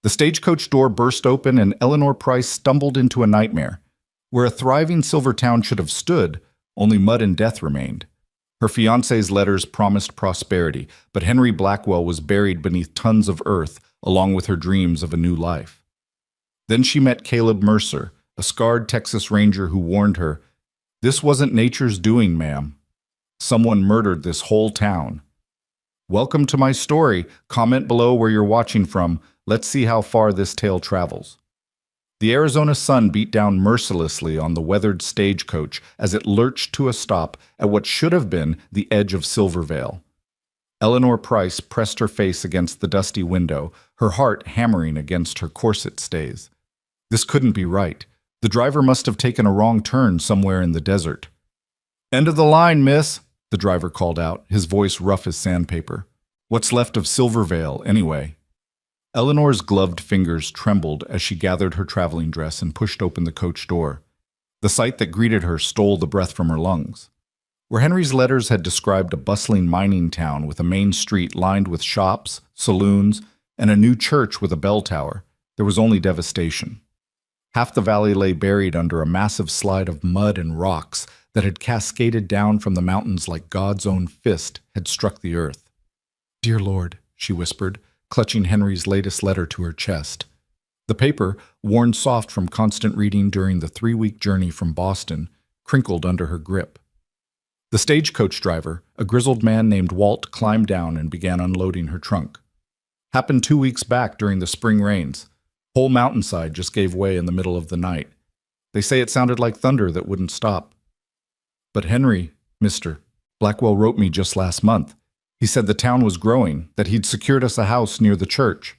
The stagecoach door burst open and Eleanor Price stumbled into a nightmare. Where a thriving silver town should have stood, only mud and death remained. Her fiancé's letters promised prosperity, but Henry Blackwell was buried beneath tons of earth, along with her dreams of a new life. Then she met Caleb Mercer, a scarred Texas Ranger who warned her, "This wasn't nature's doing, ma'am. Someone murdered this whole town." Welcome to my story. Comment below where you're watching from. Let's see how far this tale travels. The Arizona sun beat down mercilessly on the weathered stagecoach as it lurched to a stop at what should have been the edge of Silvervale. Eleanor Price pressed her face against the dusty window, her heart hammering against her corset stays. This couldn't be right. The driver must have taken a wrong turn somewhere in the desert. "End of the line, miss," the driver called out, his voice rough as sandpaper. "What's left of Silvervale, anyway?" Eleanor's gloved fingers trembled as she gathered her traveling dress and pushed open the coach door. The sight that greeted her stole the breath from her lungs. Where Henry's letters had described a bustling mining town with a main street lined with shops, saloons, and a new church with a bell tower, there was only devastation. Half the valley lay buried under a massive slide of mud and rocks that had cascaded down from the mountains like God's own fist had struck the earth. "Dear Lord," she whispered, clutching Henry's latest letter to her chest. The paper, worn soft from constant reading during the 3-week journey from Boston, crinkled under her grip. The stagecoach driver, a grizzled man named Walt, climbed down and began unloading her trunk. "Happened 2 weeks back during the spring rains. Whole mountainside just gave way in the middle of the night. They say it sounded like thunder that wouldn't stop. But Henry, Mr. Blackwell wrote me just last month. He said the town was growing, that he'd secured us a house near the church."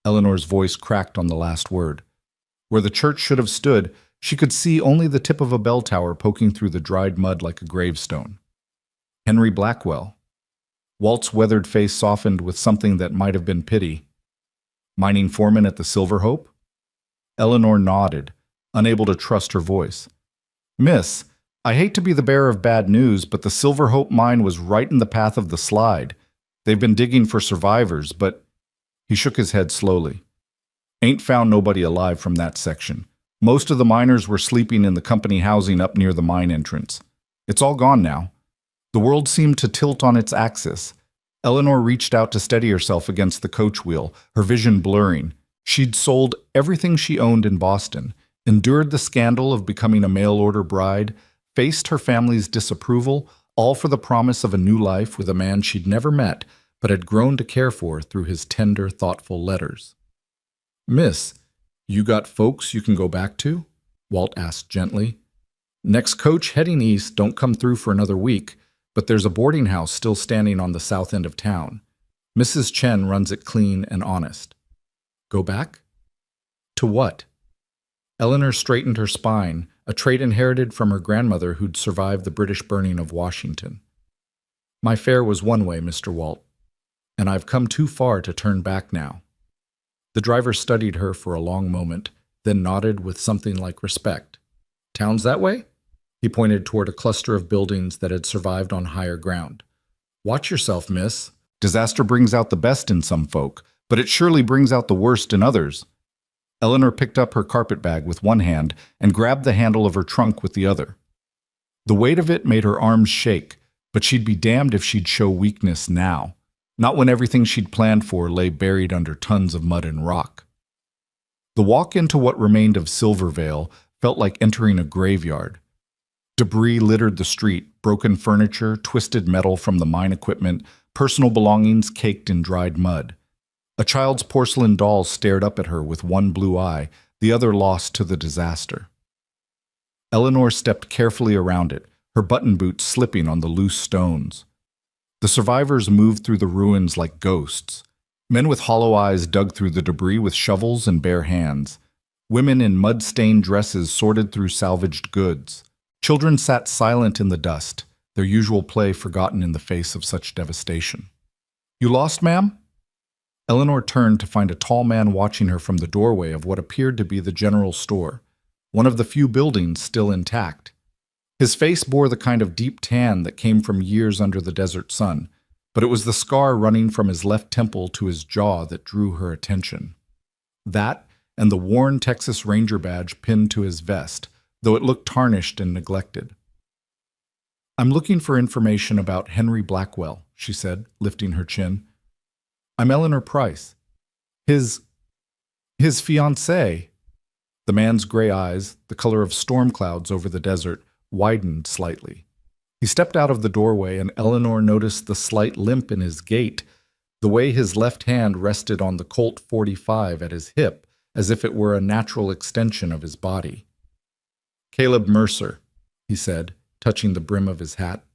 Eleanor's voice cracked on the last word. Where the church should have stood, she could see only the tip of a bell tower poking through the dried mud like a gravestone. Henry Blackwell. Walt's weathered face softened with something that might have been pity. "Mining foreman at the Silver Hope?" Eleanor nodded, unable to trust her voice. "Miss, I hate to be the bearer of bad news, but the Silver Hope mine was right in the path of the slide. They've been digging for survivors, but—" He shook his head slowly. "Ain't found nobody alive from that section. Most of the miners were sleeping in the company housing up near the mine entrance. It's all gone now." The world seemed to tilt on its axis. Eleanor reached out to steady herself against the coach wheel, her vision blurring. She'd sold everything she owned in Boston, endured the scandal of becoming a mail-order bride, faced her family's disapproval, all for the promise of a new life with a man she'd never met but had grown to care for through his tender, thoughtful letters. "Miss, you got folks you can go back to?" Walt asked gently. "Next coach heading east don't come through for another week, but there's a boarding house still standing on the south end of town. Mrs. Chen runs it clean and honest." "Go back? To what?" Eleanor straightened her spine, a trait inherited from her grandmother who'd survived the British burning of Washington. "My fare was one way, Mr. Walt, and I've come too far to turn back now." The driver studied her for a long moment, then nodded with something like respect. "Town's that way?" He pointed toward a cluster of buildings that had survived on higher ground. "Watch yourself, miss. Disaster brings out the best in some folk, but it surely brings out the worst in others." Eleanor picked up her carpet bag with one hand and grabbed the handle of her trunk with the other. The weight of it made her arms shake, but she'd be damned if she'd show weakness now, not when everything she'd planned for lay buried under tons of mud and rock. The walk into what remained of Silvervale felt like entering a graveyard. Debris littered the street, broken furniture, twisted metal from the mine equipment, personal belongings caked in dried mud. A child's porcelain doll stared up at her with one blue eye, the other lost to the disaster. Eleanor stepped carefully around it, her button boots slipping on the loose stones. The survivors moved through the ruins like ghosts. Men with hollow eyes dug through the debris with shovels and bare hands. Women in mud-stained dresses sorted through salvaged goods. Children sat silent in the dust, their usual play forgotten in the face of such devastation. "You lost, ma'am?" Eleanor turned to find a tall man watching her from the doorway of what appeared to be the general store, one of the few buildings still intact. His face bore the kind of deep tan that came from years under the desert sun, but it was the scar running from his left temple to his jaw that drew her attention. That and the worn Texas Ranger badge pinned to his vest, though it looked tarnished and neglected. "I'm looking for information about Henry Blackwell," she said, lifting her chin. "I'm Eleanor Price. His fiancée." The man's gray eyes, the color of storm clouds over the desert, widened slightly. He stepped out of the doorway, and Eleanor noticed the slight limp in his gait, the way his left hand rested on the Colt .45 at his hip, as if it were a natural extension of his body. "Caleb Mercer," he said, touching the brim of his hat.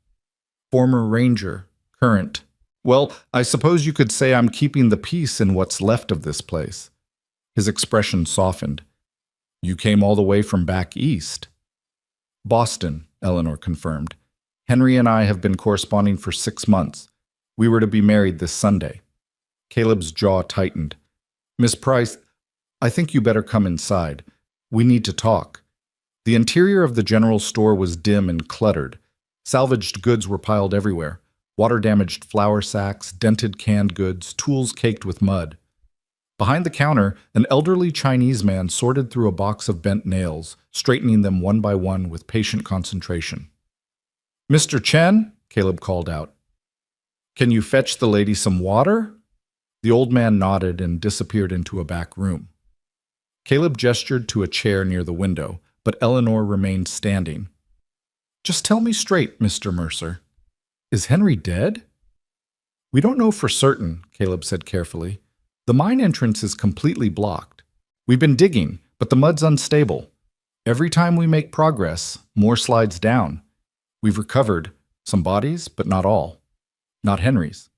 "Former Ranger, current. Well, I suppose you could say I'm keeping the peace in what's left of this place." His expression softened. "You came all the way from back east." "Boston," Eleanor confirmed. "Henry and I have been corresponding for 6 months. We were to be married this Sunday." Caleb's jaw tightened. "Miss Price, I think you better come inside. We need to talk." The interior of the general store was dim and cluttered. Salvaged goods were piled everywhere. Water-damaged flour sacks, dented canned goods, tools caked with mud. Behind the counter, an elderly Chinese man sorted through a box of bent nails, straightening them one by one with patient concentration. "Mr. Chen," Caleb called out. "Can you fetch the lady some water?" The old man nodded and disappeared into a back room. Caleb gestured to a chair near the window, but Eleanor remained standing. "Just tell me straight, Mr. Mercer. Is Henry dead?" "We don't know for certain," Caleb said carefully. "The mine entrance is completely blocked. We've been digging, but the mud's unstable. Every time we make progress, more slides down. We've recovered some bodies, but not all. Not Henry's."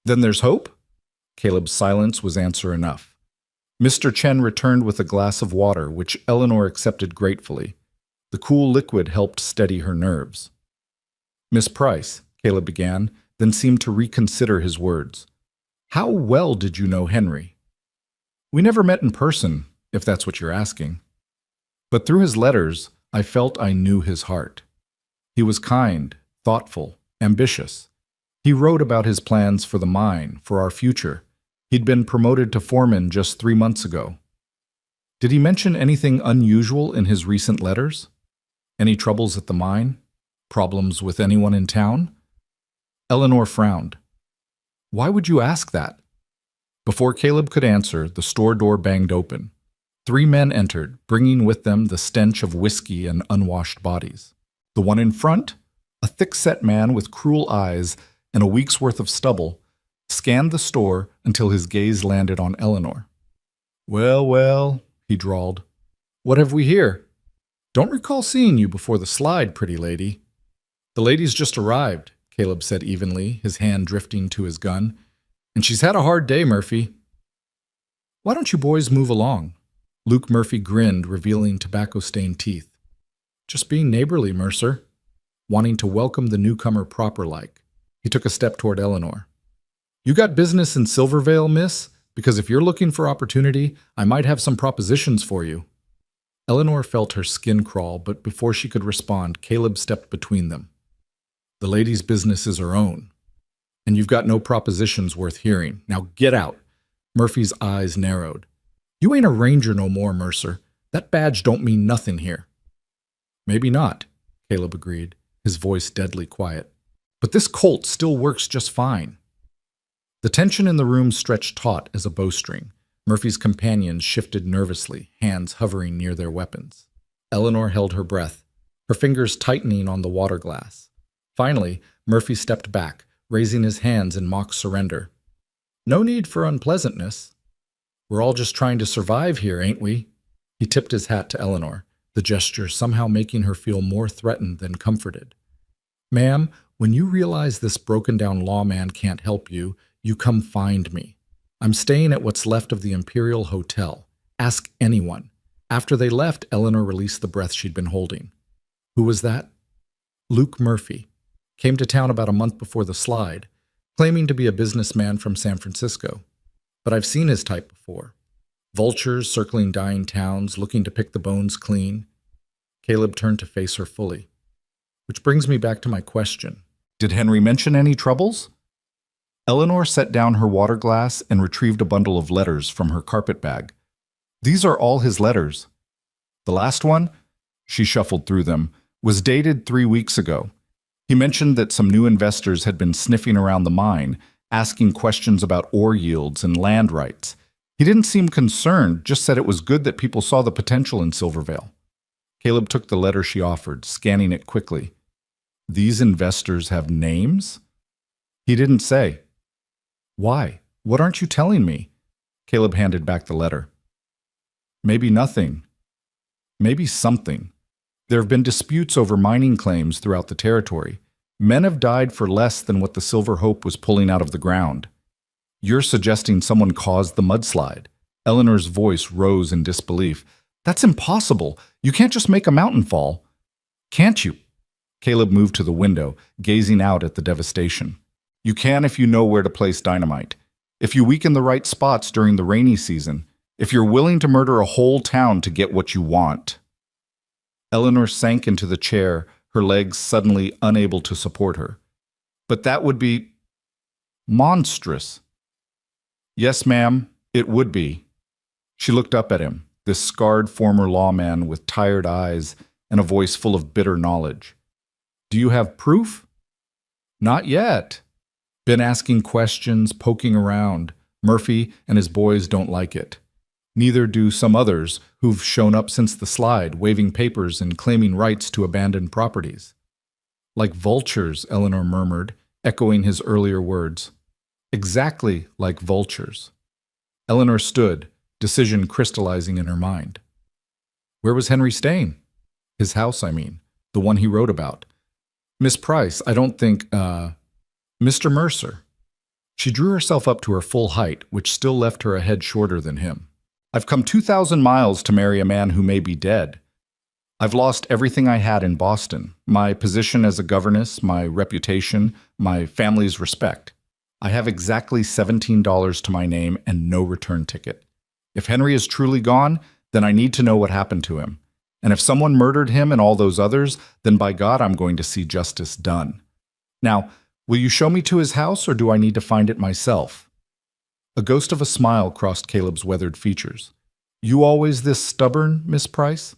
"Then there's hope?" Caleb's silence was answer enough. Mr. Chen returned with a glass of water, which Eleanor accepted gratefully. The cool liquid helped steady her nerves. "Miss Price," Caleb began, then seemed to reconsider his words. "How well did you know Henry?" "We never met in person, if that's what you're asking. But through his letters, I felt I knew his heart. He was kind, thoughtful, ambitious. He wrote about his plans for the mine, for our future. He'd been promoted to foreman just 3 months ago." "Did he mention anything unusual in his recent letters? Any troubles at the mine? Problems with anyone in town?" Eleanor frowned. "Why would you ask that?" Before Caleb could answer, the store door banged open. 3 men entered, bringing with them the stench of whiskey and unwashed bodies. The one in front, a thick-set man with cruel eyes and a week's worth of stubble, scanned the store until his gaze landed on Eleanor. "Well, well," he drawled. "What have we here? Don't recall seeing you before the slide, pretty lady." "The lady's just arrived," Caleb said evenly, his hand drifting to his gun. "And she's had a hard day, Murphy." "Why don't you boys move along?" Luke Murphy grinned, revealing tobacco-stained teeth. "Just being neighborly, Mercer. Wanting to welcome the newcomer proper-like." He took a step toward Eleanor. "You got business in Silvervale, miss? Because if you're looking for opportunity, I might have some propositions for you." Eleanor felt her skin crawl, but before she could respond, Caleb stepped between them. "The lady's business is her own. And you've got no propositions worth hearing. Now get out." Murphy's eyes narrowed. "You ain't a ranger no more, Mercer. That badge don't mean nothing here." "Maybe not," Caleb agreed, his voice deadly quiet. "But this Colt still works just fine." The tension in the room stretched taut as a bowstring. Murphy's companions shifted nervously, hands hovering near their weapons. Eleanor held her breath, her fingers tightening on the water glass. Finally, Murphy stepped back, raising his hands in mock surrender. "No need for unpleasantness. We're all just trying to survive here, ain't we?" He tipped his hat to Eleanor, the gesture somehow making her feel more threatened than comforted. "Ma'am, when you realize this broken-down lawman can't help you, you come find me. I'm staying at what's left of the Imperial Hotel. Ask anyone." After they left, Eleanor released the breath she'd been holding. "Who was that?" "Luke Murphy. Came to town about a month before the slide, claiming to be a businessman from San Francisco. But I've seen his type before. Vultures circling dying towns, looking to pick the bones clean." Caleb turned to face her fully. "Which brings me back to my question. Did Henry mention any troubles?" Eleanor set down her water glass and retrieved a bundle of letters from her carpet bag. These are all his letters. The last one, she shuffled through them, was dated 3 weeks ago. He mentioned that some new investors had been sniffing around the mine, asking questions about ore yields and land rights. He didn't seem concerned, just said it was good that people saw the potential in Silvervale. Caleb took the letter she offered, scanning it quickly. These investors have names? He didn't say. Why? What aren't you telling me? Caleb handed back the letter. Maybe nothing. Maybe something. There have been disputes over mining claims throughout the territory. Men have died for less than what the Silver Hope was pulling out of the ground. You're suggesting someone caused the mudslide. Eleanor's voice rose in disbelief. That's impossible. You can't just make a mountain fall. Can't you? Caleb moved to the window, gazing out at the devastation. You can if you know where to place dynamite. If you weaken the right spots during the rainy season. If you're willing to murder a whole town to get what you want. Eleanor sank into the chair, her legs suddenly unable to support her. But that would be monstrous. Yes, ma'am, it would be. She looked up at him, this scarred former lawman with tired eyes and a voice full of bitter knowledge. Do you have proof? Not yet. Been asking questions, poking around. Murphy and his boys don't like it. Neither do some others who've shown up since the slide, waving papers and claiming rights to abandoned properties. Like vultures, Eleanor murmured, echoing his earlier words. Exactly like vultures. Eleanor stood, decision crystallizing in her mind. Where was Henry staying? His house, I mean. The one he wrote about. Miss Price, I don't think, Mr. Mercer. She drew herself up to her full height, which still left her a head shorter than him. I've come 2,000 miles to marry a man who may be dead. I've lost everything I had in Boston, my position as a governess, my reputation, my family's respect. I have exactly $17 to my name and no return ticket. If Henry is truly gone, then I need to know what happened to him. And if someone murdered him and all those others, then by God, I'm going to see justice done. Now, will you show me to his house, or do I need to find it myself? A ghost of a smile crossed Caleb's weathered features. You always this stubborn, Miss Price?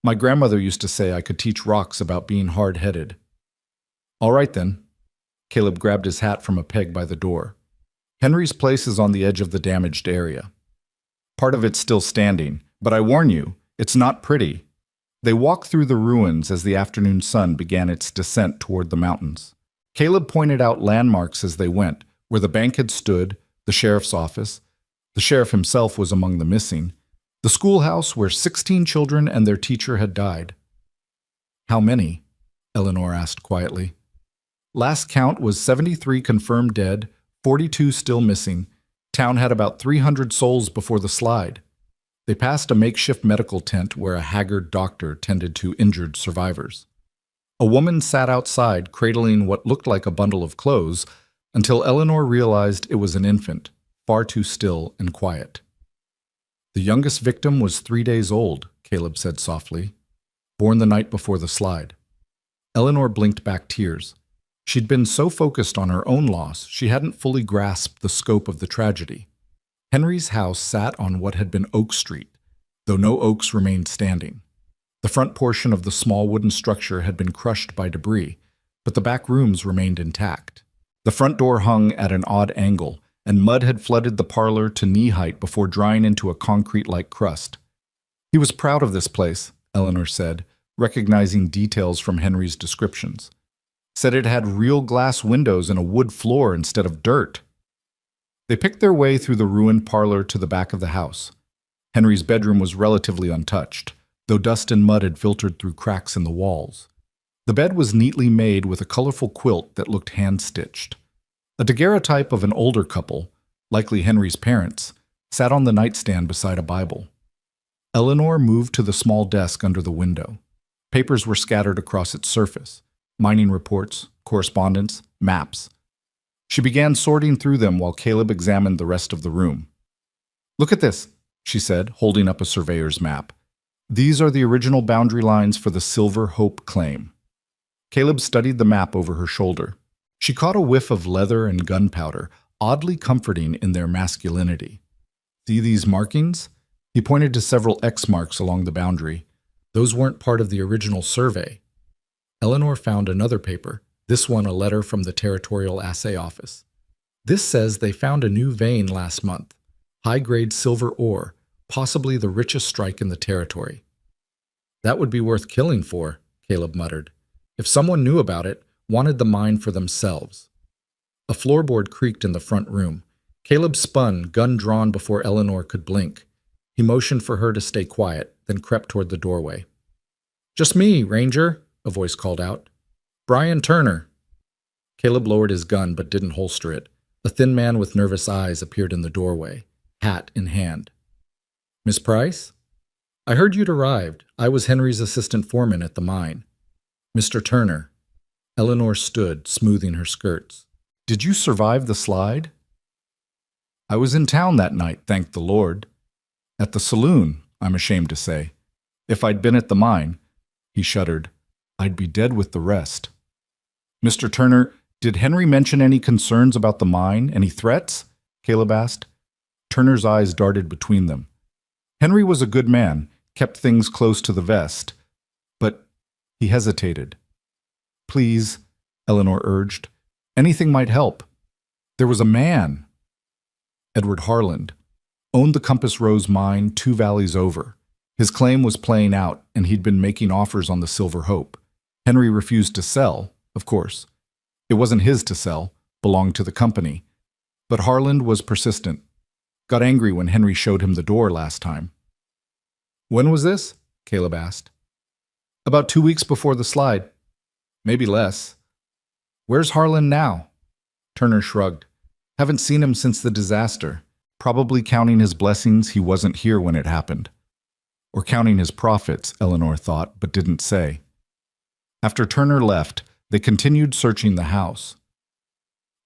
My grandmother used to say I could teach rocks about being hard-headed. All right, then. Caleb grabbed his hat from a peg by the door. Henry's place is on the edge of the damaged area. Part of it's still standing, but I warn you, it's not pretty. They walked through the ruins as the afternoon sun began its descent toward the mountains. Caleb pointed out landmarks as they went, where the bank had stood, the sheriff's office. The sheriff himself was among the missing. The schoolhouse where 16 children and their teacher had died. How many? Eleanor asked quietly. Last count was 73 confirmed dead, 42 still missing. Town had about 300 souls before the slide. They passed a makeshift medical tent where a haggard doctor tended to injured survivors. A woman sat outside, cradling what looked like a bundle of clothes, until Eleanor realized it was an infant, far too still and quiet. The youngest victim was 3 days old, Caleb said softly, born the night before the slide. Eleanor blinked back tears. She'd been so focused on her own loss, she hadn't fully grasped the scope of the tragedy. Henry's house sat on what had been Oak Street, though no oaks remained standing. The front portion of the small wooden structure had been crushed by debris, but the back rooms remained intact. The front door hung at an odd angle, and mud had flooded the parlor to knee-height before drying into a concrete-like crust. He was proud of this place, Eleanor said, recognizing details from Henry's descriptions. Said it had real glass windows and a wood floor instead of dirt. They picked their way through the ruined parlor to the back of the house. Henry's bedroom was relatively untouched, though dust and mud had filtered through cracks in the walls. The bed was neatly made with a colorful quilt that looked hand-stitched. A daguerreotype of an older couple, likely Henry's parents, sat on the nightstand beside a Bible. Eleanor moved to the small desk under the window. Papers were scattered across its surface, mining reports, correspondence, maps. She began sorting through them while Caleb examined the rest of the room. Look at this, she said, holding up a surveyor's map. These are the original boundary lines for the Silver Hope claim. Caleb studied the map over her shoulder. She caught a whiff of leather and gunpowder, oddly comforting in their masculinity. See these markings? He pointed to several X marks along the boundary. Those weren't part of the original survey. Eleanor found another paper, this one a letter from the Territorial Assay Office. This says they found a new vein last month, high-grade silver ore, possibly the richest strike in the territory. That would be worth killing for, Caleb muttered. If someone knew about it, wanted the mine for themselves. A floorboard creaked in the front room. Caleb spun, gun drawn before Eleanor could blink. He motioned for her to stay quiet, then crept toward the doorway. "Just me, Ranger," a voice called out. "Brian Turner." Caleb lowered his gun but didn't holster it. A thin man with nervous eyes appeared in the doorway, hat in hand. "Miss Price? I heard you'd arrived. I was Henry's assistant foreman at the mine." "Mr. Turner." Eleanor stood, smoothing her skirts. "Did you survive the slide?" "I was in town that night, thank the Lord. At the saloon, I'm ashamed to say. If I'd been at the mine," he shuddered, "I'd be dead with the rest." "Mr. Turner, did Henry mention any concerns about the mine, any threats?" Caleb asked. Turner's eyes darted between them. Henry was a good man, kept things close to the vest. But he hesitated. "Please," Eleanor urged. "Anything might help. There was a man." Edward Harland owned the Compass Rose mine 2 valleys over. His claim was playing out, and he'd been making offers on the Silver Hope. Henry refused to sell, of course. It wasn't his to sell, belonged to the company. But Harland was persistent. Got angry when Henry showed him the door last time. "When was this?" Caleb asked. "About 2 weeks before the slide. Maybe less." "Where's Harland now?" Turner shrugged. "Haven't seen him since the disaster. Probably counting his blessings he wasn't here when it happened. Or counting his profits, Eleanor thought, but didn't say. After Turner left, they continued searching the house.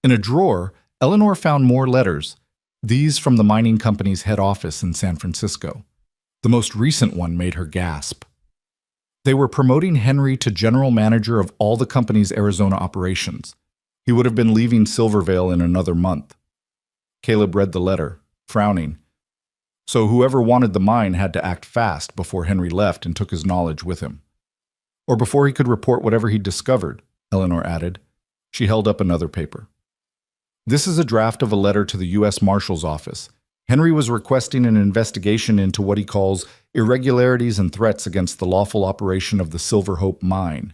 In a drawer, Eleanor found more letters, these from the mining company's head office in San Francisco. The most recent one made her gasp. They were promoting Henry to general manager of all the company's Arizona operations. He would have been leaving Silvervale in another month. Caleb read the letter, frowning. So whoever wanted the mine had to act fast before Henry left and took his knowledge with him. Or before he could report whatever he'd discovered, Eleanor added. She held up another paper. "This is a draft of a letter to the U.S. Marshal's office. Henry was requesting an investigation into what he calls irregularities and threats against the lawful operation of the Silver Hope mine.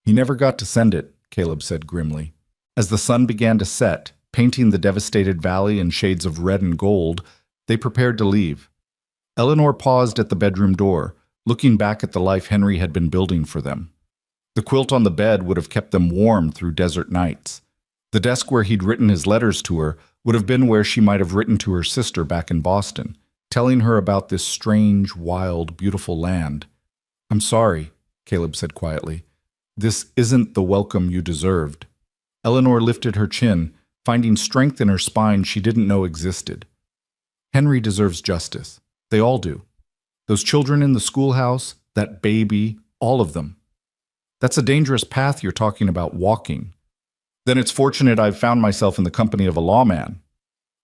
He never got to send it," Caleb said grimly. As the sun began to set, painting the devastated valley in shades of red and gold, they prepared to leave. Eleanor paused at the bedroom door, looking back at the life Henry had been building for them. The quilt on the bed would have kept them warm through desert nights. The desk where he'd written his letters to her would have been where she might have written to her sister back in Boston, telling her about this strange, wild, beautiful land. "I'm sorry," Caleb said quietly. "This isn't the welcome you deserved." Eleanor lifted her chin, finding strength in her spine she didn't know existed. "Henry deserves justice. They all do. Those children in the schoolhouse, that baby, all of them. That's a dangerous path you're talking about walking. Then it's fortunate I've found myself in the company of a lawman."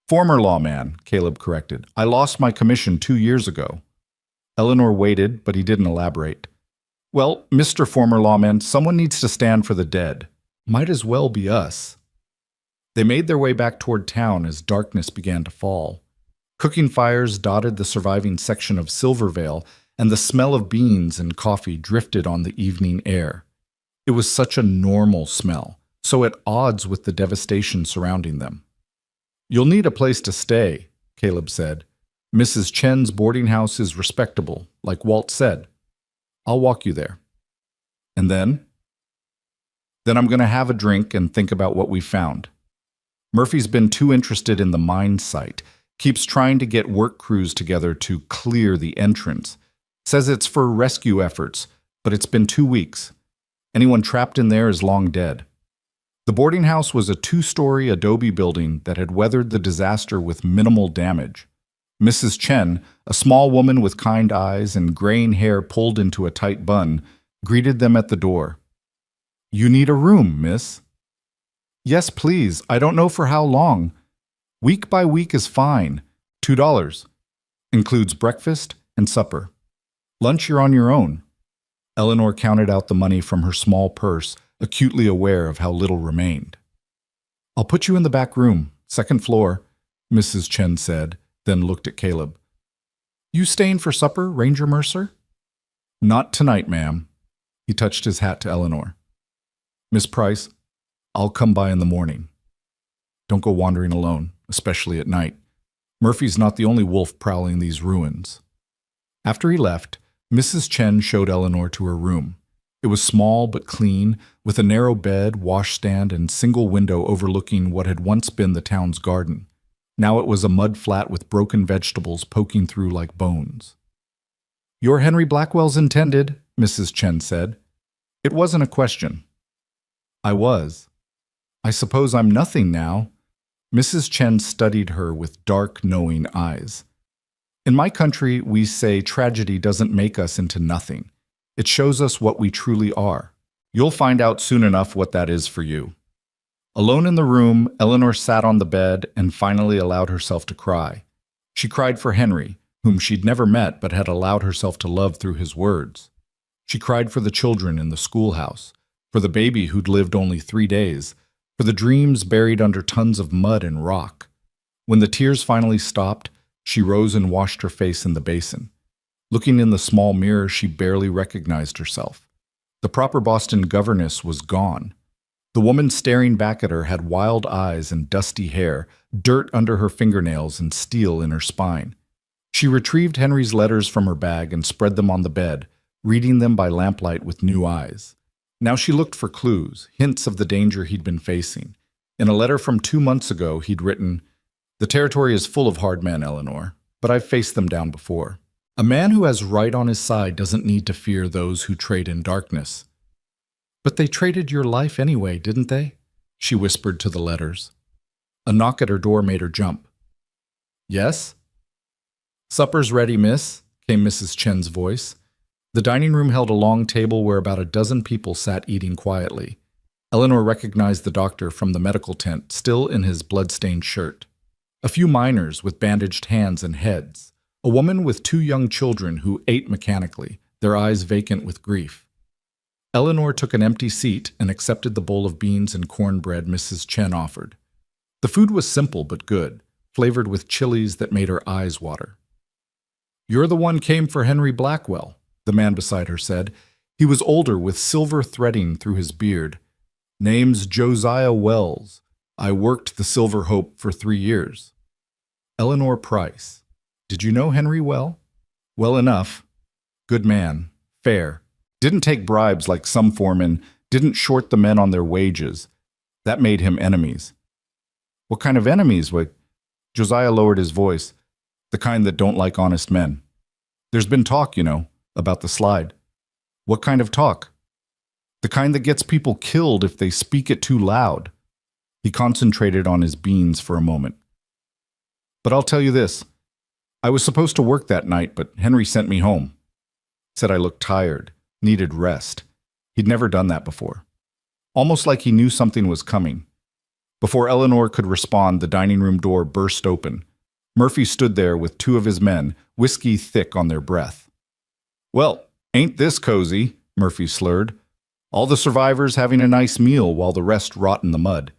"Former lawman," Caleb corrected. "I lost my commission 2 years ago." Eleanor waited, but he didn't elaborate. "Well, Mr. Former Lawman, someone needs to stand for the dead. Might as well be us." They made their way back toward town as darkness began to fall. Cooking fires dotted the surviving section of Silvervale, and the smell of beans and coffee drifted on the evening air. It was such a normal smell, so at odds with the devastation surrounding them. "You'll need a place to stay," Caleb said. "Mrs. Chen's boarding house is respectable, like Walt said. I'll walk you there." "And then?" "Then I'm going to have a drink and think about what we found. Murphy's been too interested in the mine site, keeps trying to get work crews together to clear the entrance. Says it's for rescue efforts, but it's been 2 weeks. Anyone trapped in there is long dead." The boarding house was a 2-story adobe building that had weathered the disaster with minimal damage. Mrs. Chen, a small woman with kind eyes and graying hair pulled into a tight bun, greeted them at the door. "You need a room, miss?" "Yes, please. I don't know for how long. Week by week is fine. $2. Includes breakfast and supper. Lunch you're on your own. Eleanor counted out the money from her small purse, acutely aware of how little remained. I'll put you in the back room, second floor, Mrs. Chen said, then looked at Caleb. You staying for supper, Ranger Mercer? Not tonight, ma'am. He touched his hat to Eleanor. Miss Price, I'll come by in the morning. Don't go wandering alone, especially at night. Murphy's not the only wolf prowling these ruins. After he left, Mrs. Chen showed Eleanor to her room. It was small but clean, with a narrow bed, washstand, and single window overlooking what had once been the town's garden. Now it was a mud flat with broken vegetables poking through like bones. You're Henry Blackwell's intended, Mrs. Chen said. It wasn't a question. I was. I suppose I'm nothing now. Mrs. Chen studied her with dark, knowing eyes. In my country, we say tragedy doesn't make us into nothing. It shows us what we truly are. You'll find out soon enough what that is for you. Alone in the room, Eleanor sat on the bed and finally allowed herself to cry. She cried for Henry, whom she'd never met but had allowed herself to love through his words. She cried for the children in the schoolhouse, for the baby who'd lived only 3 days, for the dreams buried under tons of mud and rock. When the tears finally stopped, she rose and washed her face in the basin. Looking in the small mirror, she barely recognized herself. The proper Boston governess was gone. The woman staring back at her had wild eyes and dusty hair, dirt under her fingernails and steel in her spine. She retrieved Henry's letters from her bag and spread them on the bed, reading them by lamplight with new eyes. Now she looked for clues, hints of the danger he'd been facing. In a letter from 2 months ago, he'd written, "The territory is full of hard men, Eleanor, but I've faced them down before. A man who has right on his side doesn't need to fear those who trade in darkness." But they traded your life anyway, didn't they? She whispered to the letters. A knock at her door made her jump. Yes? Supper's ready, miss, came Mrs. Chen's voice. The dining room held a long table where about a dozen people sat eating quietly. Eleanor recognized the doctor from the medical tent, still in his blood-stained shirt. A few miners with bandaged hands and heads. A woman with 2 young children who ate mechanically, their eyes vacant with grief. Eleanor took an empty seat and accepted the bowl of beans and cornbread Mrs. Chen offered. The food was simple but good, flavored with chilies that made her eyes water. You're the one came for Henry Blackwell, the man beside her said. He was older with silver threading through his beard. Name's Josiah Wells. I worked the Silver Hope for 3 years. Eleanor Price. Did you know Henry well? Well enough. Good man. Fair. Didn't take bribes like some foremen, didn't short the men on their wages. That made him enemies. What kind of enemies? Josiah lowered his voice. The kind that don't like honest men. There's been talk, about the slide. What kind of talk? The kind that gets people killed if they speak it too loud. He concentrated on his beans for a moment. But I'll tell you this. I was supposed to work that night, but Henry sent me home. Said I looked tired. Needed rest. He'd never done that before. Almost like he knew something was coming. Before Eleanor could respond, the dining room door burst open. Murphy stood there with 2 of his men, whiskey thick on their breath. Well, ain't this cozy, Murphy slurred. All the survivors having a nice meal while the rest rot in the mud.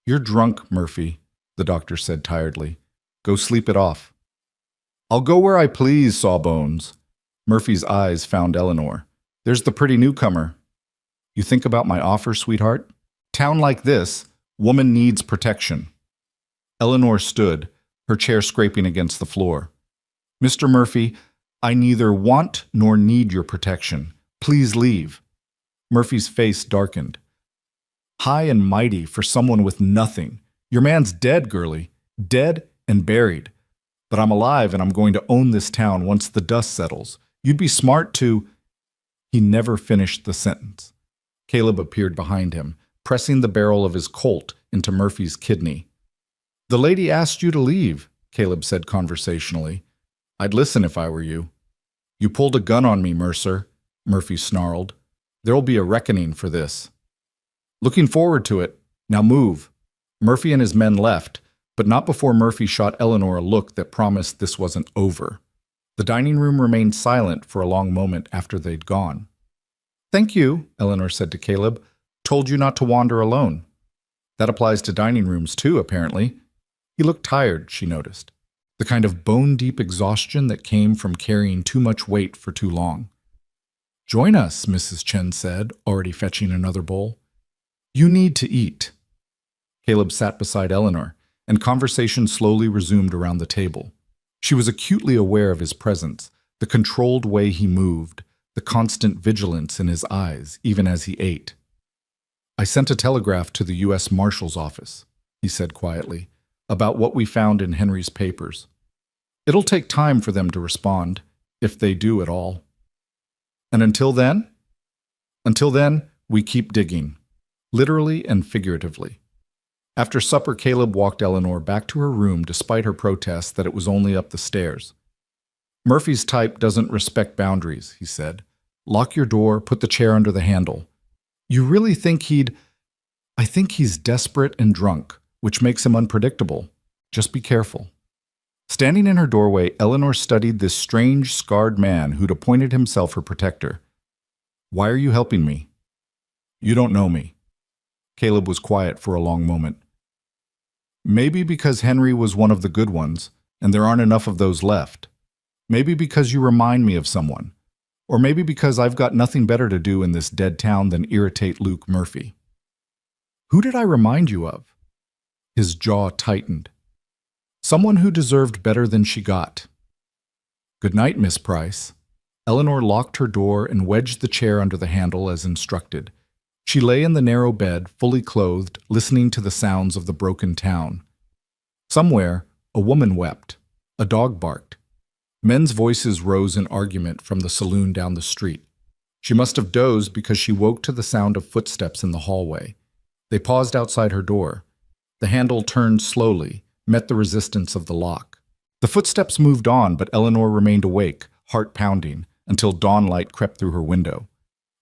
You're drunk, Murphy, the doctor said tiredly. Go sleep it off. I'll go where I please, Sawbones. Murphy's eyes found Eleanor. There's the pretty newcomer. You think about my offer, sweetheart? Town like this, woman needs protection. Eleanor stood, her chair scraping against the floor. Mr. Murphy, I neither want nor need your protection. Please leave. Murphy's face darkened. High and mighty for someone with nothing. Your man's dead, girlie. Dead and buried. But I'm alive and I'm going to own this town once the dust settles. You'd be smart to... He never finished the sentence. Caleb appeared behind him, pressing the barrel of his Colt into Murphy's kidney. The lady asked you to leave, Caleb said conversationally. I'd listen if I were you. You pulled a gun on me, Mercer, Murphy snarled. There'll be a reckoning for this. Looking forward to it. Now move. Murphy and his men left, but not before Murphy shot Eleanor a look that promised this wasn't over. The dining room remained silent for a long moment after they'd gone. "Thank you," Eleanor said to Caleb. "Told you not to wander alone." That applies to dining rooms too, apparently. He looked tired, she noticed. The kind of bone-deep exhaustion that came from carrying too much weight for too long. "Join us," Mrs. Chen said, already fetching another bowl. "You need to eat." Caleb sat beside Eleanor, and conversation slowly resumed around the table. She was acutely aware of his presence, the controlled way he moved, the constant vigilance in his eyes, even as he ate. "I sent a telegraph to the U.S. Marshal's office," he said quietly, "about what we found in Henry's papers. It'll take time for them to respond, if they do at all. And until then? Until then, we keep digging, literally and figuratively." After supper, Caleb walked Eleanor back to her room despite her protests that it was only up the stairs. "Murphy's type doesn't respect boundaries," he said. "Lock your door, put the chair under the handle. You really think he'd—" "I think he's desperate and drunk, which makes him unpredictable. Just be careful." Standing in her doorway, Eleanor studied this strange, scarred man who'd appointed himself her protector. "Why are you helping me?" "You don't know me." Caleb was quiet for a long moment. "Maybe because Henry was one of the good ones, and there aren't enough of those left. Maybe because you remind me of someone. Or maybe because I've got nothing better to do in this dead town than irritate Luke Murphy." "Who did I remind you of?" His jaw tightened. "Someone who deserved better than she got." "Good night, Miss Price." Eleanor locked her door and wedged the chair under the handle as instructed. She lay in the narrow bed, fully clothed, listening to the sounds of the broken town. Somewhere, a woman wept. A dog barked. Men's voices rose in argument from the saloon down the street. She must have dozed because she woke to the sound of footsteps in the hallway. They paused outside her door. The handle turned slowly, met the resistance of the lock. The footsteps moved on, but Eleanor remained awake, heart pounding, until dawnlight crept through her window.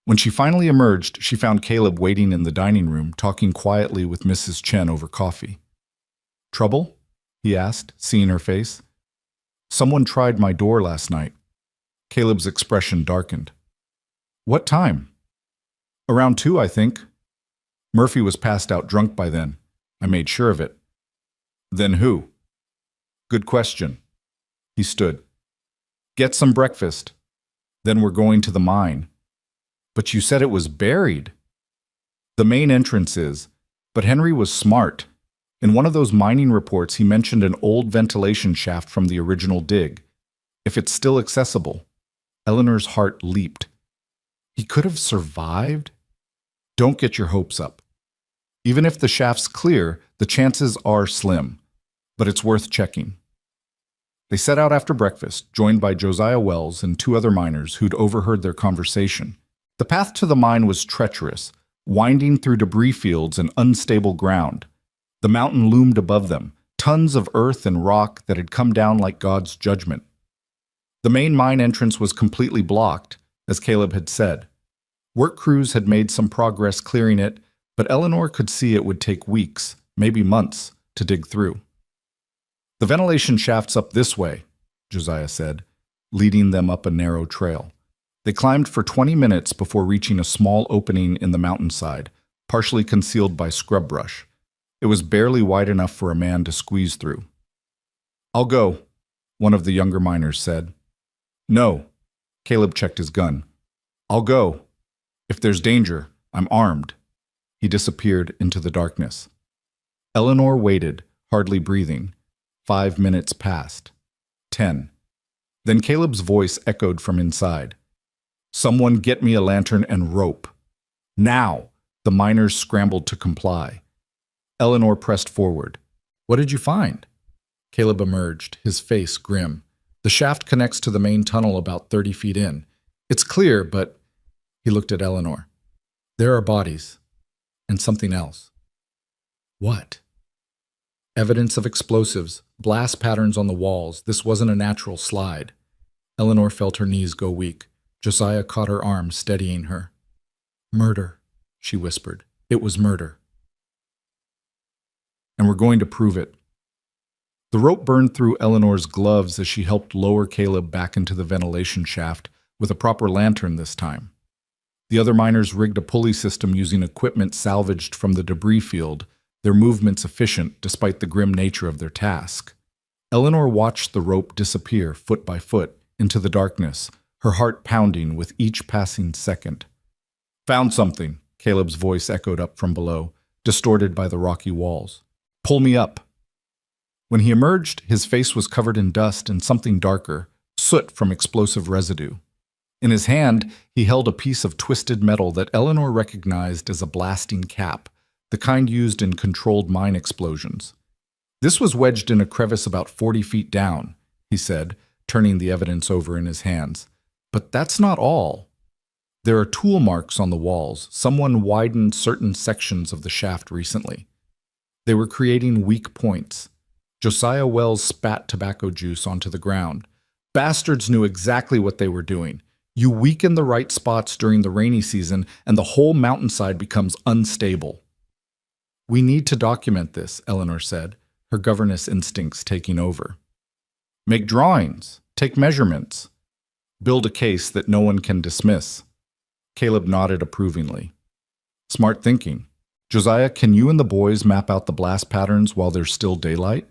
When she finally emerged, she found Caleb waiting in the dining room, talking quietly with Mrs. Chen over coffee. "Trouble?" he asked, seeing her face. "Someone tried my door last night." Caleb's expression darkened. "What time?" "Around 2, I think. Murphy was passed out drunk by then. I made sure of it." "Then who?" "Good question." He stood. "Get some breakfast. Then we're going to the mine." "But you said it was buried." "The main entrance is, but Henry was smart. In one of those mining reports, he mentioned an old ventilation shaft from the original dig. If it's still accessible." Eleanor's heart leaped. He could have survived? "Don't get your hopes up. Even if the shaft's clear, the chances are slim, but it's worth checking." They set out after breakfast, joined by Josiah Wells and 2 other miners who'd overheard their conversation. The path to the mine was treacherous, winding through debris fields and unstable ground. The mountain loomed above them, tons of earth and rock that had come down like God's judgment. The main mine entrance was completely blocked, as Caleb had said. Work crews had made some progress clearing it, but Eleanor could see it would take weeks, maybe months, to dig through. "The ventilation shaft's up this way," Josiah said, leading them up a narrow trail. They climbed for 20 minutes before reaching a small opening in the mountainside, partially concealed by scrub brush. It was barely wide enough for a man to squeeze through. "I'll go," one of the younger miners said. "No." Caleb checked his gun. "I'll go. If there's danger, I'm armed." He disappeared into the darkness. Eleanor waited, hardly breathing. 5 minutes passed. 10. Then Caleb's voice echoed from inside. "Someone get me a lantern and rope. Now!" The miners scrambled to comply. Eleanor pressed forward. "What did you find?" Caleb emerged, his face grim. "The shaft connects to the main tunnel about 30 feet in. It's clear, but—" He looked at Eleanor. "There are bodies. And something else." "What?" "Evidence of explosives, blast patterns on the walls. This wasn't a natural slide." Eleanor felt her knees go weak. Josiah caught her arm, steadying her. "Murder," she whispered. "It was murder. And we're going to prove it." The rope burned through Eleanor's gloves as she helped lower Caleb back into the ventilation shaft with a proper lantern this time. The other miners rigged a pulley system using equipment salvaged from the debris field, their movements efficient despite the grim nature of their task. Eleanor watched the rope disappear foot by foot into the darkness, her heart pounding with each passing second. "Found something," Caleb's voice echoed up from below, distorted by the rocky walls. "Pull me up." When he emerged, his face was covered in dust and something darker, soot from explosive residue. In his hand, he held a piece of twisted metal that Eleanor recognized as a blasting cap, the kind used in controlled mine explosions. "This was wedged in a crevice about 40 feet down," he said, turning the evidence over in his hands. "But that's not all. There are tool marks on the walls. Someone widened certain sections of the shaft recently. They were creating weak points." Josiah Wells spat tobacco juice onto the ground. "Bastards knew exactly what they were doing. You weaken the right spots during the rainy season, and the whole mountainside becomes unstable." "We need to document this," Eleanor said, her governess instincts taking over. "Make drawings, take measurements, build a case that no one can dismiss." Caleb nodded approvingly. "Smart thinking. Josiah, can you and the boys map out the blast patterns while there's still daylight?"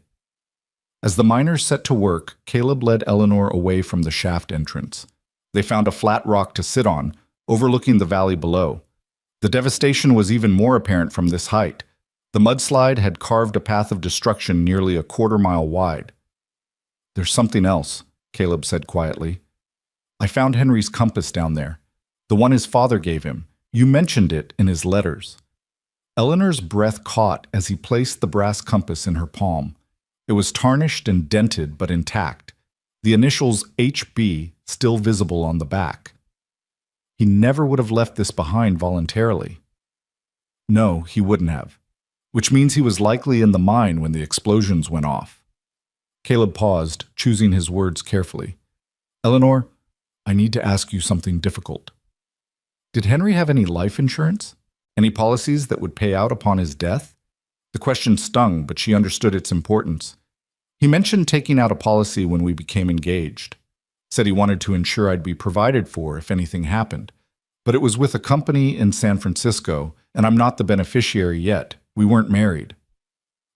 As the miners set to work, Caleb led Eleanor away from the shaft entrance. They found a flat rock to sit on, overlooking the valley below. The devastation was even more apparent from this height. The mudslide had carved a path of destruction nearly a quarter-mile wide. "There's something else," Caleb said quietly. "I found Henry's compass down there, the one his father gave him. You mentioned it in his letters." Eleanor's breath caught as he placed the brass compass in her palm. It was tarnished and dented but intact, the initials HB still visible on the back. He never would have left this behind voluntarily. No, he wouldn't have, which means he was likely in the mine when the explosions went off. Caleb paused, choosing his words carefully. "Eleanor, I need to ask you something difficult. Did Henry have any life insurance? Any policies that would pay out upon his death?" The question stung, but she understood its importance. "He mentioned taking out a policy when we became engaged. Said he wanted to ensure I'd be provided for if anything happened. But it was with a company in San Francisco, and I'm not the beneficiary yet. We weren't married."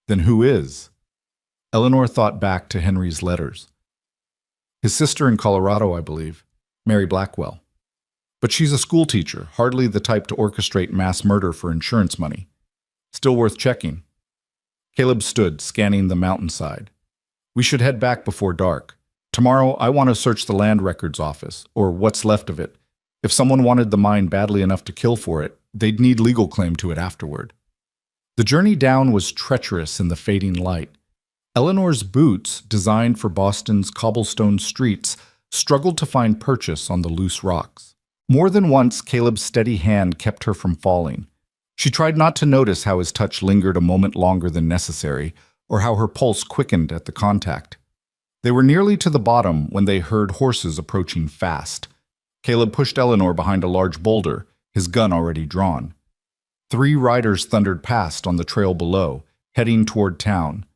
"Then who is?" Eleanor thought back to Henry's letters. "His sister in Colorado, I believe, Mary Blackwell. But she's a school teacher, hardly the type to orchestrate mass murder for insurance money. Still worth checking." Caleb stood, scanning the mountainside. "We should head back before dark. Tomorrow, I want to search the land records office, or what's left of it. If someone wanted the mine badly enough to kill for it, they'd need legal claim to it afterward." The journey down was treacherous in the fading light. Eleanor's boots, designed for Boston's cobblestone streets, struggled to find purchase on the loose rocks. More than once, Caleb's steady hand kept her from falling. She tried not to notice how his touch lingered a moment longer than necessary, or how her pulse quickened at the contact. They were nearly to the bottom when they heard horses approaching fast. Caleb pushed Eleanor behind a large boulder, his gun already drawn. 3 riders thundered past on the trail below, heading toward town.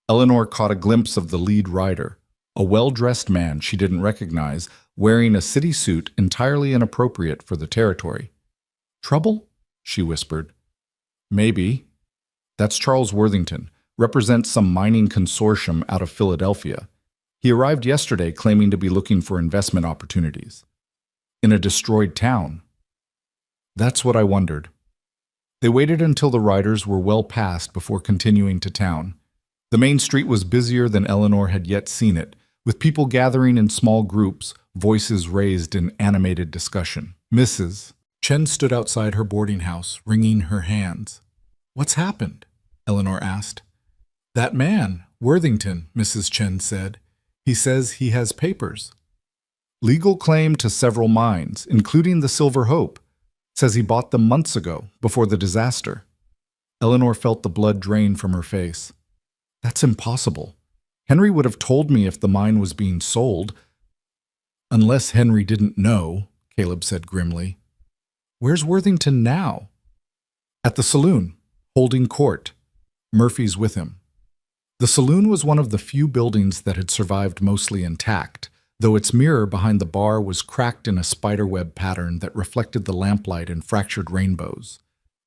Eleanor caught a glimpse of the lead rider, a well-dressed man she didn't recognize, wearing a city suit entirely inappropriate for the territory. "Trouble?" she whispered. "Maybe. That's Charles Worthington, represents some mining consortium out of Philadelphia. He arrived yesterday claiming to be looking for investment opportunities." "In a destroyed town?" "That's what I wondered." They waited until the riders were well past before continuing to town. The main street was busier than Eleanor had yet seen it, with people gathering in small groups, voices raised in animated discussion. "Mrs. Chen stood outside her boarding house, wringing her hands. "What's happened?" Eleanor asked. "That man, Worthington," Mrs. Chen said. "He says he has papers. Legal claim to several mines, including the Silver Hope. Says he bought them months ago, before the disaster." Eleanor felt the blood drain from her face. "That's impossible. Henry would have told me if the mine was being sold." "Unless Henry didn't know," Caleb said grimly. "Where's Worthington now?" "At the saloon, holding court. Murphy's with him." The saloon was one of the few buildings that had survived mostly intact, though its mirror behind the bar was cracked in a spiderweb pattern that reflected the lamplight in fractured rainbows.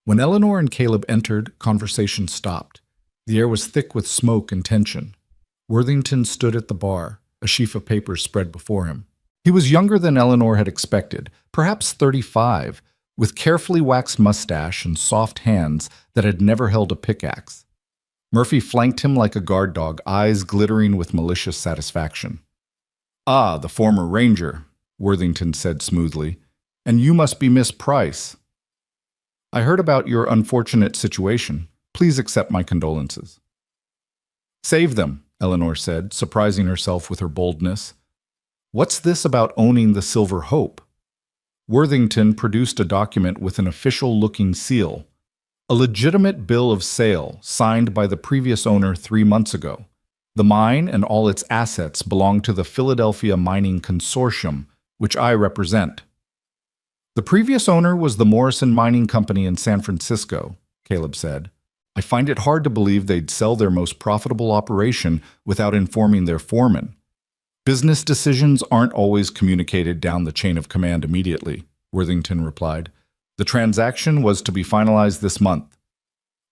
When Eleanor and Caleb entered, conversation stopped. The air was thick with smoke and tension. Worthington stood at the bar, a sheaf of papers spread before him. He was younger than Eleanor had expected, perhaps 35, with carefully waxed mustache and soft hands that had never held a pickaxe. Murphy flanked him like a guard dog, eyes glittering with malicious satisfaction. "Ah, the former ranger," Worthington said smoothly. "And you must be Miss Price. I heard about your unfortunate situation. Please accept my condolences." "Save them," Eleanor said, surprising herself with her boldness. "What's this about owning the Silver Hope?" Worthington produced a document with an official-looking seal, a legitimate bill of sale signed by the previous owner 3 months ago. The mine and all its assets belong to the Philadelphia Mining Consortium, which I represent. The previous owner was the Morrison Mining Company in San Francisco, Caleb said. I find it hard to believe they'd sell their most profitable operation without informing their foreman. Business decisions aren't always communicated down the chain of command immediately, Worthington replied. The transaction was to be finalized this month.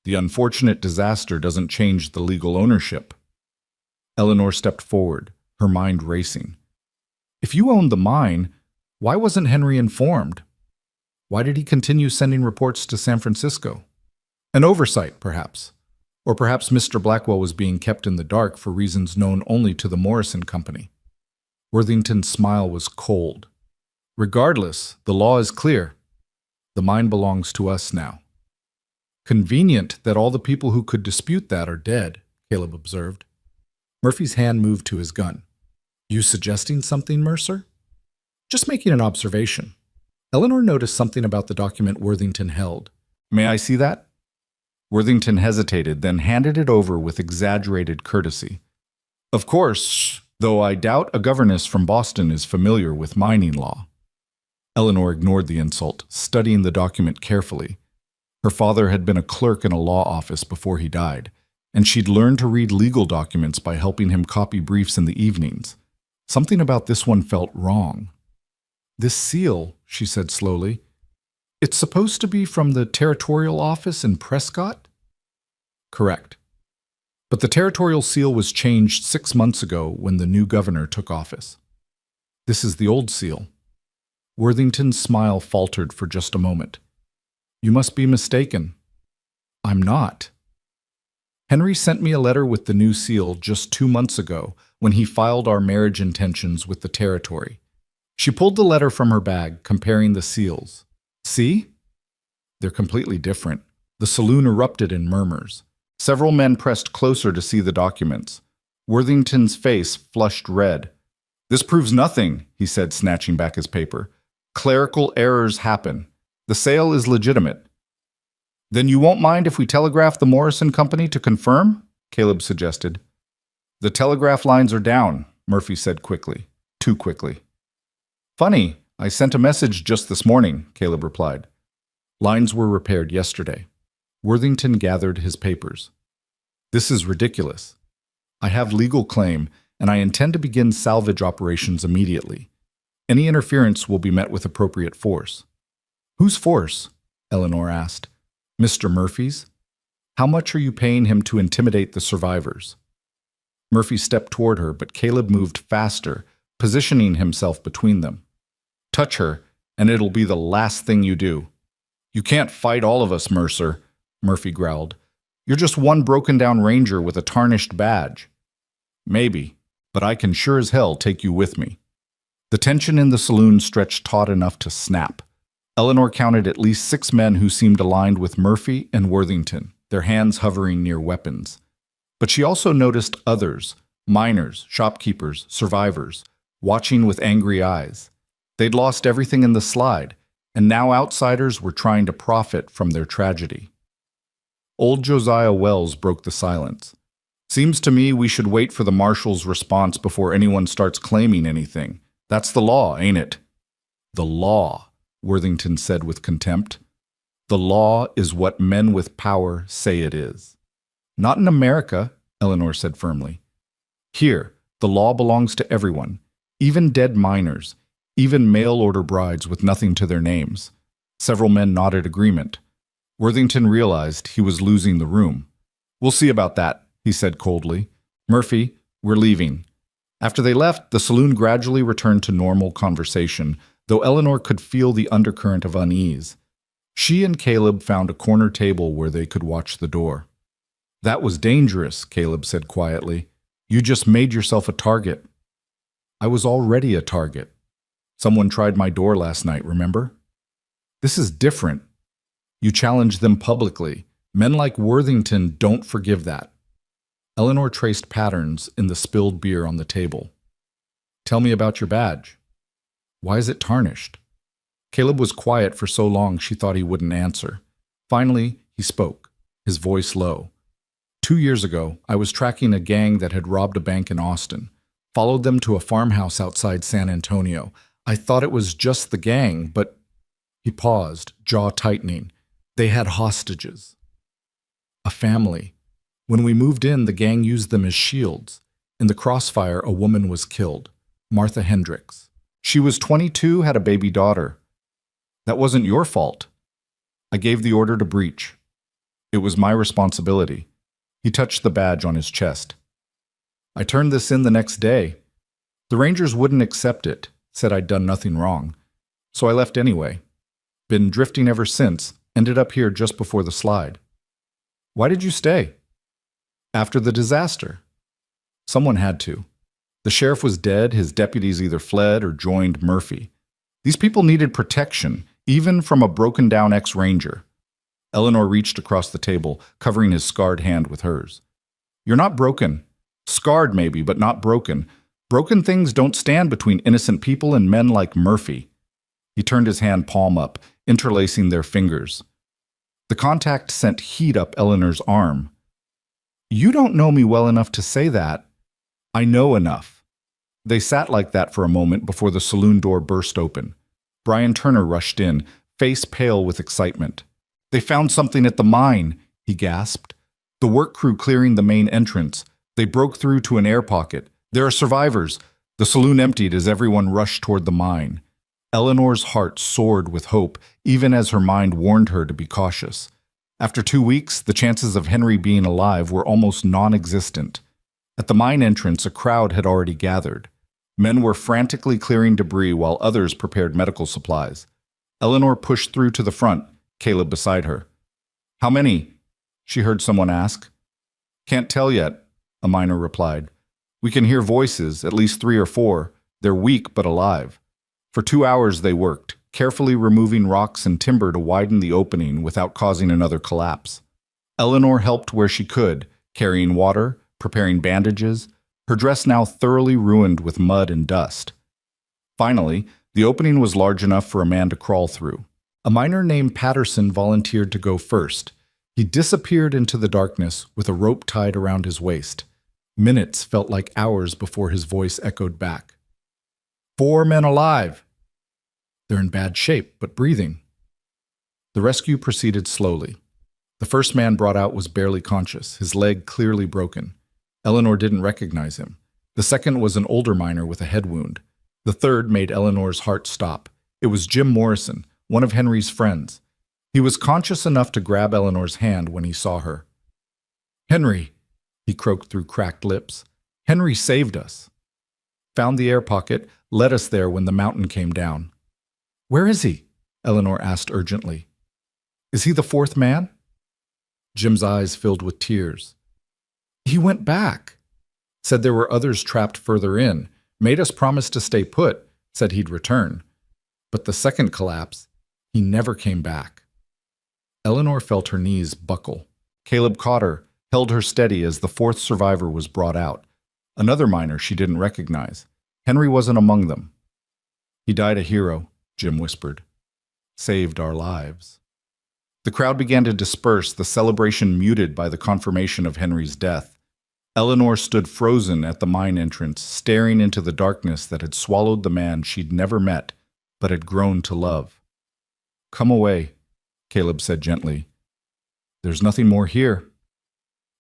The unfortunate disaster doesn't change the legal ownership. Eleanor stepped forward, her mind racing. If you owned the mine, why wasn't Henry informed? Why did he continue sending reports to San Francisco? An oversight, perhaps. Or perhaps Mr. Blackwell was being kept in the dark for reasons known only to the Morrison Company. Worthington's smile was cold. Regardless, the law is clear. The mine belongs to us now. Convenient that all the people who could dispute that are dead, Caleb observed. Murphy's hand moved to his gun. You suggesting something, Mercer? Just making an observation. Eleanor noticed something about the document Worthington held. May I see that? Worthington hesitated, then handed it over with exaggerated courtesy. Of course, though I doubt a governess from Boston is familiar with mining law. Eleanor ignored the insult, studying the document carefully. Her father had been a clerk in a law office before he died, and she'd learned to read legal documents by helping him copy briefs in the evenings. Something about this one felt wrong. This seal, she said slowly, it's supposed to be from the territorial office in Prescott? Correct. But the territorial seal was changed 6 months ago when the new governor took office. This is the old seal. Worthington's smile faltered for just a moment. You must be mistaken. I'm not. Henry sent me a letter with the new seal just 2 months ago when he filed our marriage intentions with the territory. She pulled the letter from her bag, comparing the seals. See? They're completely different. The saloon erupted in murmurs. Several men pressed closer to see the documents. Worthington's face flushed red. This proves nothing, he said, snatching back his paper. Clerical errors happen. The sale is legitimate. Then you won't mind if we telegraph the Morrison Company to confirm? Caleb suggested. The telegraph lines are down, Murphy said quickly. Too quickly. Funny, I sent a message just this morning, Caleb replied. Lines were repaired yesterday. Worthington gathered his papers. This is ridiculous. I have legal claim, and I intend to begin salvage operations immediately. Any interference will be met with appropriate force. Whose force? Eleanor asked. Mr. Murphy's? How much are you paying him to intimidate the survivors? Murphy stepped toward her, but Caleb moved faster, positioning himself between them. Touch her, and it'll be the last thing you do. You can't fight all of us, Mercer, Murphy growled. You're just one broken-down ranger with a tarnished badge. Maybe, but I can sure as hell take you with me. The tension in the saloon stretched taut enough to snap. Eleanor counted at least 6 men who seemed aligned with Murphy and Worthington, their hands hovering near weapons. But she also noticed others, miners, shopkeepers, survivors, watching with angry eyes. They'd lost everything in the slide, and now outsiders were trying to profit from their tragedy. Old Josiah Wells broke the silence. Seems to me we should wait for the marshal's response before anyone starts claiming anything. That's the law, ain't it? The law, Worthington said with contempt. The law is what men with power say it is. Not in America, Eleanor said firmly. Here, the law belongs to everyone, even dead minors, even mail-order brides with nothing to their names. Several men nodded agreement. Worthington realized he was losing the room. We'll see about that, he said coldly. Murphy, we're leaving. After they left, the saloon gradually returned to normal conversation, though Eleanor could feel the undercurrent of unease. She and Caleb found a corner table where they could watch the door. That was dangerous, Caleb said quietly. You just made yourself a target. I was already a target. Someone tried my door last night, remember? This is different. You challenged them publicly. Men like Worthington don't forgive that. Eleanor traced patterns in the spilled beer on the table. Tell me about your badge. Why is it tarnished? Caleb was quiet for so long she thought he wouldn't answer. Finally, he spoke, his voice low. 2 years ago, I was tracking a gang that had robbed a bank in Austin. Followed them to a farmhouse outside San Antonio. I thought it was just the gang, but... He paused, jaw tightening. They had hostages. A family. When we moved in, the gang used them as shields. In the crossfire, a woman was killed. Martha Hendricks. She was 22, had a baby daughter. That wasn't your fault. I gave the order to breach. It was my responsibility. He touched the badge on his chest. I turned this in the next day. The Rangers wouldn't accept it, said I'd done nothing wrong. So I left anyway. Been drifting ever since, ended up here just before the slide. Why did you stay? After the disaster. Someone had to. The sheriff was dead, his deputies either fled or joined Murphy. These people needed protection, even from a broken-down ex-ranger. Eleanor reached across the table, covering his scarred hand with hers. You're not broken. Scarred maybe, but not broken. Broken things don't stand between innocent people and men like Murphy. He turned his hand palm up, interlacing their fingers. The contact sent heat up Eleanor's arm. You don't know me well enough to say that. I know enough. They sat like that for a moment before the saloon door burst open. Brian Turner rushed in, face pale with excitement. They found something at the mine, he gasped. The work crew clearing the main entrance. They broke through to an air pocket. There are survivors. The saloon emptied as everyone rushed toward the mine. Eleanor's heart soared with hope, even as her mind warned her to be cautious. After 2 weeks, the chances of Henry being alive were almost non-existent. At the mine entrance, a crowd had already gathered. Men were frantically clearing debris while others prepared medical supplies. Eleanor pushed through to the front, Caleb beside her. How many? She heard someone ask. Can't tell yet, a miner replied. We can hear voices, at least 3 or 4. They're weak but alive. For 2 hours they worked, carefully removing rocks and timber to widen the opening without causing another collapse. Eleanor helped where she could, carrying water, preparing bandages, her dress now thoroughly ruined with mud and dust. Finally, the opening was large enough for a man to crawl through. A miner named Patterson volunteered to go first. He disappeared into the darkness with a rope tied around his waist. Minutes felt like hours before his voice echoed back. 4 men alive. They're in bad shape, but breathing. The rescue proceeded slowly. The first man brought out was barely conscious, his leg clearly broken. Eleanor didn't recognize him. The second was an older miner with a head wound. The third made Eleanor's heart stop. It was Jim Morrison, one of Henry's friends. He was conscious enough to grab Eleanor's hand when he saw her. Henry, he croaked through cracked lips. Henry saved us. Found the air pocket, led us there when the mountain came down. Where is he? Eleanor asked urgently. Is he the 4th man? Jim's eyes filled with tears. He went back. Said there were others trapped further in. Made us promise to stay put. Said he'd return. But the second collapse, he never came back. Eleanor felt her knees buckle. Caleb caught her, held her steady as the 4th survivor was brought out. Another miner she didn't recognize. Henry wasn't among them. He died a hero, Jim whispered. Saved our lives. The crowd began to disperse, the celebration muted by the confirmation of Henry's death. Eleanor stood frozen at the mine entrance, staring into the darkness that had swallowed the man she'd never met, but had grown to love. Come away, Caleb said gently. There's nothing more here.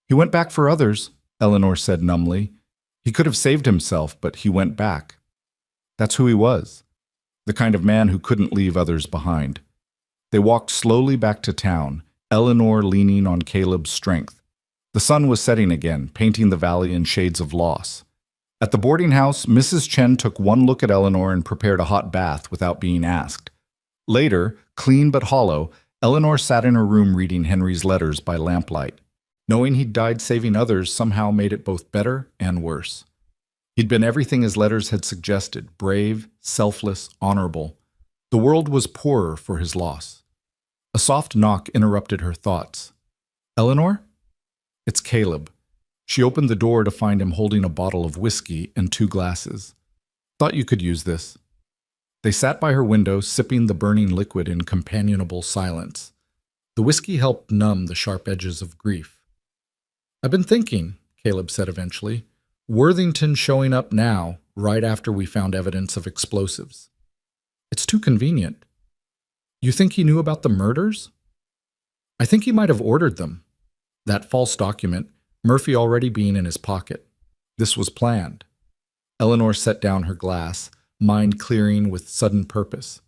He went back for others, Eleanor said numbly. He could have saved himself, but he went back. That's who he was, the kind of man who couldn't leave others behind. They walked slowly back to town, Eleanor leaning on Caleb's strength. The sun was setting again, painting the valley in shades of loss. At the boarding house, Mrs. Chen took one look at Eleanor and prepared a hot bath without being asked. Later, clean but hollow, Eleanor sat in her room reading Henry's letters by lamplight. Knowing he'd died saving others somehow made it both better and worse. He'd been everything his letters had suggested, brave, selfless, honorable. The world was poorer for his loss. A soft knock interrupted her thoughts. Eleanor? It's Caleb. She opened the door to find him holding a bottle of whiskey and 2 glasses. Thought you could use this. They sat by her window, sipping the burning liquid in companionable silence. The whiskey helped numb the sharp edges of grief. I've been thinking, Caleb said eventually. Worthington showing up now, right after we found evidence of explosives. It's too convenient. You think he knew about the murders? I think he might have ordered them. That false document, Murphy already being in his pocket. This was planned. Eleanor set down her glass, mind clearing with sudden purpose.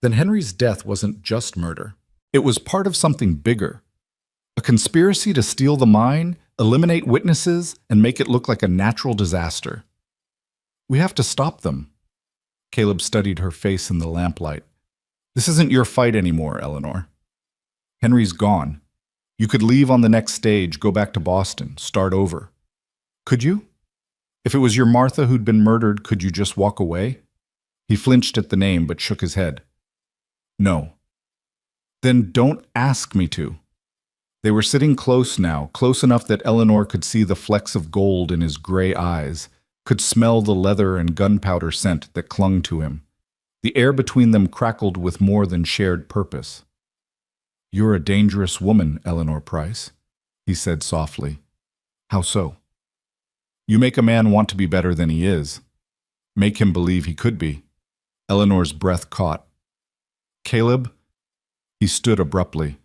Then Henry's death wasn't just murder. It was part of something bigger. A conspiracy to steal the mine, eliminate witnesses, and make it look like a natural disaster. We have to stop them. Caleb studied her face in the lamplight. This isn't your fight anymore, Eleanor. Henry's gone. You could leave on the next stage, go back to Boston, start over. Could you? If it was your Martha who'd been murdered, could you just walk away? He flinched at the name but shook his head. No. Then don't ask me to. They were sitting close now, close enough that Eleanor could see the flecks of gold in his gray eyes, could smell the leather and gunpowder scent that clung to him. The air between them crackled with more than shared purpose. You're a dangerous woman, Eleanor Price, he said softly. How so? You make a man want to be better than he is. Make him believe he could be. Eleanor's breath caught. Caleb? He stood abruptly.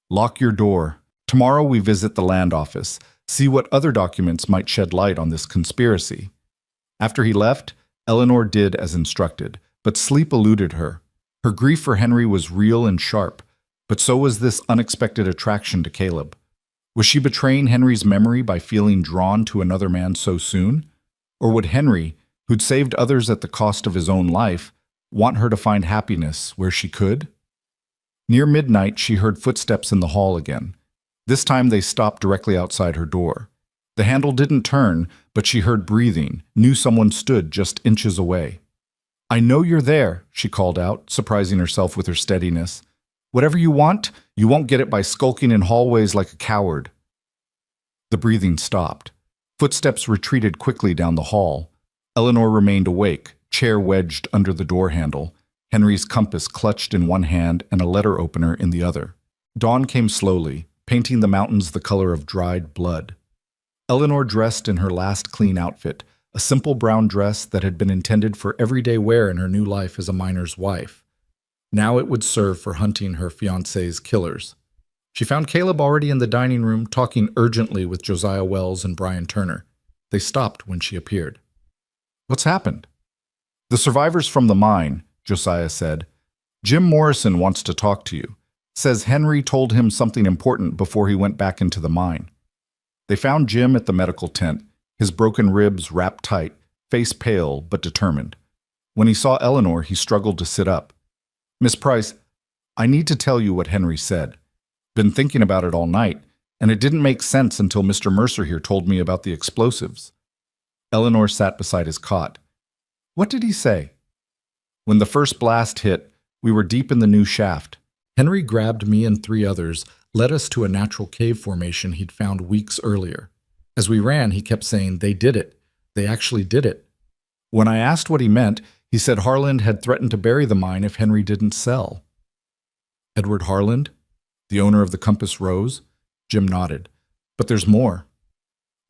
Lock your door. Tomorrow we visit the land office, see what other documents might shed light on this conspiracy. After he left, Eleanor did as instructed, but sleep eluded her. Her grief for Henry was real and sharp, but so was this unexpected attraction to Caleb. Was she betraying Henry's memory by feeling drawn to another man so soon? Or would Henry, who'd saved others at the cost of his own life, want her to find happiness where she could? Near midnight, she heard footsteps in the hall again. This time they stopped directly outside her door. The handle didn't turn, but she heard breathing, knew someone stood just inches away. I know you're there, she called out, surprising herself with her steadiness. Whatever you want, you won't get it by skulking in hallways like a coward. The breathing stopped. Footsteps retreated quickly down the hall. Eleanor remained awake, chair wedged under the door handle, Henry's compass clutched in one hand and a letter opener in the other. Dawn came slowly, painting the mountains the color of dried blood. Eleanor dressed in her last clean outfit, a simple brown dress that had been intended for everyday wear in her new life as a miner's wife. Now it would serve for hunting her fiancé's killers. She found Caleb already in the dining room, talking urgently with Josiah Wells and Brian Turner. They stopped when she appeared. What's happened? The survivors from the mine, Josiah said. Jim Morrison wants to talk to you. Says Henry told him something important before he went back into the mine. They found Jim at the medical tent, his broken ribs wrapped tight, face pale but determined. When he saw Eleanor, he struggled to sit up. Miss Price, I need to tell you what Henry said. Been thinking about it all night, and it didn't make sense until Mr. Mercer here told me about the explosives. Eleanor sat beside his cot. What did he say? When the first blast hit, we were deep in the new shaft. Henry grabbed me and 3 others, led us to a natural cave formation he'd found weeks earlier. As we ran, he kept saying, they did it. They actually did it. When I asked what he meant, he said Harland had threatened to bury the mine if Henry didn't sell. Edward Harland? The owner of the Compass Rose? Jim nodded. But there's more.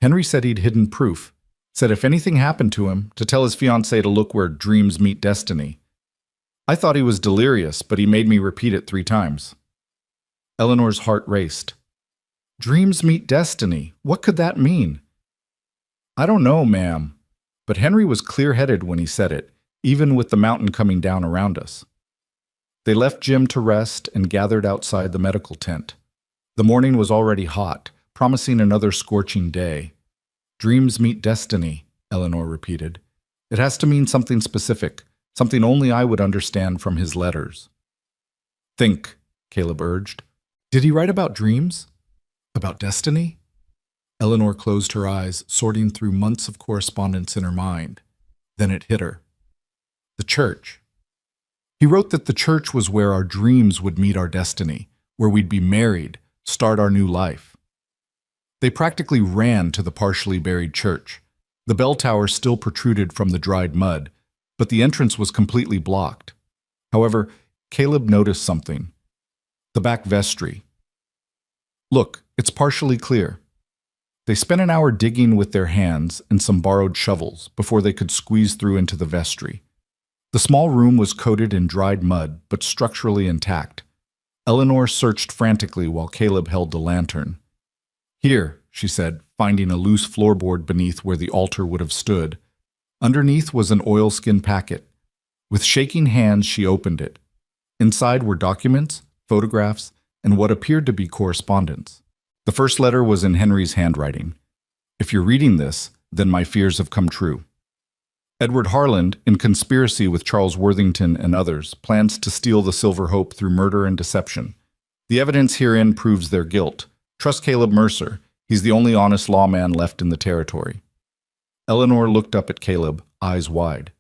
Henry said he'd hidden proof. Said if anything happened to him, to tell his fiancée to look where dreams meet destiny. I thought he was delirious, but he made me repeat it 3 times. Eleanor's heart raced. Dreams meet destiny. What could that mean? I don't know, ma'am. But Henry was clear-headed when he said it, even with the mountain coming down around us. They left Jim to rest and gathered outside the medical tent. The morning was already hot, promising another scorching day. Dreams meet destiny, Eleanor repeated. It has to mean something specific, something only I would understand from his letters. Think, Caleb urged. Did he write about dreams? About destiny? Eleanor closed her eyes, sorting through months of correspondence in her mind. Then it hit her. The church. He wrote that the church was where our dreams would meet our destiny, where we'd be married, start our new life. They practically ran to the partially buried church. The bell tower still protruded from the dried mud, but the entrance was completely blocked. However, Caleb noticed something. The back vestry. Look, it's partially clear. They spent an hour digging with their hands and some borrowed shovels before they could squeeze through into the vestry. The small room was coated in dried mud, but structurally intact. Eleanor searched frantically while Caleb held the lantern. Here, she said, finding a loose floorboard beneath where the altar would have stood. Underneath was an oilskin packet. With shaking hands, she opened it. Inside were documents, photographs, and what appeared to be correspondence. The first letter was in Henry's handwriting. If you're reading this, then my fears have come true. Edward Harland, in conspiracy with Charles Worthington and others, plans to steal the Silver Hope through murder and deception. The evidence herein proves their guilt. Trust Caleb Mercer. He's the only honest lawman left in the territory. Eleanor looked up at Caleb, eyes wide.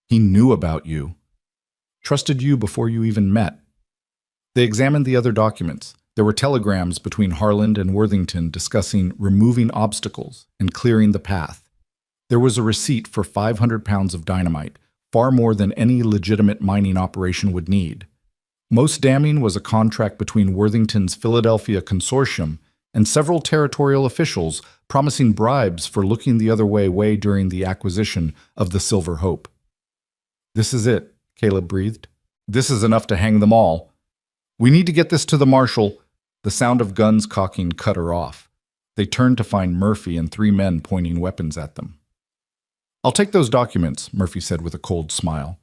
He knew about you. Trusted you before you even met. They examined the other documents. There were telegrams between Harland and Worthington discussing removing obstacles and clearing the path. There was a receipt for 500 pounds of dynamite, far more than any legitimate mining operation would need. Most damning was a contract between Worthington's Philadelphia consortium and several territorial officials promising bribes for looking the other way during the acquisition of the Silver Hope. This is it, Caleb breathed. This is enough to hang them all. We need to get this to the marshal. The sound of guns cocking cut her off. They turned to find Murphy and 3 men pointing weapons at them. I'll take those documents, Murphy said with a cold smile.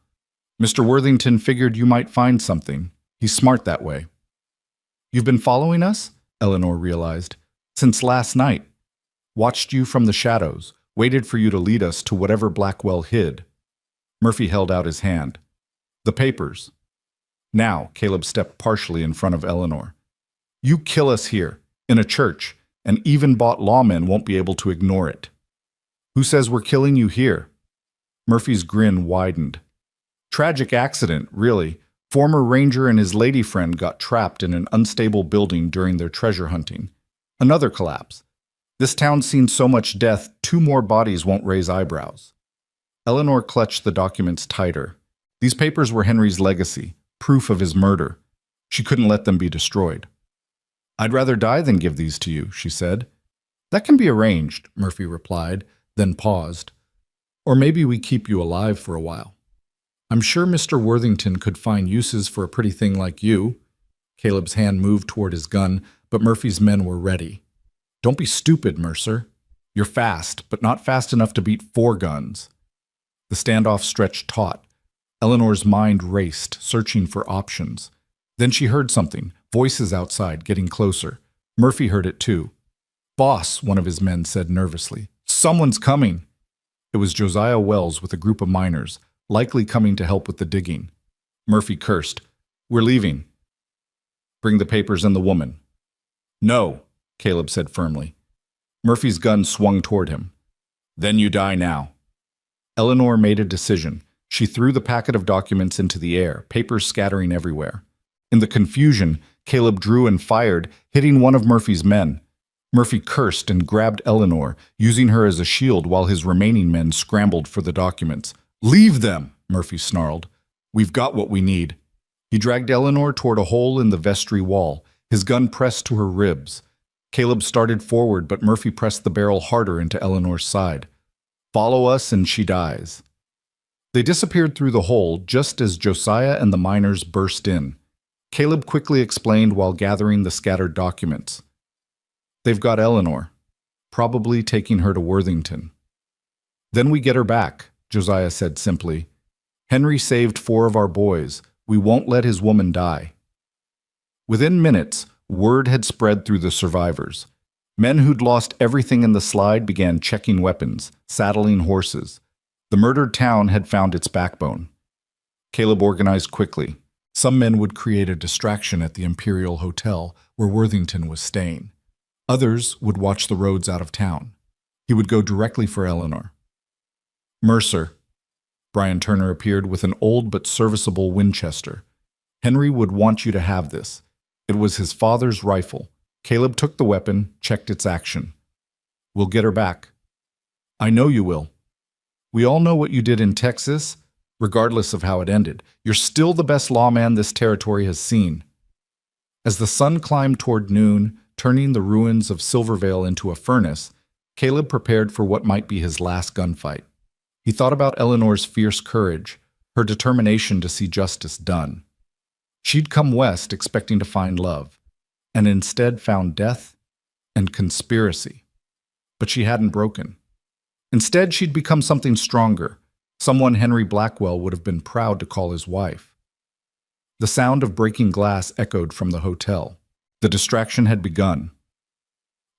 Mr. Worthington figured you might find something. He's smart that way. You've been following us? Eleanor realized. Since last night. Watched you from the shadows, waited for you to lead us to whatever Blackwell hid. Murphy held out his hand. The papers. Now, Caleb stepped partially in front of Eleanor. You kill us here, in a church, and even bought lawmen won't be able to ignore it. Who says we're killing you here? Murphy's grin widened. Tragic accident, really. Former ranger and his lady friend got trapped in an unstable building during their treasure hunting. Another collapse. This town's seen so much death, 2 more bodies won't raise eyebrows. Eleanor clutched the documents tighter. These papers were Henry's legacy, proof of his murder. She couldn't let them be destroyed. I'd rather die than give these to you, she said. That can be arranged, Murphy replied, then paused. Or maybe we keep you alive for a while. I'm sure Mr. Worthington could find uses for a pretty thing like you. Caleb's hand moved toward his gun, but Murphy's men were ready. Don't be stupid, Mercer. You're fast, but not fast enough to beat 4 guns. The standoff stretched taut. Eleanor's mind raced, searching for options. Then she heard something, voices outside, getting closer. Murphy heard it too. Boss, one of his men said nervously. Someone's coming. It was Josiah Wells with a group of miners, likely coming to help with the digging. Murphy cursed. We're leaving. Bring the papers and the woman. No, Caleb said firmly. Murphy's gun swung toward him. Then you die now. Eleanor made a decision. She threw the packet of documents into the air, papers scattering everywhere. In the confusion, Caleb drew and fired, hitting one of Murphy's men. Murphy cursed and grabbed Eleanor, using her as a shield while his remaining men scrambled for the documents. Leave them, Murphy snarled. We've got what we need. He dragged Eleanor toward a hole in the vestry wall, his gun pressed to her ribs. Caleb started forward, but Murphy pressed the barrel harder into Eleanor's side. Follow us and she dies. They disappeared through the hole just as Josiah and the miners burst in. Caleb quickly explained while gathering the scattered documents. They've got Eleanor, probably taking her to Worthington. Then we get her back, Josiah said simply. Henry saved 4 of our boys. We won't let his woman die. Within minutes, word had spread through the survivors. Men who'd lost everything in the slide began checking weapons, saddling horses. The murdered town had found its backbone. Caleb organized quickly. Some men would create a distraction at the Imperial Hotel where Worthington was staying. Others would watch the roads out of town. He would go directly for Eleanor. Mercer. Brian Turner appeared with an old but serviceable Winchester. Henry would want you to have this. It was his father's rifle. Caleb took the weapon, checked its action. We'll get her back. I know you will. We all know what you did in Texas, regardless of how it ended. You're still the best lawman this territory has seen. As the sun climbed toward noon, turning the ruins of Silvervale into a furnace, Caleb prepared for what might be his last gunfight. He thought about Eleanor's fierce courage, her determination to see justice done. She'd come west expecting to find love, and instead found death and conspiracy. But she hadn't broken. Instead, she'd become something stronger, someone Henry Blackwell would have been proud to call his wife. The sound of breaking glass echoed from the hotel. The distraction had begun.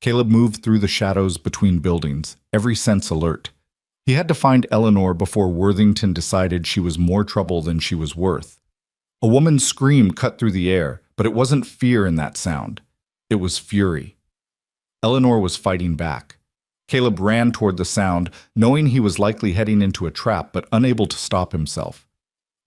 Caleb moved through the shadows between buildings, every sense alert. He had to find Eleanor before Worthington decided she was more trouble than she was worth. A woman's scream cut through the air, but it wasn't fear in that sound. It was fury. Eleanor was fighting back. Caleb ran toward the sound, knowing he was likely heading into a trap but unable to stop himself.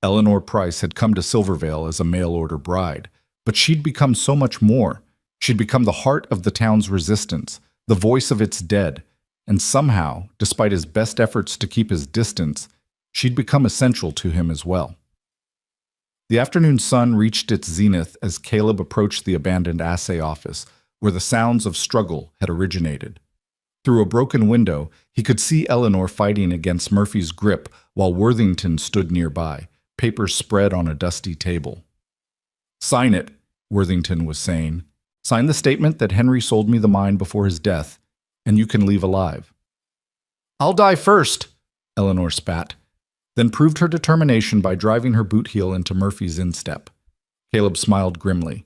Eleanor Price had come to Silvervale as a mail-order bride, but she'd become so much more. She'd become the heart of the town's resistance, the voice of its dead, and somehow, despite his best efforts to keep his distance, she'd become essential to him as well. The afternoon sun reached its zenith as Caleb approached the abandoned assay office, where the sounds of struggle had originated. Through a broken window, he could see Eleanor fighting against Murphy's grip while Worthington stood nearby, papers spread on a dusty table. "Sign it," Worthington was saying. "Sign the statement that Henry sold me the mine before his death, and you can leave alive." "I'll die first," Eleanor spat, then proved her determination by driving her boot heel into Murphy's instep. Caleb smiled grimly.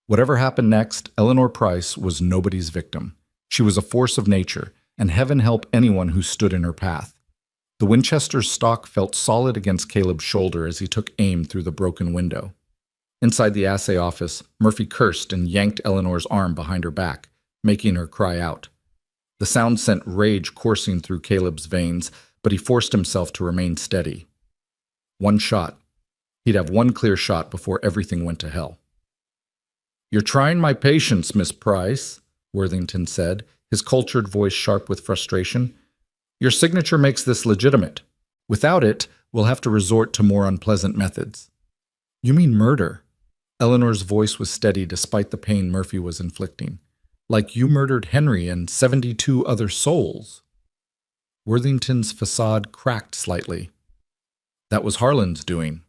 Whatever happened next, Eleanor Price was nobody's victim. She was a force of nature, and heaven help anyone who stood in her path. The Winchester's stock felt solid against Caleb's shoulder as he took aim through the broken window. Inside the assay office, Murphy cursed and yanked Eleanor's arm behind her back, making her cry out. The sound sent rage coursing through Caleb's veins, but he forced himself to remain steady. One shot. He'd have one clear shot before everything went to hell. "You're trying my patience, Miss Price," Worthington said, his cultured voice sharp with frustration. "Your signature makes this legitimate. Without it, we'll have to resort to more unpleasant methods." "You mean murder?" Eleanor's voice was steady despite the pain Murphy was inflicting. "Like you murdered Henry and 72 other souls." Worthington's facade cracked slightly. "That was Harlan's doing.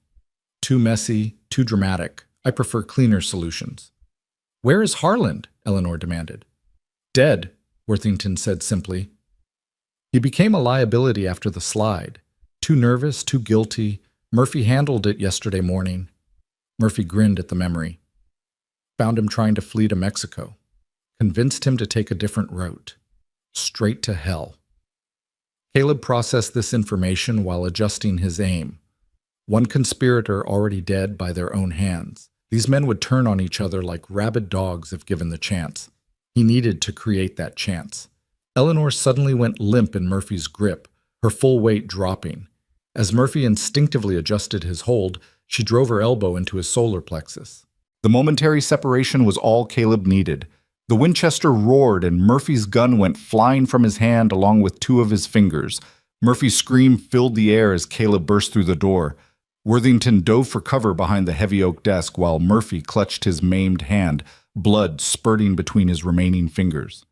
Too messy, too dramatic. I prefer cleaner solutions." "Where is Harlan?" Eleanor demanded. "Dead," Worthington said simply. "He became a liability after the slide. Too nervous, too guilty. Murphy handled it yesterday morning." Murphy grinned at the memory. "Found him trying to flee to Mexico. Convinced him to take a different route. Straight to hell." Caleb processed this information while adjusting his aim. One conspirator already dead by their own hands. These men would turn on each other like rabid dogs if given the chance. He needed to create that chance. Eleanor suddenly went limp in Murphy's grip, her full weight dropping. As Murphy instinctively adjusted his hold, she drove her elbow into his solar plexus. The momentary separation was all Caleb needed. The Winchester roared and Murphy's gun went flying from his hand along with 2 of his fingers. Murphy's scream filled the air as Caleb burst through the door. Worthington dove for cover behind the heavy oak desk while Murphy clutched his maimed hand, blood spurting between his remaining fingers.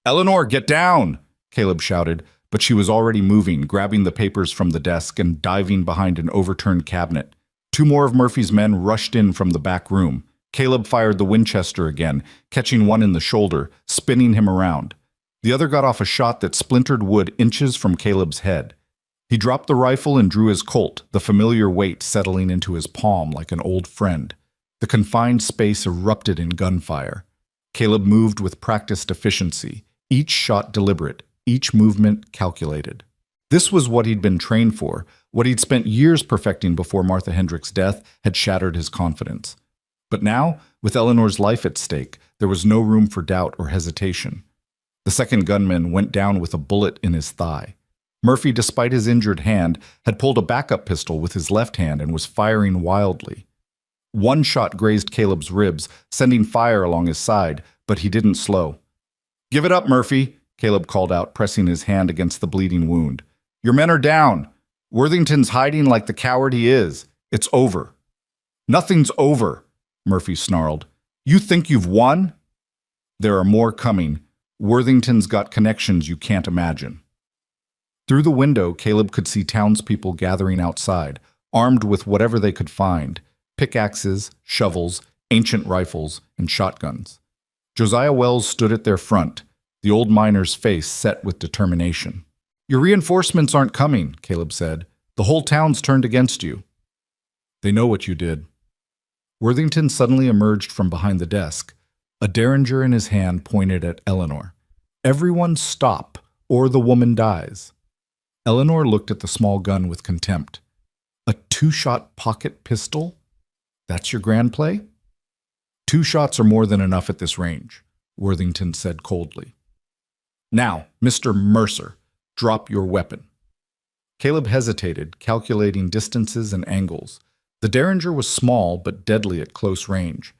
"Eleanor, get down!" Caleb shouted, but she was already moving, grabbing the papers from the desk and diving behind an overturned cabinet. 2 more of Murphy's men rushed in from the back room. Caleb fired the Winchester again, catching one in the shoulder, spinning him around. The other got off a shot that splintered wood inches from Caleb's head. He dropped the rifle and drew his Colt, the familiar weight settling into his palm like an old friend. The confined space erupted in gunfire. Caleb moved with practiced efficiency, each shot deliberate, each movement calculated. This was what he'd been trained for, what he'd spent years perfecting before Martha Hendrick's death had shattered his confidence. But now, with Eleanor's life at stake, there was no room for doubt or hesitation. The second gunman went down with a bullet in his thigh. Murphy, despite his injured hand, had pulled a backup pistol with his left hand and was firing wildly. One shot grazed Caleb's ribs, sending fire along his side, but he didn't slow. "Give it up, Murphy," Caleb called out, pressing his hand against the bleeding wound. "Your men are down. Worthington's hiding like the coward he is. It's over." "Nothing's over," Murphy snarled. "You think you've won?" "There are more coming. Worthington's got connections you can't imagine." Through the window, Caleb could see townspeople gathering outside, armed with whatever they could find: pickaxes, shovels, ancient rifles, and shotguns. Josiah Wells stood at their front, the old miner's face set with determination. "Your reinforcements aren't coming," Caleb said. "The whole town's turned against you." "They know what you did." Worthington suddenly emerged from behind the desk, a derringer in his hand pointed at Eleanor. "Everyone stop, or the woman dies." Eleanor looked at the small gun with contempt. "A 2-shot pocket pistol? That's your grand play?" "2 shots are more than enough at this range," Worthington said coldly. "Now, Mr. Mercer, drop your weapon." Caleb hesitated, calculating distances and angles. The derringer was small but deadly at close range.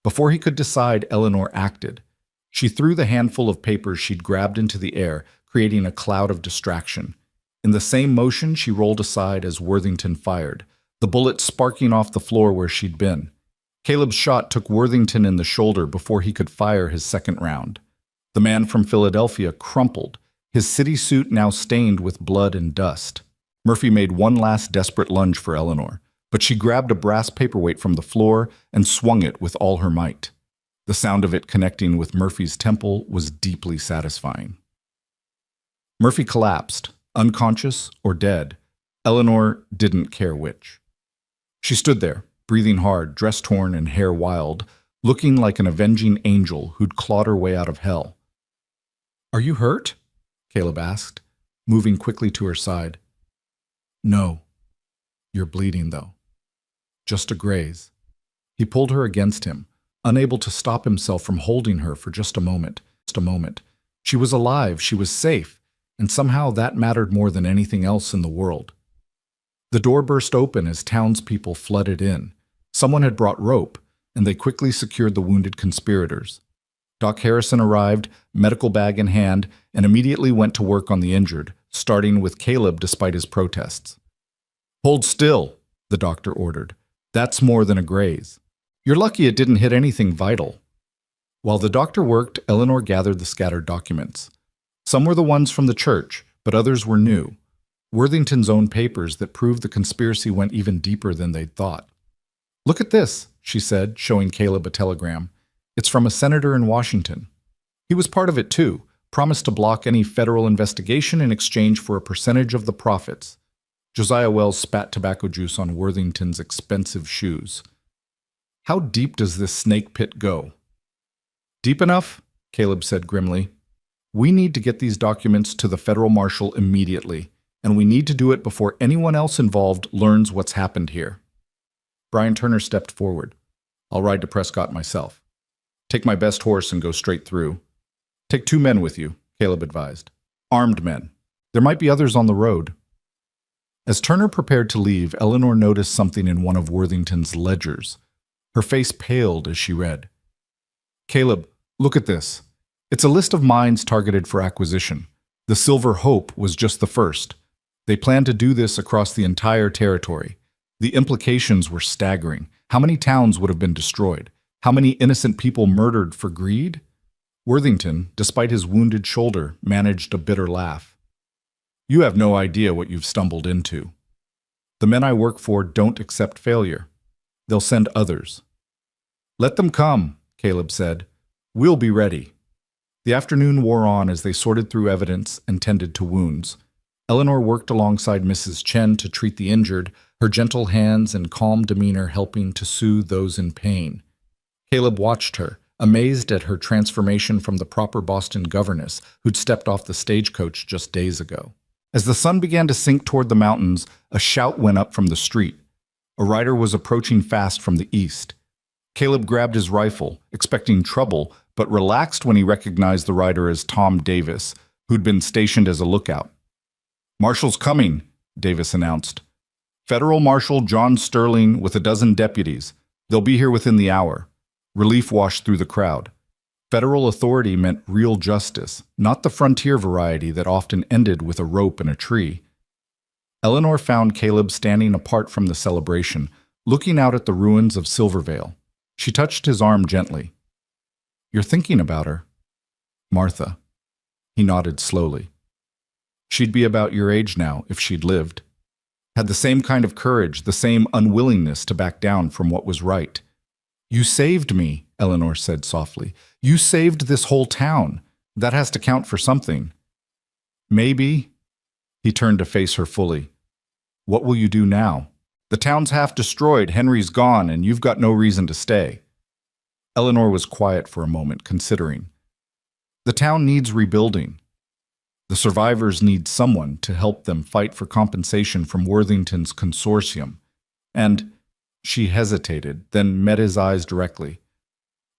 Before he could decide, Eleanor acted. She threw the handful of papers she'd grabbed into the air, creating a cloud of distraction. In the same motion, she rolled aside as Worthington fired, the bullet sparking off the floor where she'd been. Caleb's shot took Worthington in the shoulder before he could fire his second round. The man from Philadelphia crumpled, his city suit now stained with blood and dust. Murphy made one last desperate lunge for Eleanor, but she grabbed a brass paperweight from the floor and swung it with all her might. The sound of it connecting with Murphy's temple was deeply satisfying. Murphy collapsed, unconscious or dead. Eleanor didn't care which. She stood there, breathing hard, dress torn and hair wild, looking like an avenging angel who'd clawed her way out of hell. "Are you hurt?" Caleb asked, moving quickly to her side. "No. You're bleeding, though. Just a graze." He pulled her against him, unable to stop himself from holding her for just a moment. She was alive, she was safe, and somehow that mattered more than anything else in the world. The door burst open as townspeople flooded in. Someone had brought rope, and they quickly secured the wounded conspirators. Doc Harrison arrived, medical bag in hand, and immediately went to work on the injured, starting with Caleb despite his protests. "Hold still," the doctor ordered. "That's more than a graze. You're lucky it didn't hit anything vital." While the doctor worked, Eleanor gathered the scattered documents. Some were the ones from the church, but others were new. Worthington's own papers that proved the conspiracy went even deeper than they'd thought. "Look at this," she said, showing Caleb a telegram. "It's from a senator in Washington. He was part of it too, promised to block any federal investigation in exchange for a percentage of the profits." Josiah Wells spat tobacco juice on Worthington's expensive shoes. "How deep does this snake pit go?" "Deep enough," Caleb said grimly. "We need to get these documents to the federal marshal immediately, and we need to do it before anyone else involved learns what's happened here." Brian Turner stepped forward. "I'll ride to Prescott myself. Take my best horse and go straight through." "Take 2 men with you," Caleb advised. "Armed men. There might be others on the road." As Turner prepared to leave, Eleanor noticed something in one of Worthington's ledgers. Her face paled as she read. "Caleb, look at this. It's a list of mines targeted for acquisition. The Silver Hope was just the first. They plan to do this across the entire territory. The implications were staggering. How many towns would have been destroyed? How many innocent people murdered for greed?" Worthington, despite his wounded shoulder, managed a bitter laugh. "You have no idea what you've stumbled into. The men I work for don't accept failure. They'll send others." "Let them come," Caleb said. "We'll be ready." The afternoon wore on as they sorted through evidence and tended to wounds. Eleanor worked alongside Mrs. Chen to treat the injured, her gentle hands and calm demeanor helping to soothe those in pain. Caleb watched her, amazed at her transformation from the proper Boston governess who'd stepped off the stagecoach just days ago. As the sun began to sink toward the mountains, a shout went up from the street. A rider was approaching fast from the east. Caleb grabbed his rifle, expecting trouble, but relaxed when he recognized the rider as Tom Davis, who'd been stationed as a lookout. "Marshal's coming," Davis announced. "Federal Marshal John Sterling with a dozen deputies. They'll be here within the hour." Relief washed through the crowd. Federal authority meant real justice, not the frontier variety that often ended with a rope and a tree. Eleanor found Caleb standing apart from the celebration, looking out at the ruins of Silvervale. She touched his arm gently. "You're thinking about her." "Martha." He nodded slowly. "She'd be about your age now if she'd lived. Had the same kind of courage, the same unwillingness to back down from what was right." "You saved me," Eleanor said softly. "You saved this whole town. That has to count for something." "Maybe." He turned to face her fully. "What will you do now? The town's half destroyed, Henry's gone, and you've got no reason to stay." Eleanor was quiet for a moment, considering. "The town needs rebuilding. The survivors need someone to help them fight for compensation from Worthington's consortium. And..." She hesitated, then met his eyes directly.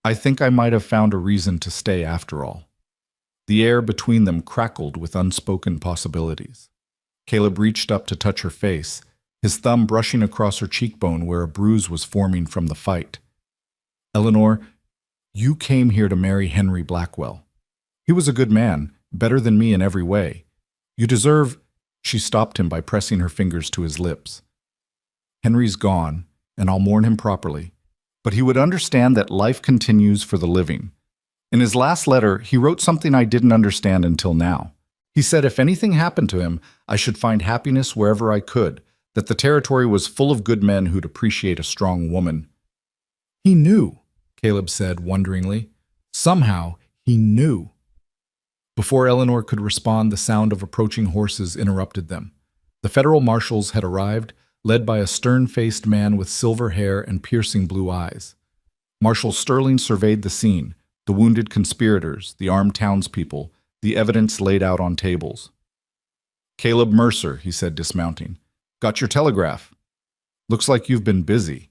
"I think I might have found a reason to stay after all." The air between them crackled with unspoken possibilities. Caleb reached up to touch her face, his thumb brushing across her cheekbone where a bruise was forming from the fight. "Eleanor, you came here to marry Henry Blackwell. He was a good man, better than me in every way. You deserve..." She stopped him by pressing her fingers to his lips. "Henry's gone, and I'll mourn him properly. But he would understand that life continues for the living. In his last letter, he wrote something I didn't understand until now. He said if anything happened to him, I should find happiness wherever I could, that the territory was full of good men who'd appreciate a strong woman." "He knew," Caleb said wonderingly. "Somehow, he knew." Before Eleanor could respond, the sound of approaching horses interrupted them. The federal marshals had arrived, led by a stern-faced man with silver hair and piercing blue eyes. Marshal Sterling surveyed the scene, the wounded conspirators, the armed townspeople, the evidence laid out on tables. "Caleb Mercer," he said, dismounting. "Got your telegraph? Looks like you've been busy."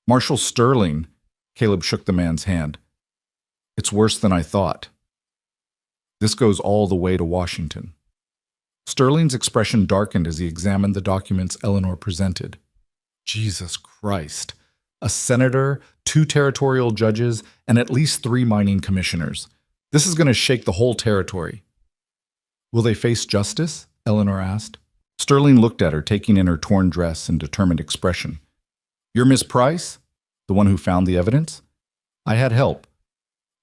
"Marshal Sterling," Caleb shook the man's hand. "It's worse than I thought. This goes all the way to Washington." Sterling's expression darkened as he examined the documents Eleanor presented. Jesus Christ. A senator, 2 territorial judges, and at least 3 mining commissioners. This is going to shake the whole territory. "Will they face justice?" Eleanor asked. Sterling looked at her, taking in her torn dress and determined expression. "You're Miss Price? The one who found the evidence?" "I had help.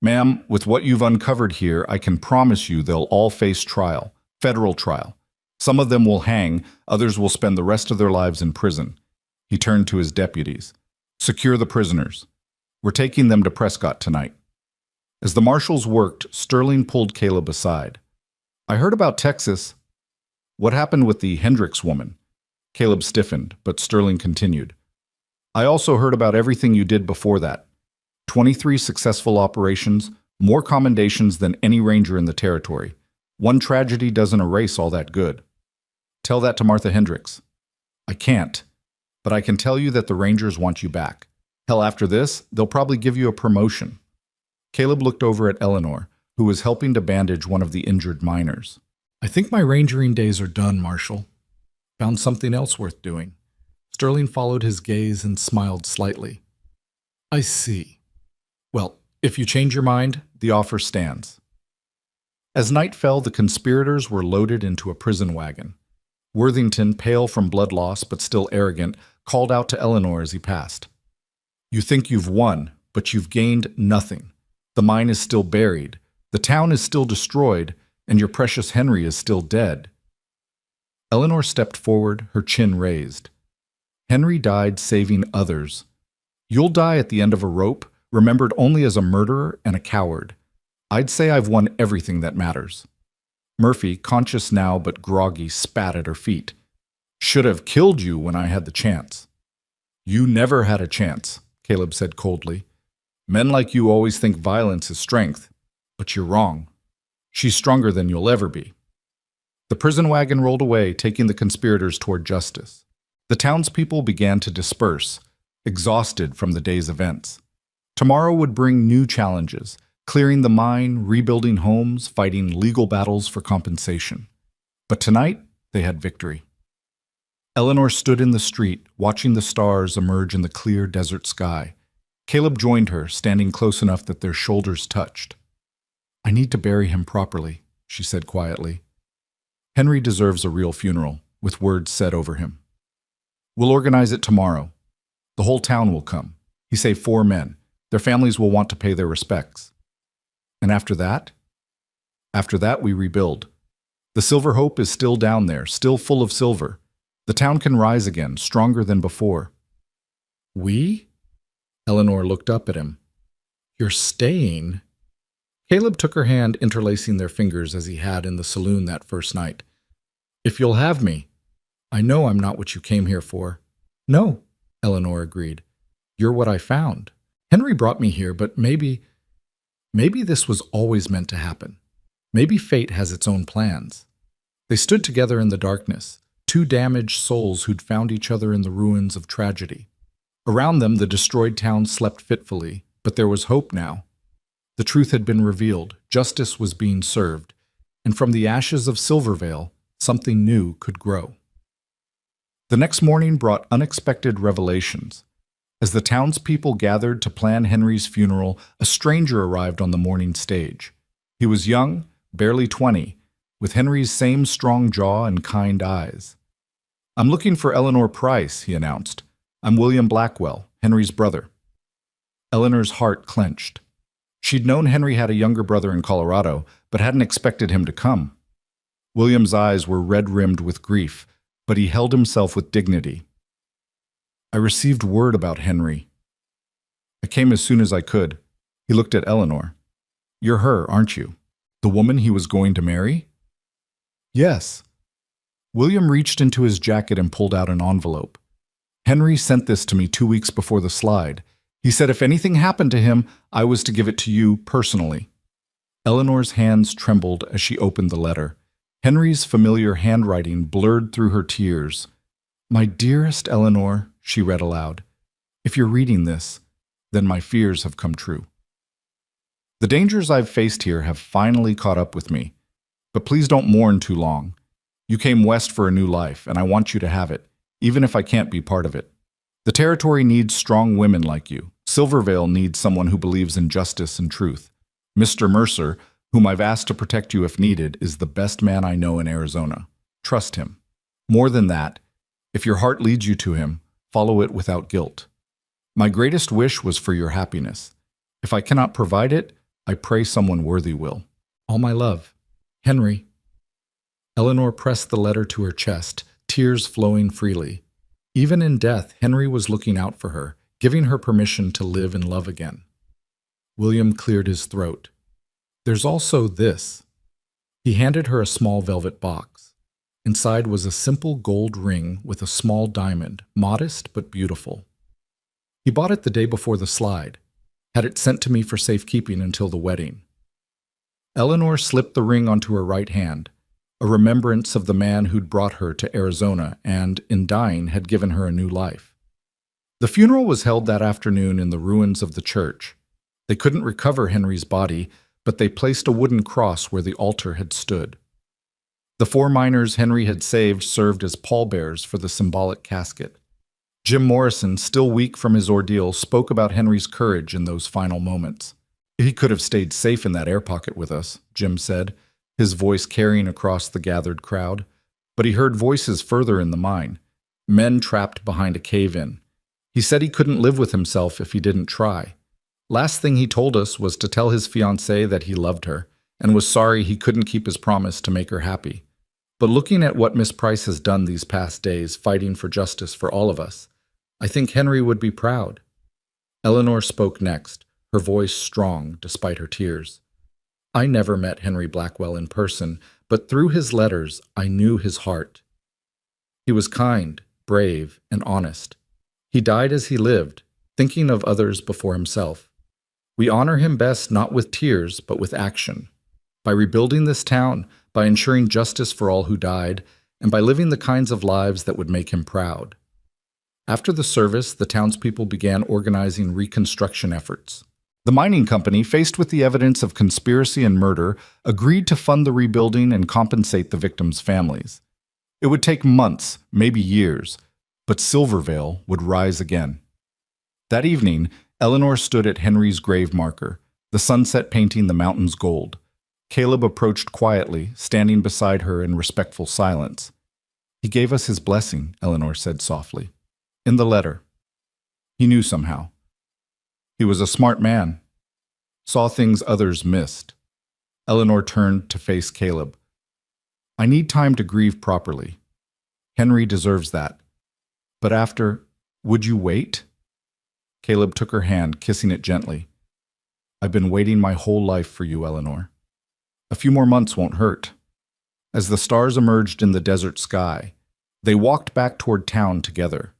Ma'am, with what you've uncovered here, I can promise you they'll all face trial. Federal trial. Some of them will hang, others will spend the rest of their lives in prison." He turned to his deputies. "Secure the prisoners. We're taking them to Prescott tonight." As the marshals worked, Sterling pulled Caleb aside. "I heard about Texas. What happened with the Hendricks woman?" Caleb stiffened, but Sterling continued. "I also heard about everything you did before that. 23 successful operations, more commendations than any ranger in the territory. One tragedy doesn't erase all that good. Tell that to Martha Hendricks." "I can't, but I can tell you that the Rangers want you back. Hell, after this, they'll probably give you a promotion." Caleb looked over at Eleanor, who was helping to bandage one of the injured miners. "I think my rangering days are done, Marshal. Found something else worth doing." Sterling followed his gaze and smiled slightly. "I see. Well, if you change your mind, the offer stands." As night fell, the conspirators were loaded into a prison wagon. Worthington, pale from blood loss but still arrogant, called out to Eleanor as he passed. "You think you've won, but you've gained nothing. The mine is still buried, the town is still destroyed, and your precious Henry is still dead." Eleanor stepped forward, her chin raised. "Henry died saving others. You'll die at the end of a rope, remembered only as a murderer and a coward. I'd say I've won everything that matters. Murphy, conscious now but groggy, spat at her feet. Should have killed you when I had the chance. You never had a chance, Caleb said coldly. Men like you always think violence is strength, but you're wrong. She's stronger than you'll ever be. The prison wagon rolled away, taking the conspirators toward justice. The townspeople began to disperse, exhausted from the day's events. Tomorrow would bring new challenges, clearing the mine, rebuilding homes, fighting legal battles for compensation. But tonight, they had victory. Eleanor stood in the street, watching the stars emerge in the clear desert sky. Caleb joined her, standing close enough that their shoulders touched. I need to bury him properly, she said quietly. Henry deserves a real funeral, with words said over him. We'll organize it tomorrow. The whole town will come. He saved 4 men. Their families will want to pay their respects. And after that? After that, we rebuild. The Silver Hope is still down there, still full of silver. The town can rise again, stronger than before. We? Eleanor looked up at him. You're staying? Caleb took her hand, interlacing their fingers as he had in the saloon that first night. If you'll have me. I know I'm not what you came here for. No, Eleanor agreed. You're what I found. Henry brought me here, but maybe this was always meant to happen. Maybe fate has its own plans. They stood together in the darkness, 2 damaged souls who'd found each other in the ruins of tragedy. Around them, the destroyed town slept fitfully, but there was hope now. The truth had been revealed, justice was being served, and from the ashes of Silvervale, something new could grow. The next morning brought unexpected revelations. As the townspeople gathered to plan Henry's funeral, a stranger arrived on the morning stage. He was young, barely 20, with Henry's same strong jaw and kind eyes. I'm looking for Eleanor Price, he announced. I'm William Blackwell, Henry's brother. Eleanor's heart clenched. She'd known Henry had a younger brother in Colorado, but hadn't expected him to come. William's eyes were red-rimmed with grief, but he held himself with dignity. I received word about Henry. I came as soon as I could. He looked at Eleanor. You're her, aren't you? The woman he was going to marry? Yes. William reached into his jacket and pulled out an envelope. Henry sent this to me 2 weeks before the slide. He said if anything happened to him, I was to give it to you personally. Eleanor's hands trembled as she opened the letter. Henry's familiar handwriting blurred through her tears. My dearest Eleanor, she read aloud, if you're reading this, then my fears have come true. The dangers I've faced here have finally caught up with me, but please don't mourn too long. You came west for a new life, and I want you to have it, even if I can't be part of it. The territory needs strong women like you. Silvervale needs someone who believes in justice and truth. Mr. Mercer, whom I've asked to protect you if needed, is the best man I know in Arizona. Trust him. More than that, if your heart leads you to him, follow it without guilt. My greatest wish was for your happiness. If I cannot provide it, I pray someone worthy will. All my love. Henry. Eleanor pressed the letter to her chest, tears flowing freely. Even in death, Henry was looking out for her, giving her permission to live and love again. William cleared his throat. There's also this. He handed her a small velvet box. Inside was a simple gold ring with a small diamond, modest but beautiful. He bought it the day before the slide, had it sent to me for safekeeping until the wedding. Eleanor slipped the ring onto her right hand, a remembrance of the man who'd brought her to Arizona and, in dying, had given her a new life. The funeral was held that afternoon in the ruins of the church. They couldn't recover Henry's body, but they placed a wooden cross where the altar had stood. The 4 miners Henry had saved served as pallbearers for the symbolic casket. Jim Morrison, still weak from his ordeal, spoke about Henry's courage in those final moments. He could have stayed safe in that air pocket with us, Jim said, his voice carrying across the gathered crowd. But he heard voices further in the mine, men trapped behind a cave-in. He said he couldn't live with himself if he didn't try. Last thing he told us was to tell his fiancée that he loved her, and was sorry he couldn't keep his promise to make her happy. But looking at what Miss Price has done these past days, fighting for justice for all of us, I think Henry would be proud. Eleanor spoke next, her voice strong despite her tears. I never met Henry Blackwell in person, but through his letters I knew his heart. He was kind, brave, and honest. He died as he lived, thinking of others before himself. We honor him best not with tears, but with action. By rebuilding this town, by ensuring justice for all who died, and by living the kinds of lives that would make him proud. After the service, the townspeople began organizing reconstruction efforts. The mining company, faced with the evidence of conspiracy and murder, agreed to fund the rebuilding and compensate the victims' families. It would take months, maybe years, but Silvervale would rise again. That evening, Eleanor stood at Henry's grave marker, the sunset painting the mountains gold. Caleb approached quietly, standing beside her in respectful silence. "He gave us his blessing," Eleanor said softly. "In the letter. He knew somehow. He was a smart man. Saw things others missed." Eleanor turned to face Caleb. "I need time to grieve properly. Henry deserves that. But after, would you wait?" Caleb took her hand, kissing it gently. "I've been waiting my whole life for you, Eleanor. A few more months won't hurt." As the stars emerged in the desert sky, they walked back toward town together.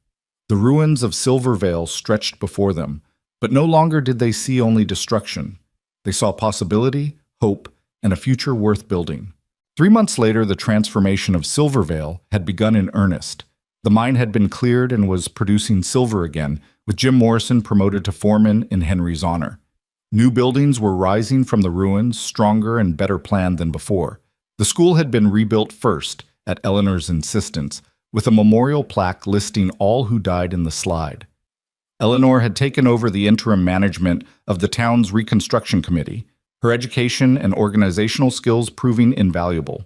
The ruins of Silvervale stretched before them, but no longer did they see only destruction. They saw possibility, hope, and a future worth building. 3 months later, the transformation of Silvervale had begun in earnest. The mine had been cleared and was producing silver again, with Jim Morrison promoted to foreman in Henry's honor. New buildings were rising from the ruins, stronger and better planned than before. The school had been rebuilt first, at Eleanor's insistence, with a memorial plaque listing all who died in the slide. Eleanor had taken over the interim management of the town's reconstruction committee, her education and organizational skills proving invaluable.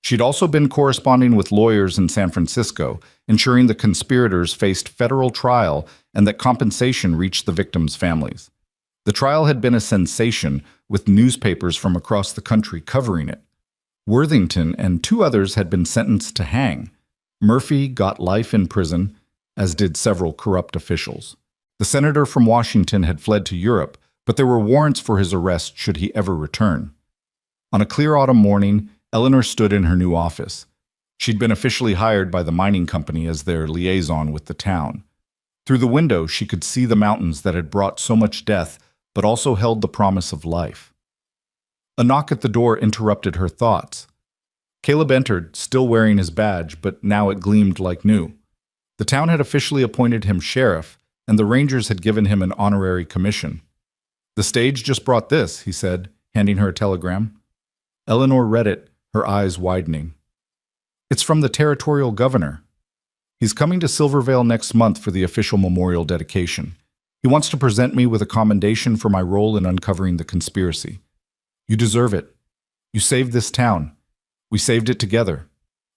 She'd also been corresponding with lawyers in San Francisco, ensuring the conspirators faced federal trial and that compensation reached the victims' families. The trial had been a sensation, with newspapers from across the country covering it. Worthington and 2 others had been sentenced to hang. Murphy got life in prison, as did several corrupt officials. The senator from Washington had fled to Europe, but there were warrants for his arrest should he ever return. On a clear autumn morning, Eleanor stood in her new office. She'd been officially hired by the mining company as their liaison with the town. Through the window, she could see the mountains that had brought so much death, but also held the promise of life. A knock at the door interrupted her thoughts. Caleb entered, still wearing his badge, but now it gleamed like new. The town had officially appointed him sheriff, and the rangers had given him an honorary commission. "The stage just brought this," he said, handing her a telegram. Eleanor read it, her eyes widening. "It's from the territorial governor. He's coming to Silvervale next month for the official memorial dedication. He wants to present me with a commendation for my role in uncovering the conspiracy. You deserve it. You saved this town. We saved it together."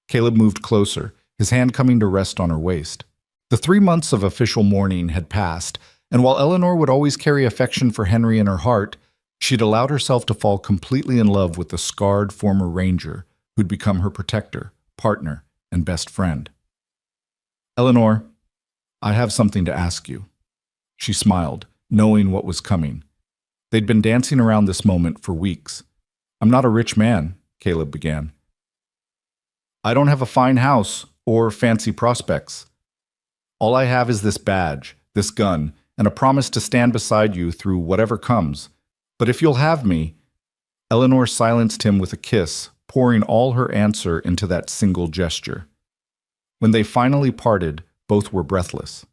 Caleb moved closer, his hand coming to rest on her waist. The 3 months of official mourning had passed, and while Eleanor would always carry affection for Henry in her heart, she'd allowed herself to fall completely in love with the scarred former ranger who'd become her protector, partner, and best friend. "Eleanor, I have something to ask you." She smiled, knowing what was coming. They'd been dancing around this moment for weeks. "I'm not a rich man," Caleb began. "I don't have a fine house or fancy prospects. All I have is this badge, this gun, and a promise to stand beside you through whatever comes. But if you'll have me..." Eleanor silenced him with a kiss, pouring all her answer into that single gesture. When they finally parted, both were breathless.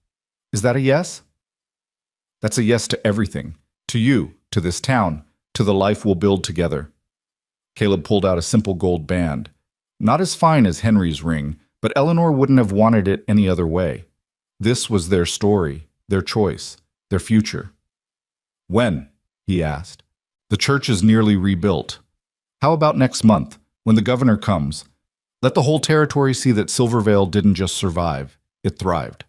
"Is that a yes?" "That's a yes to everything. To you, to this town, to the life we'll build together." Caleb pulled out a simple gold band. Not as fine as Henry's ring, but Eleanor wouldn't have wanted it any other way. This was their story, their choice, their future. "When?" he asked. "The church is nearly rebuilt. How about next month, when the governor comes? Let the whole territory see that Silvervale didn't just survive, it thrived."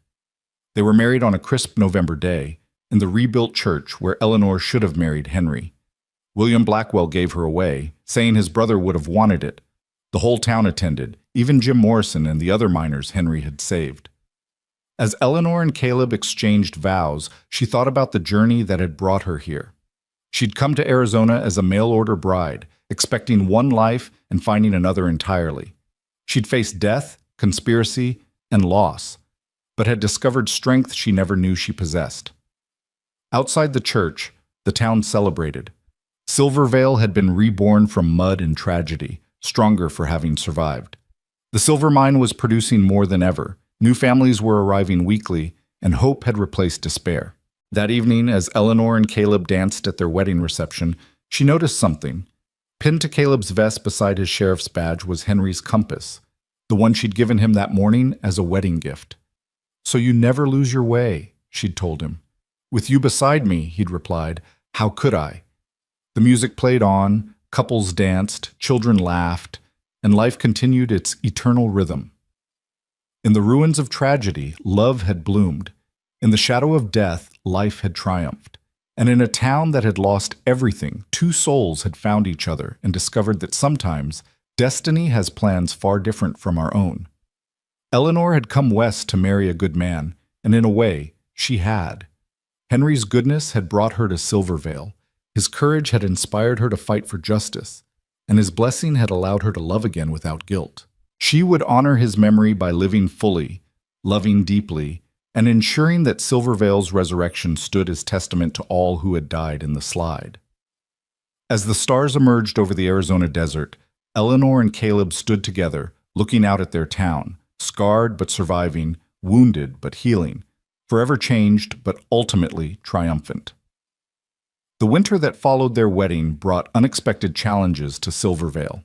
They were married on a crisp November day, in the rebuilt church where Eleanor should have married Henry. William Blackwell gave her away, saying his brother would have wanted it. The whole town attended, even Jim Morrison and the other miners Henry had saved. As Eleanor and Caleb exchanged vows, she thought about the journey that had brought her here. She'd come to Arizona as a mail-order bride, expecting one life and finding another entirely. She'd faced death, conspiracy, and loss, but had discovered strength she never knew she possessed. Outside the church, the town celebrated. Silvervale had been reborn from mud and tragedy, stronger for having survived. The silver mine was producing more than ever. New families were arriving weekly, and hope had replaced despair. That evening, as Eleanor and Caleb danced at their wedding reception, she noticed something. Pinned to Caleb's vest beside his sheriff's badge was Henry's compass, the one she'd given him that morning as a wedding gift. "So you never lose your way," she'd told him. "With you beside me," he'd replied, "how could I?" The music played on, couples danced, children laughed, and life continued its eternal rhythm. In the ruins of tragedy, love had bloomed. In the shadow of death, life had triumphed. And in a town that had lost everything, two souls had found each other and discovered that sometimes destiny has plans far different from our own. Eleanor had come west to marry a good man, and in a way, she had. Henry's goodness had brought her to Silvervale. His courage had inspired her to fight for justice, and his blessing had allowed her to love again without guilt. She would honor his memory by living fully, loving deeply, and ensuring that Silvervale's resurrection stood as testament to all who had died in the slide. As the stars emerged over the Arizona desert, Eleanor and Caleb stood together, looking out at their town, scarred but surviving, wounded but healing, forever changed but ultimately triumphant. The winter that followed their wedding brought unexpected challenges to Silvervale.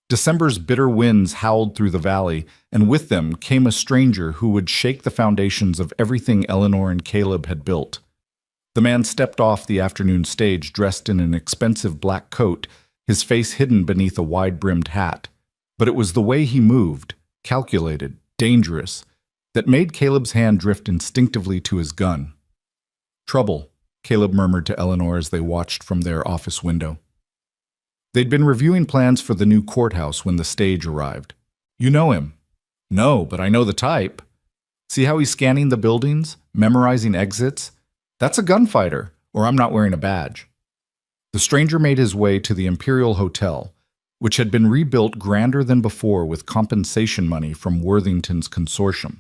December's bitter winds howled through the valley, and with them came a stranger who would shake the foundations of everything Eleanor and Caleb had built. The man stepped off the afternoon stage dressed in an expensive black coat, his face hidden beneath a wide-brimmed hat. But it was the way he moved, calculated, dangerous, that made Caleb's hand drift instinctively to his gun. "Trouble," Caleb murmured to Eleanor as they watched from their office window. They'd been reviewing plans for the new courthouse when the stage arrived. "You know him?" "No, but I know the type." "See how he's scanning the buildings, memorizing exits? That's a gunfighter, or I'm not wearing a badge." The stranger made his way to the Imperial Hotel, which had been rebuilt grander than before with compensation money from Worthington's consortium.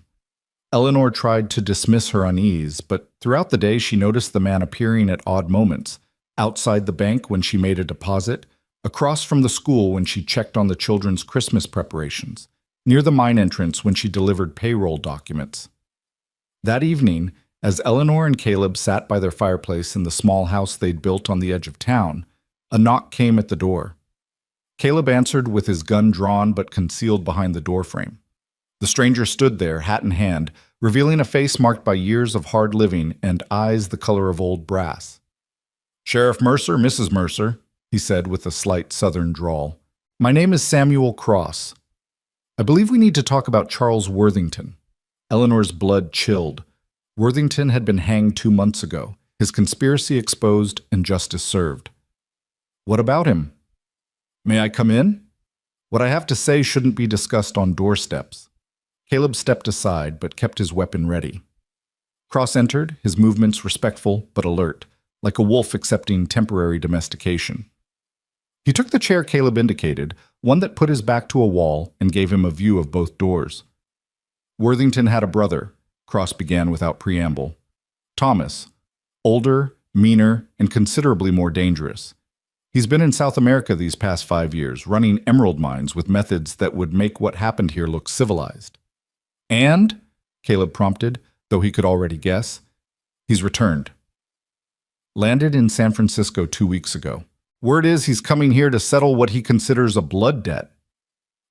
Eleanor tried to dismiss her unease, but throughout the day she noticed the man appearing at odd moments, outside the bank when she made a deposit, across from the school when she checked on the children's Christmas preparations, near the mine entrance when she delivered payroll documents. That evening, as Eleanor and Caleb sat by their fireplace in the small house they'd built on the edge of town, a knock came at the door. Caleb answered with his gun drawn but concealed behind the doorframe. The stranger stood there, hat in hand, revealing a face marked by years of hard living and eyes the color of old brass. "Sheriff Mercer, Mrs. Mercer," he said with a slight southern drawl. "My name is Samuel Cross. I believe we need to talk about Charles Worthington." Eleanor's blood chilled. Worthington had been hanged 2 months ago, his conspiracy exposed and justice served. "What about him?" "May I come in?" "What I have to say shouldn't be discussed on doorsteps." Caleb stepped aside, but kept his weapon ready. Cross entered, his movements respectful but alert, like a wolf accepting temporary domestication. He took the chair Caleb indicated, one that put his back to a wall and gave him a view of both doors. "Worthington had a brother," Cross began without preamble. "Thomas. Older, meaner, and considerably more dangerous. He's been in South America these past 5 years, running emerald mines with methods that would make what happened here look civilized." "And?" Caleb prompted, though he could already guess. "He's returned. Landed in San Francisco 2 weeks ago. Word is he's coming here to settle what he considers a blood debt."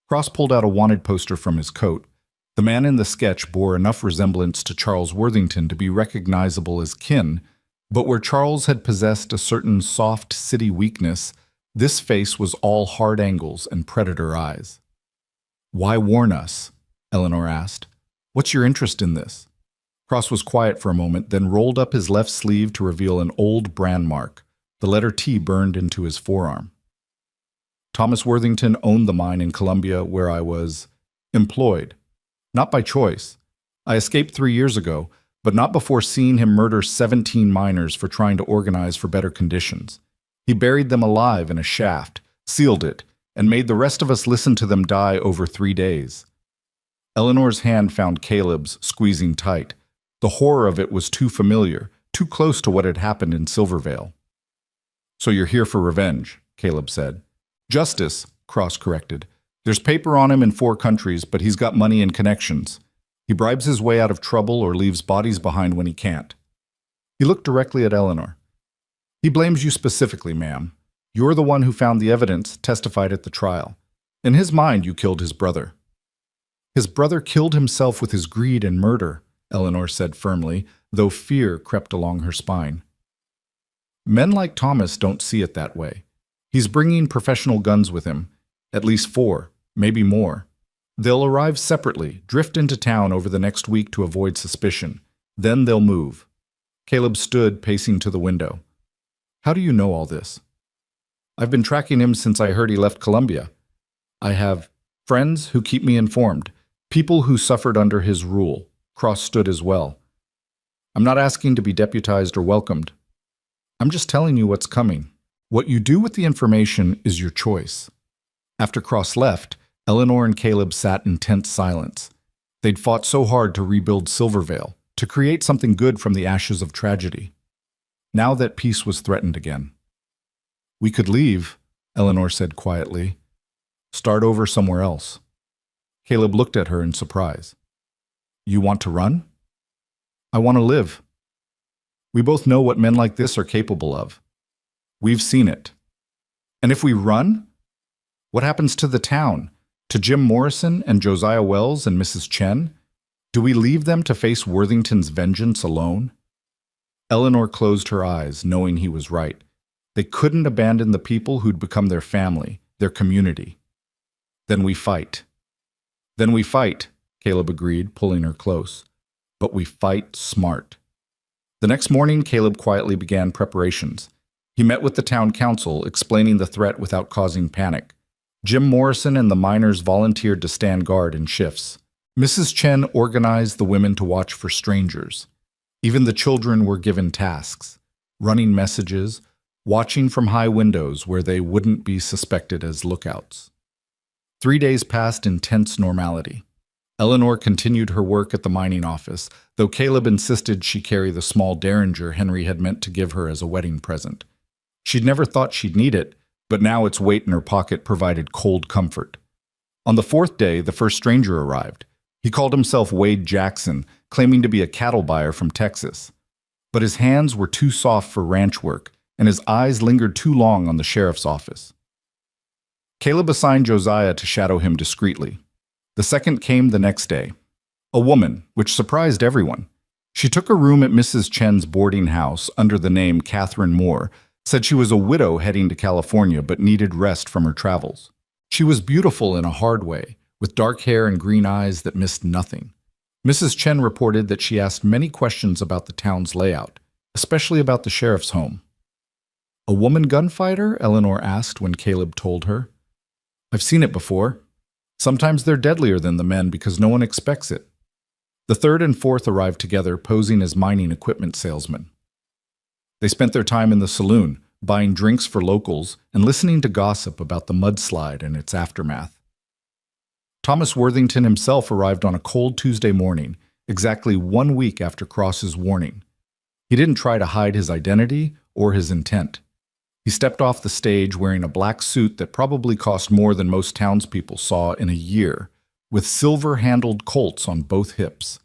Cross pulled out a wanted poster from his coat. The man in the sketch bore enough resemblance to Charles Worthington to be recognizable as kin, but where Charles had possessed a certain soft city weakness, this face was all hard angles and predator eyes. "Why warn us?" Eleanor asked. "What's your interest in this?" Cross was quiet for a moment, then rolled up his left sleeve to reveal an old brand mark, the letter T burned into his forearm. "Thomas Worthington owned the mine in Colombia where I was employed. Not by choice. I escaped 3 years ago, but not before seeing him murder 17 miners for trying to organize for better conditions. He buried them alive in a shaft, sealed it, and made the rest of us listen to them die over 3 days. Eleanor's hand found Caleb's, squeezing tight. The horror of it was too familiar, too close to what had happened in Silvervale. "So you're here for revenge," Caleb said. "Justice," Cross corrected. "There's paper on him in 4 countries, but he's got money and connections. He bribes his way out of trouble or leaves bodies behind when he can't." He looked directly at Eleanor. "He blames you specifically, ma'am. You're the one who found the evidence, testified at the trial. In his mind, you killed his brother." "His brother killed himself with his greed and murder," Eleanor said firmly, though fear crept along her spine. "Men like Thomas don't see it that way. He's bringing professional guns with him, at least 4, maybe more. They'll arrive separately, drift into town over the next week to avoid suspicion. Then they'll move." Caleb stood, pacing to the window. "How do you know all this?" "I've been tracking him since I heard he left Colombia. I have friends who keep me informed, people who suffered under his rule." Cross stood as well. "I'm not asking to be deputized or welcomed. I'm just telling you what's coming. What you do with the information is your choice." After Cross left, Eleanor and Caleb sat in tense silence. They'd fought so hard to rebuild Silvervale, to create something good from the ashes of tragedy. Now that peace was threatened again. "We could leave," Eleanor said quietly. "Start over somewhere else." Caleb looked at her in surprise. "You want to run?" "I want to live. We both know what men like this are capable of. We've seen it. And if we run, what happens to the town, to Jim Morrison and Josiah Wells and Mrs. Chen? Do we leave them to face Worthington's vengeance alone?" Eleanor closed her eyes, knowing he was right. They couldn't abandon the people who'd become their family, their community. "Then we fight." "Then we fight," Caleb agreed, pulling her close. "But we fight smart." The next morning, Caleb quietly began preparations. He met with the town council, explaining the threat without causing panic. Jim Morrison and the miners volunteered to stand guard in shifts. Mrs. Chen organized the women to watch for strangers. Even the children were given tasks, running messages, watching from high windows where they wouldn't be suspected as lookouts. 3 days passed in tense normality. Eleanor continued her work at the mining office, though Caleb insisted she carry the small derringer Henry had meant to give her as a wedding present. She'd never thought she'd need it, but now its weight in her pocket provided cold comfort. On the 4th day, the first stranger arrived. He called himself Wade Jackson, claiming to be a cattle buyer from Texas. But his hands were too soft for ranch work, and his eyes lingered too long on the sheriff's office. Caleb assigned Josiah to shadow him discreetly. The second came the next day. A woman, which surprised everyone. She took a room at Mrs. Chen's boarding house under the name Catherine Moore, said she was a widow heading to California but needed rest from her travels. She was beautiful in a hard way, with dark hair and green eyes that missed nothing. Mrs. Chen reported that she asked many questions about the town's layout, especially about the sheriff's home. "A woman gunfighter?" Eleanor asked when Caleb told her. "I've seen it before. Sometimes they're deadlier than the men because no one expects it." The 3rd and 4th arrived together, posing as mining equipment salesmen. They spent their time in the saloon, buying drinks for locals and listening to gossip about the mudslide and its aftermath. Thomas Worthington himself arrived on a cold Tuesday morning, exactly 1 week after Cross's warning. He didn't try to hide his identity or his intent. He stepped off the stage wearing a black suit that probably cost more than most townspeople saw in a year, with silver-handled Colts on both hips.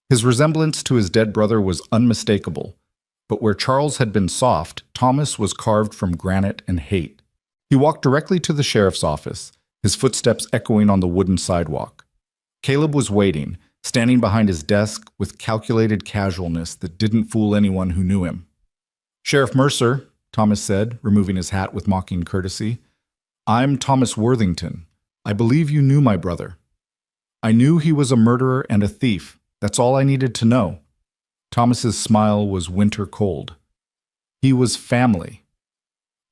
His resemblance to his dead brother was unmistakable, but where Charles had been soft, Thomas was carved from granite and hate. He walked directly to the sheriff's office, his footsteps echoing on the wooden sidewalk. Caleb was waiting, standing behind his desk with calculated casualness that didn't fool anyone who knew him. "Sheriff Mercer," Thomas said, removing his hat with mocking courtesy, "I'm Thomas Worthington. I believe you knew my brother. I knew he was a murderer and a thief. That's all I needed to know." Thomas's smile was winter cold. He was family.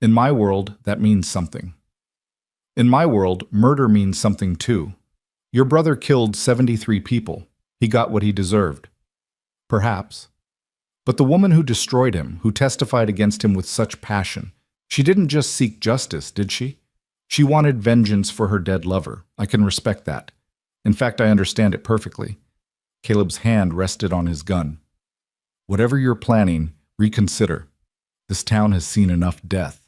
In my world, that means something. In my world, murder means something too. Your brother killed 73 people. He got what he deserved. Perhaps. But the woman who destroyed him, who testified against him with such passion, she didn't just seek justice, did she? She wanted vengeance for her dead lover. I can respect that. In fact, I understand it perfectly. Caleb's hand rested on his gun. Whatever you're planning, reconsider. This town has seen enough death.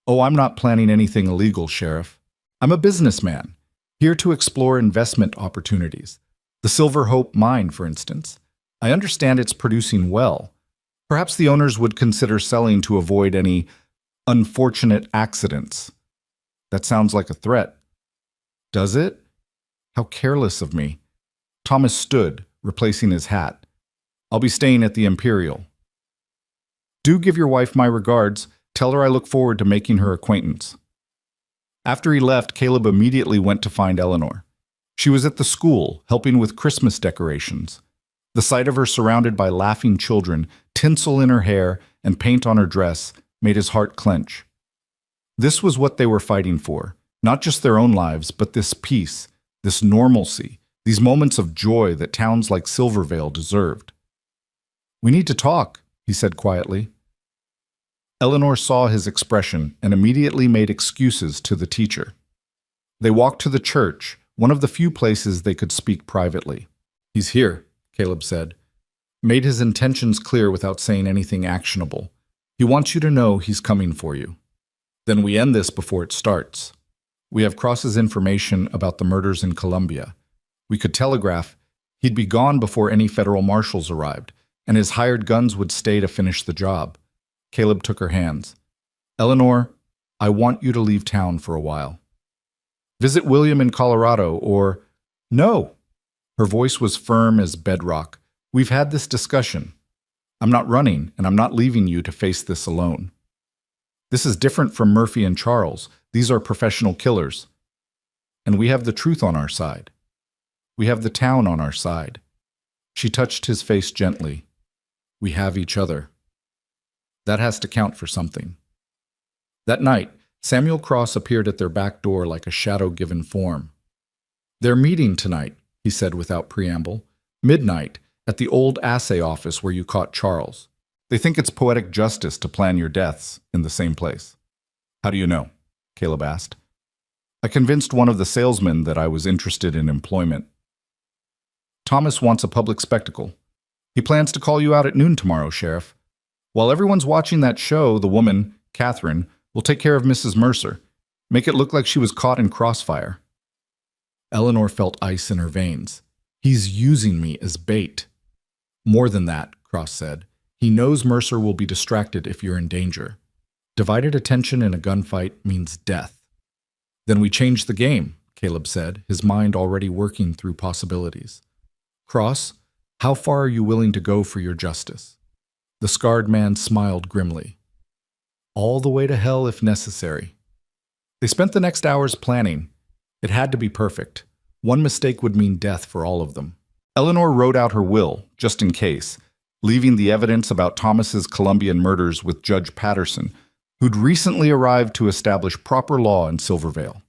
Oh, I'm not planning anything illegal, Sheriff. I'm a businessman, here to explore investment opportunities. The Silver Hope mine, for instance. I understand it's producing well. Perhaps the owners would consider selling to avoid any unfortunate accidents. That sounds like a threat. Does it? How careless of me. Thomas stood, replacing his hat. I'll be staying at the Imperial. Do give your wife my regards. Tell her I look forward to making her acquaintance. After he left, Caleb immediately went to find Eleanor. She was at the school, helping with Christmas decorations. The sight of her surrounded by laughing children, tinsel in her hair, and paint on her dress made his heart clench. This was what they were fighting for, not just their own lives, but this peace, this normalcy, these moments of joy that towns like Silvervale deserved. We need to talk, he said quietly. Eleanor saw his expression and immediately made excuses to the teacher. They walked to the church, one of the few places they could speak privately. He's here, Caleb said, made his intentions clear without saying anything actionable. He wants you to know he's coming for you. Then we end this before it starts. We have Cross's information about the murders in Columbia. We could telegraph he'd be gone before any federal marshals arrived, and his hired guns would stay to finish the job. Caleb took her hands. Eleanor, I want you to leave town for a while. Visit William in Colorado, or... No! Her voice was firm as bedrock. We've had this discussion. I'm not running, and I'm not leaving you to face this alone. This is different from Murphy and Charles. These are professional killers. And we have the truth on our side. We have the town on our side. She touched his face gently. We have each other. That has to count for something. That night, Samuel Cross appeared at their back door like a shadow-given form. They're meeting tonight, he said without preamble. Midnight, at the old assay office where you caught Charles. They think it's poetic justice to plan your deaths in the same place. How do you know? Caleb asked. I convinced one of the salesmen that I was interested in employment. Thomas wants a public spectacle. He plans to call you out at noon tomorrow, Sheriff. While everyone's watching that show, the woman, Catherine, will take care of Mrs. Mercer. Make it look like she was caught in crossfire. Eleanor felt ice in her veins. He's using me as bait. More than that, Cross said. He knows Mercer will be distracted if you're in danger. Divided attention in a gunfight means death. Then we change the game, Caleb said, his mind already working through possibilities. Cross, how far are you willing to go for your justice? The scarred man smiled grimly. All the way to hell if necessary. They spent the next hours planning. It had to be perfect. One mistake would mean death for all of them. Eleanor wrote out her will, just in case, leaving the evidence about Thomas's Columbian murders with Judge Patterson, who'd recently arrived to establish proper law in Silvervale.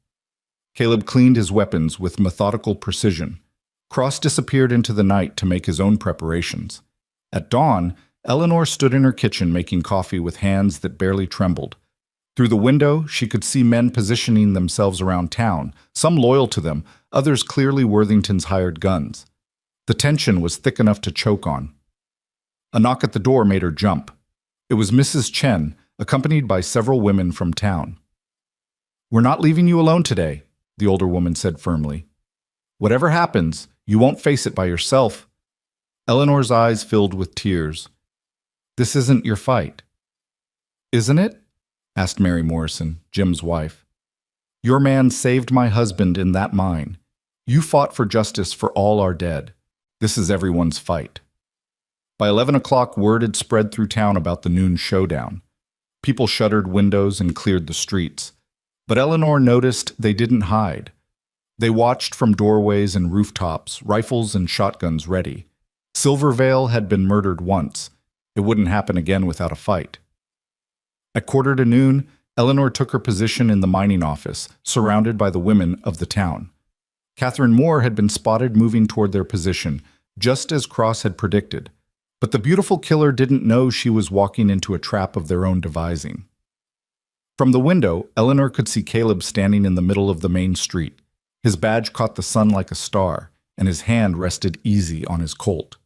Caleb cleaned his weapons with methodical precision. Cross disappeared into the night to make his own preparations. At dawn, Eleanor stood in her kitchen making coffee with hands that barely trembled. Through the window, she could see men positioning themselves around town, some loyal to them, others clearly Worthington's hired guns. The tension was thick enough to choke on. A knock at the door made her jump. It was Mrs. Chen, accompanied by several women from town. We're not leaving you alone today, the older woman said firmly. Whatever happens, you won't face it by yourself. Eleanor's eyes filled with tears. This isn't your fight. Isn't it? Asked Mary Morrison, Jim's wife. Your man saved my husband in that mine. You fought for justice for all our dead. This is everyone's fight. By 11 o'clock, word had spread through town about the noon showdown. People shuttered windows and cleared the streets. But Eleanor noticed they didn't hide. They watched from doorways and rooftops, rifles and shotguns ready. Silvervale had been murdered once. It wouldn't happen again without a fight. At 12:45, Eleanor took her position in the mining office, surrounded by the women of the town. Catherine Moore had been spotted moving toward their position, just as Cross had predicted. But the beautiful killer didn't know she was walking into a trap of their own devising. From the window, Eleanor could see Caleb standing in the middle of the main street. His badge caught the sun like a star, and his hand rested easy on his Colt.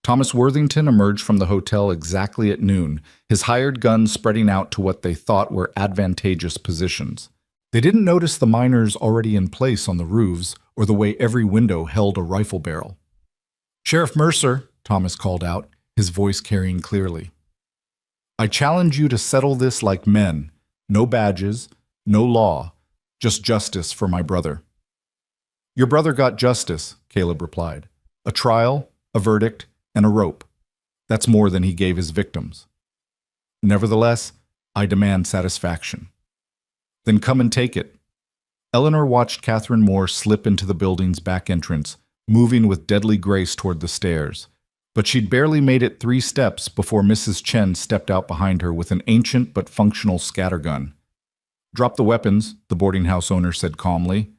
Thomas Worthington emerged from the hotel exactly at noon, his hired guns spreading out to what they thought were advantageous positions. They didn't notice the miners already in place on the roofs or the way every window held a rifle barrel. "Sheriff Mercer," Thomas called out, his voice carrying clearly. "I challenge you to settle this like men. No badges, no law, just justice for my brother." "Your brother got justice," Caleb replied. "A trial, a verdict, and a rope. That's more than he gave his victims. Nevertheless, I demand satisfaction." "Then come and take it." Eleanor watched Catherine Moore slip into the building's back entrance, moving with deadly grace toward the stairs. But she'd barely made it 3 steps before Mrs. Chen stepped out behind her with an ancient but functional scattergun. "Drop the weapons," the boarding house owner said calmly.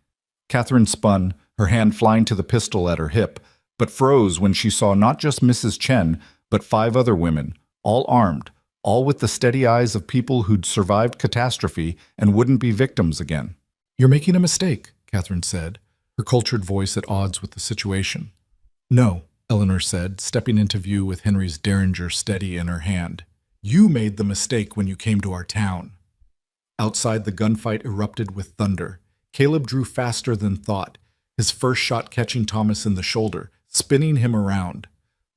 Catherine spun, her hand flying to the pistol at her hip, but froze when she saw not just Mrs. Chen, but 5 other women, all armed, all with the steady eyes of people who'd survived catastrophe and wouldn't be victims again. "You're making a mistake," Catherine said, her cultured voice at odds with the situation. "No," Eleanor said, stepping into view with Henry's derringer steady in her hand. "You made the mistake when you came to our town." Outside, the gunfight erupted with thunder. Caleb drew faster than thought, his first shot catching Thomas in the shoulder, spinning him around.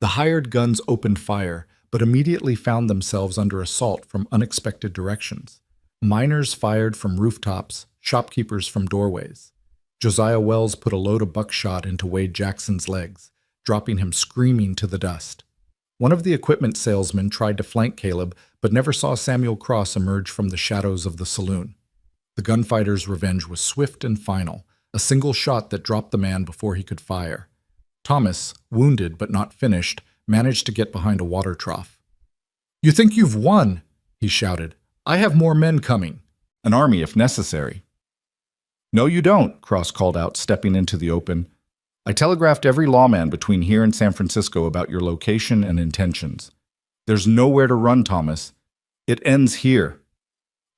The hired guns opened fire, but immediately found themselves under assault from unexpected directions. Miners fired from rooftops, shopkeepers from doorways. Josiah Wells put a load of buckshot into Wade Jackson's legs, dropping him screaming to the dust. One of the equipment salesmen tried to flank Caleb, but never saw Samuel Cross emerge from the shadows of the saloon. The gunfighter's revenge was swift and final, a single shot that dropped the man before he could fire. Thomas, wounded but not finished, managed to get behind a water trough. "You think you've won?" he shouted. "I have more men coming. An army if necessary." "No, you don't," Cross called out, stepping into the open. "I telegraphed every lawman between here and San Francisco about your location and intentions. There's nowhere to run, Thomas. It ends here."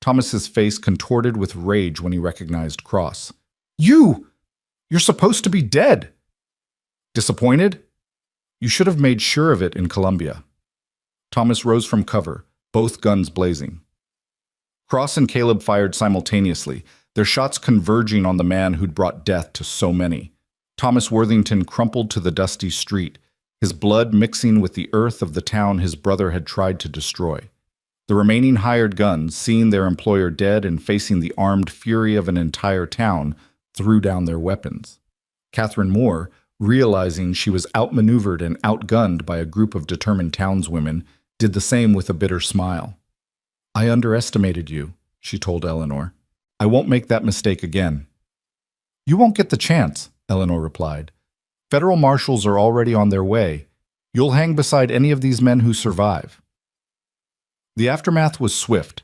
Thomas's face contorted with rage when he recognized Cross. You're supposed to be dead." "Disappointed? You should have made sure of it in Columbia." Thomas rose from cover, both guns blazing. Cross and Caleb fired simultaneously, their shots converging on the man who'd brought death to so many. Thomas Worthington crumpled to the dusty street, his blood mixing with the earth of the town his brother had tried to destroy. The remaining hired guns, seeing their employer dead and facing the armed fury of an entire town, threw down their weapons. Catherine Moore, realizing she was outmaneuvered and outgunned by a group of determined townswomen, did the same with a bitter smile. "I underestimated you," she told Eleanor. "I won't make that mistake again." "You won't get the chance," Eleanor replied. "Federal marshals are already on their way. You'll hang beside any of these men who survive." The aftermath was swift.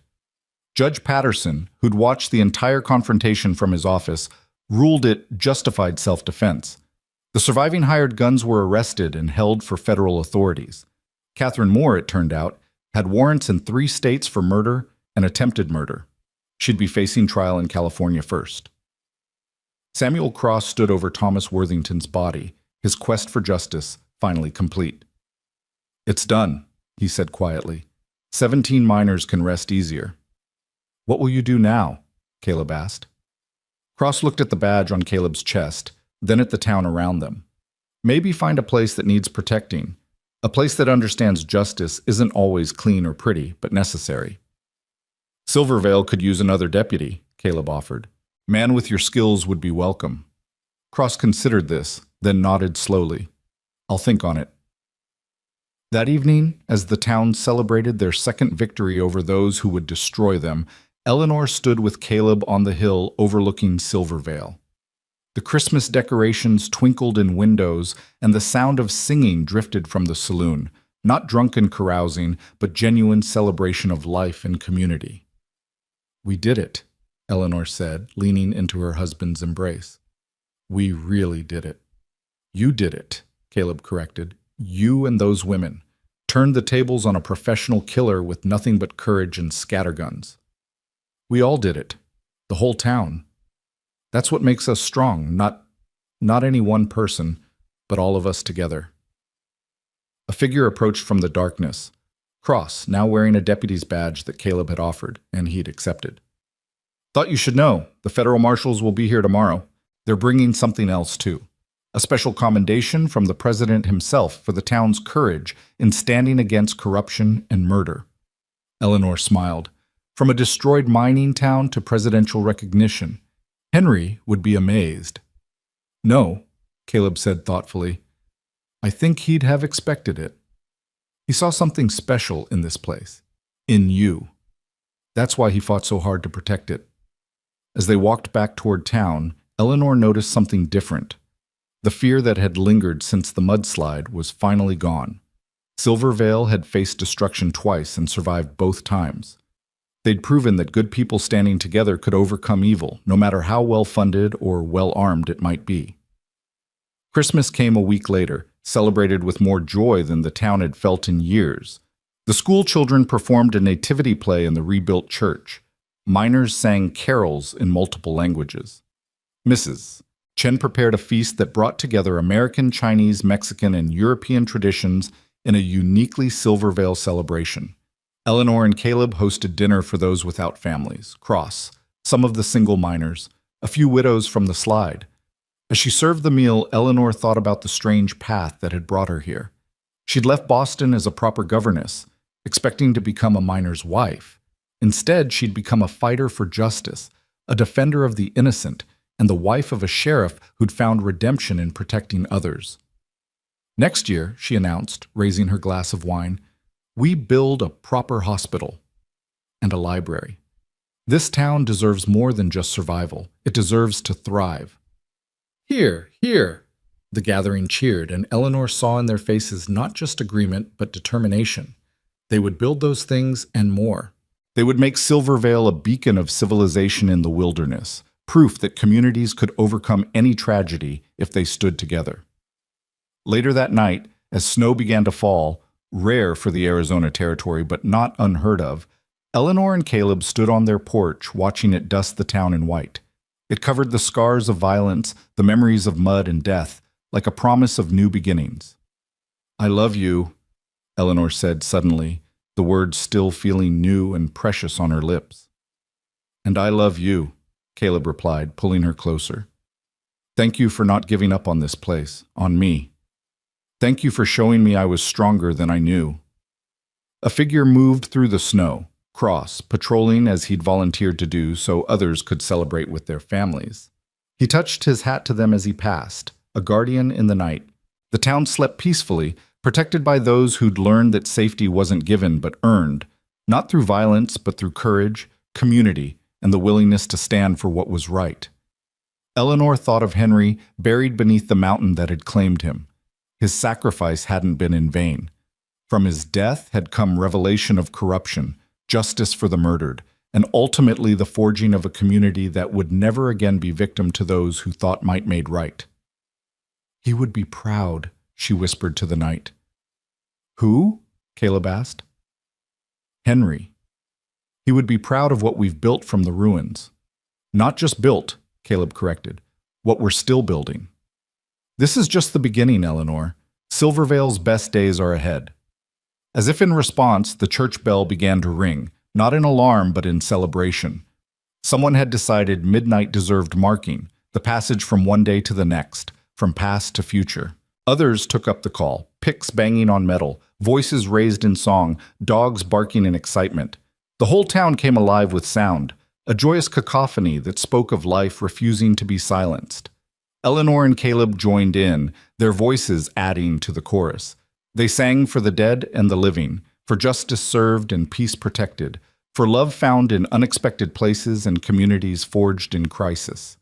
Judge Patterson, who'd watched the entire confrontation from his office, ruled it justified self-defense. The surviving hired guns were arrested and held for federal authorities. Catherine Moore, it turned out, had warrants in 3 states for murder and attempted murder. She'd be facing trial in California first. Samuel Cross stood over Thomas Worthington's body, his quest for justice finally complete. "It's done," he said quietly. 17 miners can rest easier." "What will you do now?" Caleb asked. Cross looked at the badge on Caleb's chest, then at the town around them. "Maybe find a place that needs protecting. A place that understands justice isn't always clean or pretty, but necessary." "Silvervale could use another deputy," Caleb offered. "Man with your skills would be welcome." Cross considered this, then nodded slowly. "I'll think on it." That evening, as the town celebrated their second victory over those who would destroy them, Eleanor stood with Caleb on the hill overlooking Silvervale. The Christmas decorations twinkled in windows, and the sound of singing drifted from the saloon, not drunken carousing, but genuine celebration of life and community. "We did it," Eleanor said, leaning into her husband's embrace. "We really did it." "You did it," Caleb corrected. "You and those women. turned the tables on a professional killer with nothing but courage and scatterguns. We all did it. The whole town. That's what makes us strong, not any one person, but all of us together. A figure approached from the darkness, Cross, now wearing a deputy's badge that Caleb had offered, and he'd accepted. Thought you should know, the federal marshals will be here tomorrow. They're bringing something else too. A special commendation from the president himself for the town's courage in standing against corruption and murder. Eleanor smiled. From a destroyed mining town to presidential recognition, Henry would be amazed. No, Caleb said thoughtfully. I think he'd have expected it. He saw something special in this place. In you. That's why he fought so hard to protect it. As they walked back toward town, Eleanor noticed something different. The fear that had lingered since the mudslide was finally gone. Silvervale had faced destruction twice and survived both times. They'd proven that good people standing together could overcome evil, no matter how well-funded or well-armed it might be. Christmas came a week later, celebrated with more joy than the town had felt in years. The school children performed a nativity play in the rebuilt church. Miners sang carols in multiple languages. Mrs. Chen prepared a feast that brought together American, Chinese, Mexican, and European traditions in a uniquely Silvervale celebration. Eleanor and Caleb hosted dinner for those without families, Cross, some of the single miners, a few widows from the slide. As she served the meal, Eleanor thought about the strange path that had brought her here. She'd left Boston as a proper governess, expecting to become a miner's wife. Instead, she'd become a fighter for justice, a defender of the innocent, and the wife of a sheriff who'd found redemption in protecting others. Next year, she announced, raising her glass of wine, we build a proper hospital and a library. This town deserves more than just survival. It deserves to thrive. Here, here! The gathering cheered, and Eleanor saw in their faces not just agreement, but determination. They would build those things and more. They would make Silvervale a beacon of civilization in the wilderness, proof that communities could overcome any tragedy if they stood together. Later that night, as snow began to fall, rare for the Arizona territory but not unheard of, Eleanor and Caleb stood on their porch watching it dust the town in white. It covered the scars of violence, the memories of mud and death, like a promise of new beginnings. I love you, Eleanor said suddenly, the words still feeling new and precious on her lips. And I love you, Caleb replied, pulling her closer. Thank you for not giving up on this place, on me. Thank you for showing me I was stronger than I knew. A figure moved through the snow, Cross, patrolling as he'd volunteered to do so others could celebrate with their families. He touched his hat to them as he passed, a guardian in the night. The town slept peacefully, protected by those who'd learned that safety wasn't given but earned, not through violence but through courage, community, and the willingness to stand for what was right. Eleanor thought of Henry buried beneath the mountain that had claimed him. His sacrifice hadn't been in vain. From his death had come revelation of corruption, justice for the murdered, and ultimately the forging of a community that would never again be victim to those who thought might made right. He would be proud, she whispered to the night. Who? Caleb asked. Henry. He would be proud of what we've built from the ruins. Not just built, Caleb corrected, what we're still building. This is just the beginning, Eleanor. Silvervale's best days are ahead. As if in response, the church bell began to ring, not in alarm but in celebration. Someone had decided midnight deserved marking, the passage from one day to the next, from past to future. Others took up the call, picks banging on metal, voices raised in song, dogs barking in excitement. The whole town came alive with sound, a joyous cacophony that spoke of life refusing to be silenced. Eleanor and Caleb joined in, their voices adding to the chorus. They sang for the dead and the living, for justice served and peace protected, for love found in unexpected places and communities forged in crisis.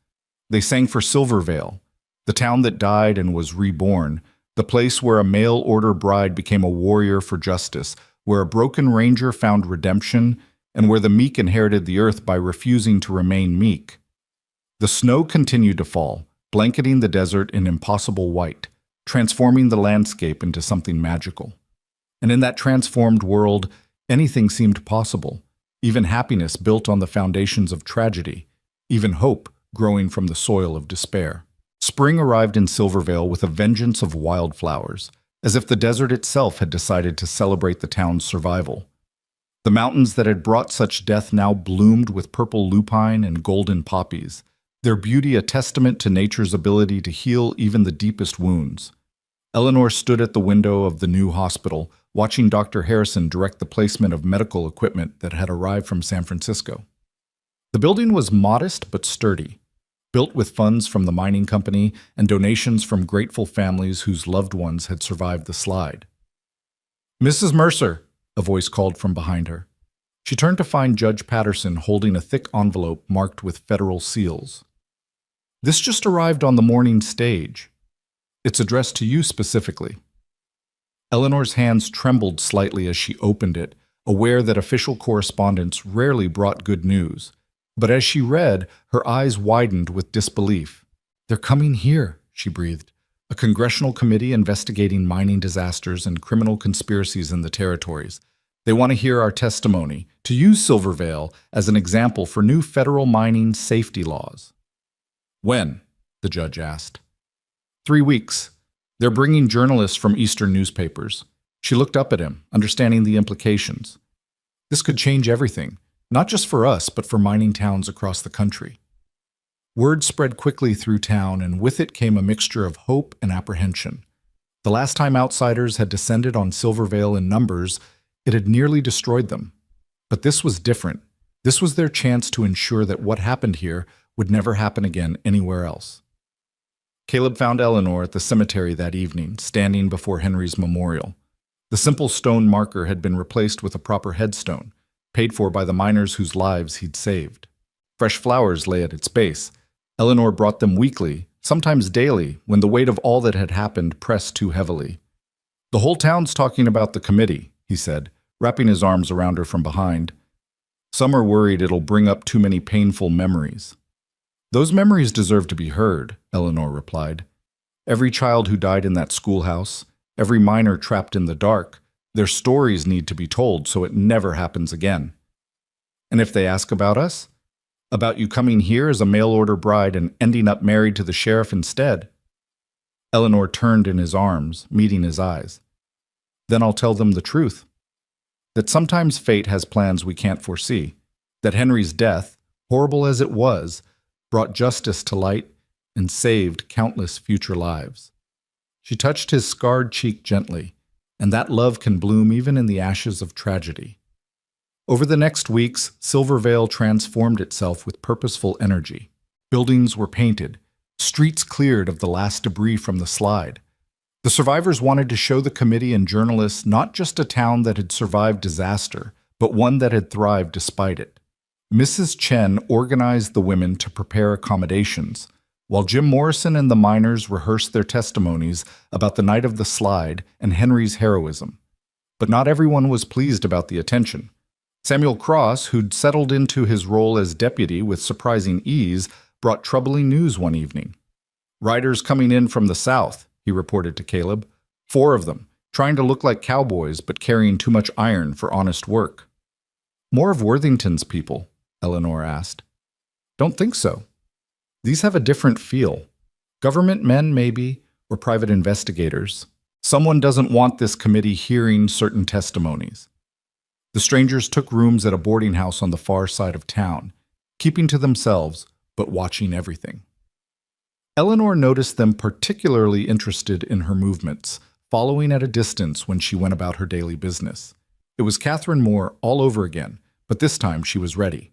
They sang for Silvervale, the town that died and was reborn, the place where a mail-order bride became a warrior for justice, where a broken ranger found redemption, and where the meek inherited the earth by refusing to remain meek. The snow continued to fall, blanketing the desert in impossible white, transforming the landscape into something magical. And in that transformed world, anything seemed possible, even happiness built on the foundations of tragedy, even hope growing from the soil of despair. Spring arrived in Silvervale with a vengeance of wildflowers, as if the desert itself had decided to celebrate the town's survival. The mountains that had brought such death now bloomed with purple lupine and golden poppies, their beauty a testament to nature's ability to heal even the deepest wounds. Eleanor stood at the window of the new hospital, watching Dr. Harrison direct the placement of medical equipment that had arrived from San Francisco. The building was modest but sturdy, built with funds from the mining company and donations from grateful families whose loved ones had survived the slide. "Mrs. Mercer," a voice called from behind her. She turned to find Judge Patterson holding a thick envelope marked with federal seals. "This just arrived on the morning stage. It's addressed to you specifically." Eleanor's hands trembled slightly as she opened it, aware that official correspondence rarely brought good news. But as she read, her eyes widened with disbelief. "They're coming here," she breathed. "A congressional committee investigating mining disasters and criminal conspiracies in the territories. They want to hear our testimony, to use Silvervale as an example for new federal mining safety laws." "When?" the judge asked. 3 weeks. They're bringing journalists from Eastern newspapers." She looked up at him, understanding the implications. This could change everything. Not just for us, but for mining towns across the country. Word spread quickly through town, and with it came a mixture of hope and apprehension. The last time outsiders had descended on Silvervale in numbers, it had nearly destroyed them. But this was different. This was their chance to ensure that what happened here would never happen again anywhere else. Caleb found Eleanor at the cemetery that evening, standing before Henry's memorial. The simple stone marker had been replaced with a proper headstone, paid for by the miners whose lives he'd saved. Fresh flowers lay at its base. Eleanor brought them weekly, sometimes daily, when the weight of all that had happened pressed too heavily. "The whole town's talking about the committee," he said, wrapping his arms around her from behind. "Some are worried it'll bring up too many painful memories." "Those memories deserve to be heard," Eleanor replied. "Every child who died in that schoolhouse, every miner trapped in the dark, their stories need to be told so it never happens again." "And if they ask about us? About you coming here as a mail-order bride and ending up married to the sheriff instead?" Eleanor turned in his arms, meeting his eyes. "Then I'll tell them the truth. That sometimes fate has plans we can't foresee. That Henry's death, horrible as it was, brought justice to light and saved countless future lives." She touched his scarred cheek gently, and that love can bloom even in the ashes of tragedy. Over the next weeks, Silvervale transformed itself with purposeful energy. Buildings were painted, streets cleared of the last debris from the slide. The survivors wanted to show the committee and journalists not just a town that had survived disaster, but one that had thrived despite it. Mrs. Chen organized the women to prepare accommodations, while Jim Morrison and the miners rehearsed their testimonies about the night of the slide and Henry's heroism. But not everyone was pleased about the attention. Samuel Cross, who'd settled into his role as deputy with surprising ease, brought troubling news one evening. "Riders coming in from the south," he reported to Caleb. 4 of them, trying to look like cowboys but carrying too much iron for honest work. "More of Worthington's people?" Eleanor asked. "Don't think so. These have a different feel. Government men, maybe, or private investigators. Someone doesn't want this committee hearing certain testimonies." The strangers took rooms at a boarding house on the far side of town, keeping to themselves, but watching everything. Eleanor noticed them particularly interested in her movements, following at a distance when she went about her daily business. It was Catherine Moore all over again, but this time she was ready.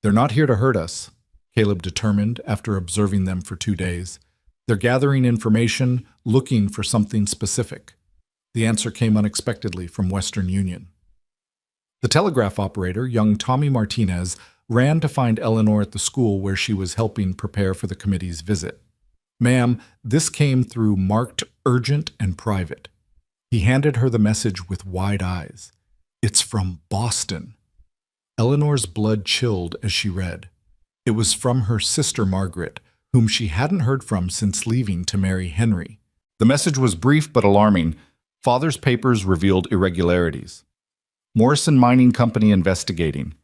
"They're not here to hurt us," Caleb determined after observing them for 2 days. "They're gathering information, looking for something specific." The answer came unexpectedly from Western Union. The telegraph operator, young Tommy Martinez, ran to find Eleanor at the school where she was helping prepare for the committee's visit. "Ma'am, this came through marked urgent and private." He handed her the message with wide eyes. "It's from Boston." Eleanor's blood chilled as she read. It was from her sister Margaret, whom she hadn't heard from since leaving to marry Henry. The message was brief but alarming. Father's papers revealed irregularities. Morrison Mining Company investigating.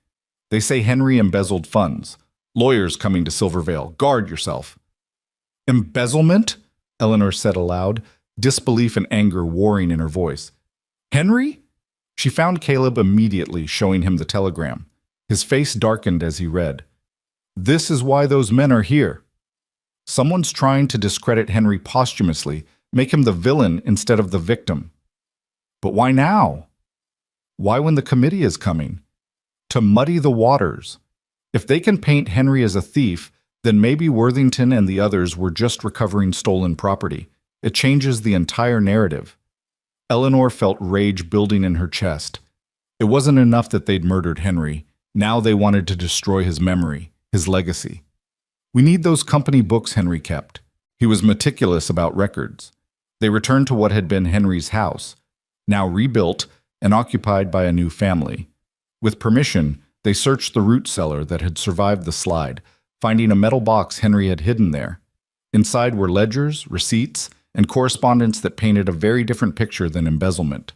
They say Henry embezzled funds. Lawyers coming to Silvervale. Guard yourself. Embezzlement? Eleanor said aloud, disbelief and anger warring in her voice. Henry? She found Caleb immediately, showing him the telegram. His face darkened as he read. This is why those men are here. Someone's trying to discredit Henry posthumously, make him the villain instead of the victim. But why now? Why when the committee is coming? To muddy the waters. If they can paint Henry as a thief, then maybe Worthington and the others were just recovering stolen property. It changes the entire narrative. Eleanor felt rage building in her chest. It wasn't enough that they'd murdered Henry. Now they wanted to destroy his memory, his legacy. We need those company books Henry kept. He was meticulous about records. They returned to what had been Henry's house, now rebuilt and occupied by a new family. With permission, they searched the root cellar that had survived the slide, finding a metal box Henry had hidden there. Inside were ledgers, receipts, and correspondence that painted a very different picture than embezzlement.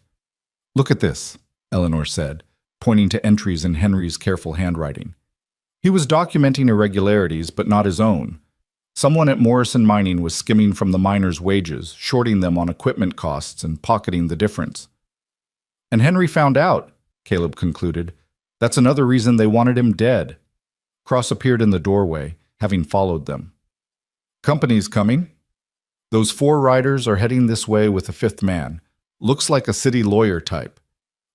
Look at this, Eleanor said, pointing to entries in Henry's careful handwriting. He was documenting irregularities, but not his own. Someone at Morrison Mining was skimming from the miners' wages, shorting them on equipment costs and pocketing the difference. And Henry found out, Caleb concluded. That's another reason they wanted him dead. Cross appeared in the doorway, having followed them. Company's coming. Those 4 riders are heading this way with a 5th man. Looks like a city lawyer type.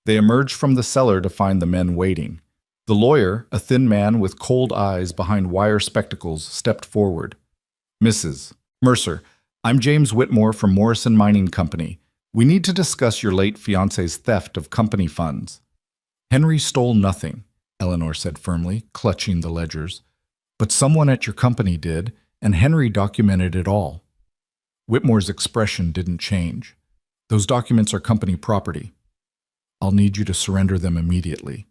They emerged from the cellar to find the men waiting. The lawyer, a thin man with cold eyes behind wire spectacles, stepped forward. Mrs. Mercer, I'm James Whitmore from Morrison Mining Company. We need to discuss your late fiancé's theft of company funds. Henry stole nothing, Eleanor said firmly, clutching the ledgers. But someone at your company did, and Henry documented it all. Whitmore's expression didn't change. Those documents are company property. I'll need you to surrender them immediately.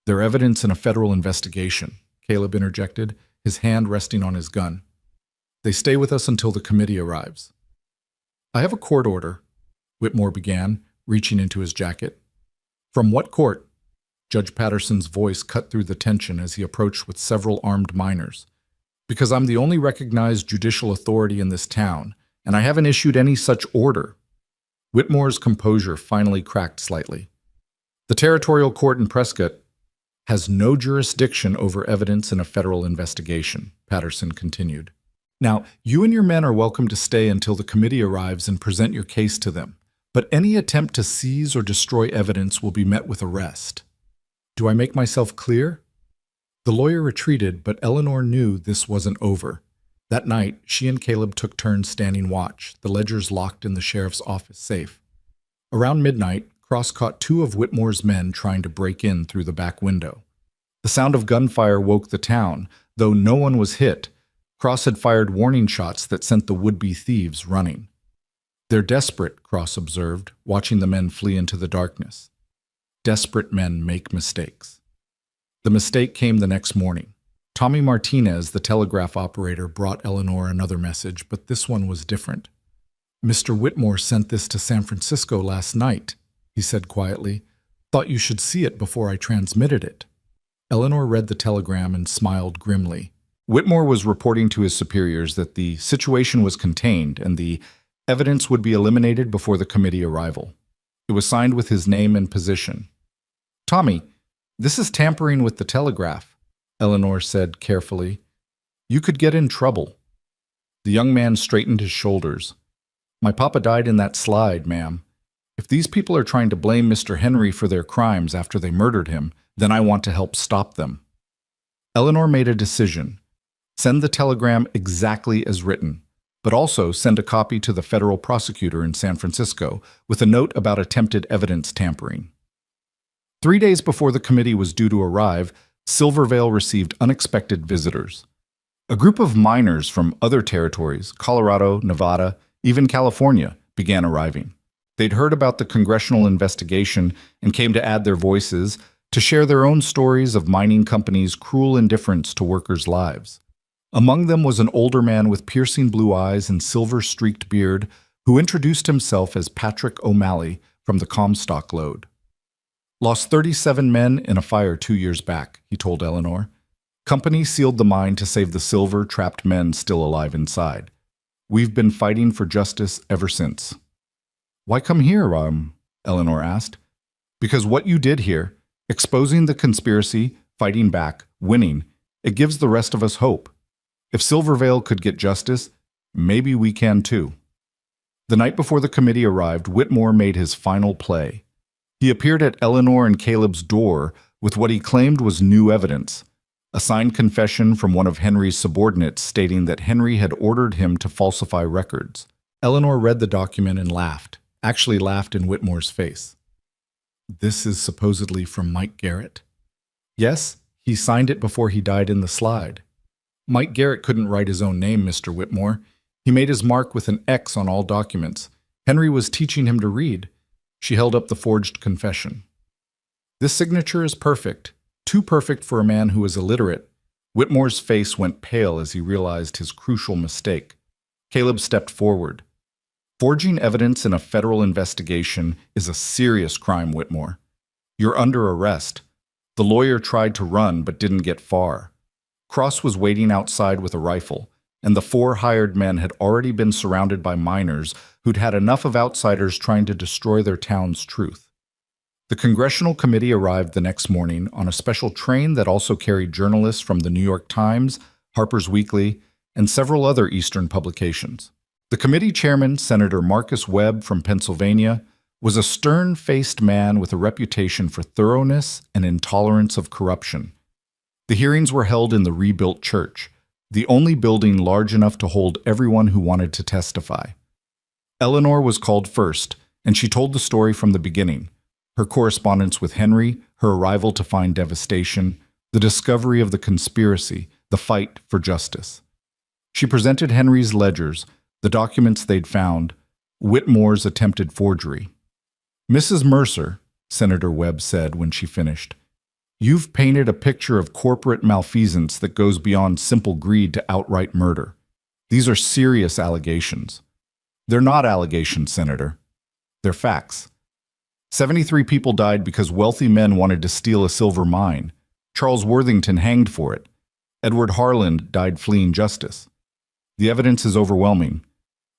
They're evidence in a federal investigation, Caleb interjected, his hand resting on his gun. They stay with us until the committee arrives. I have a court order, Whitmore began, reaching into his jacket. From what court? Judge Patterson's voice cut through the tension as he approached with several armed miners. Because I'm the only recognized judicial authority in this town, and I haven't issued any such order. Whitmore's composure finally cracked slightly. The territorial court in Prescott has no jurisdiction over evidence in a federal investigation, Patterson continued. Now, you and your men are welcome to stay until the committee arrives and present your case to them, but any attempt to seize or destroy evidence will be met with arrest. Do I make myself clear? The lawyer retreated, but Eleanor knew this wasn't over. That night, she and Caleb took turns standing watch, the ledgers locked in the sheriff's office safe. Around midnight, Cross caught 2 of Whitmore's men trying to break in through the back window. The sound of gunfire woke the town, though no one was hit. Cross had fired warning shots that sent the would-be thieves running. They're desperate, Cross observed, watching the men flee into the darkness. Desperate men make mistakes. The mistake came the next morning. Tommy Martinez, the telegraph operator, brought Eleanor another message, but this one was different. Mr. Whitmore sent this to San Francisco last night, he said quietly. Thought you should see it before I transmitted it. Eleanor read the telegram and smiled grimly. Whitmore was reporting to his superiors that the situation was contained and the evidence would be eliminated before the committee arrival. It was signed with his name and position. Tommy, this is tampering with the telegraph, Eleanor said carefully. You could get in trouble. The young man straightened his shoulders. My papa died in that slide, ma'am. If these people are trying to blame Mr. Henry for their crimes after they murdered him, then I want to help stop them. Eleanor made a decision. Send the telegram exactly as written, but also send a copy to the federal prosecutor in San Francisco with a note about attempted evidence tampering. 3 days before the committee was due to arrive, Silvervale received unexpected visitors. A group of miners from other territories, Colorado, Nevada, even California, began arriving. They'd heard about the congressional investigation and came to add their voices to share their own stories of mining companies' cruel indifference to workers' lives. Among them was an older man with piercing blue eyes and silver-streaked beard who introduced himself as Patrick O'Malley from the Comstock Lode. Lost 37 men in a fire 2 years back, he told Eleanor. Company sealed the mine to save the silver, trapped men still alive inside. We've been fighting for justice ever since. Why come here, Eleanor asked. Because what you did here, exposing the conspiracy, fighting back, winning, it gives the rest of us hope. If Silvervale could get justice, maybe we can too. The night before the committee arrived, Whitmore made his final play. He appeared at Eleanor and Caleb's door with what he claimed was new evidence, a signed confession from one of Henry's subordinates stating that Henry had ordered him to falsify records. Eleanor read the document and laughed, actually laughed in Whitmore's face. This is supposedly from Mike Garrett. Yes, he signed it before he died in the slide. Mike Garrett couldn't write his own name, Mr. Whitmore. He made his mark with an X on all documents. Henry was teaching him to read. She held up the forged confession. This signature is perfect, too perfect for a man who is illiterate. Whitmore's face went pale as he realized his crucial mistake. Caleb stepped forward. Forging evidence in a federal investigation is a serious crime, Whitmore. You're under arrest. The lawyer tried to run but didn't get far. Cross was waiting outside with a rifle, and the 4 hired men had already been surrounded by miners who'd had enough of outsiders trying to destroy their town's truth. The congressional committee arrived the next morning on a special train that also carried journalists from the New York Times, Harper's Weekly, and several other Eastern publications. The committee chairman, Senator Marcus Webb from Pennsylvania, was a stern-faced man with a reputation for thoroughness and intolerance of corruption. The hearings were held in the rebuilt church, the only building large enough to hold everyone who wanted to testify. Eleanor was called first, and she told the story from the beginning. Her correspondence with Henry, her arrival to find devastation, the discovery of the conspiracy, the fight for justice. She presented Henry's ledgers, the documents they'd found, Whitmore's attempted forgery. Mrs. Mercer, Senator Webb said when she finished, you've painted a picture of corporate malfeasance that goes beyond simple greed to outright murder. These are serious allegations. They're not allegations, Senator. They're facts. 73 people died because wealthy men wanted to steal a silver mine. Charles Worthington hanged for it. Edward Harland died fleeing justice. The evidence is overwhelming.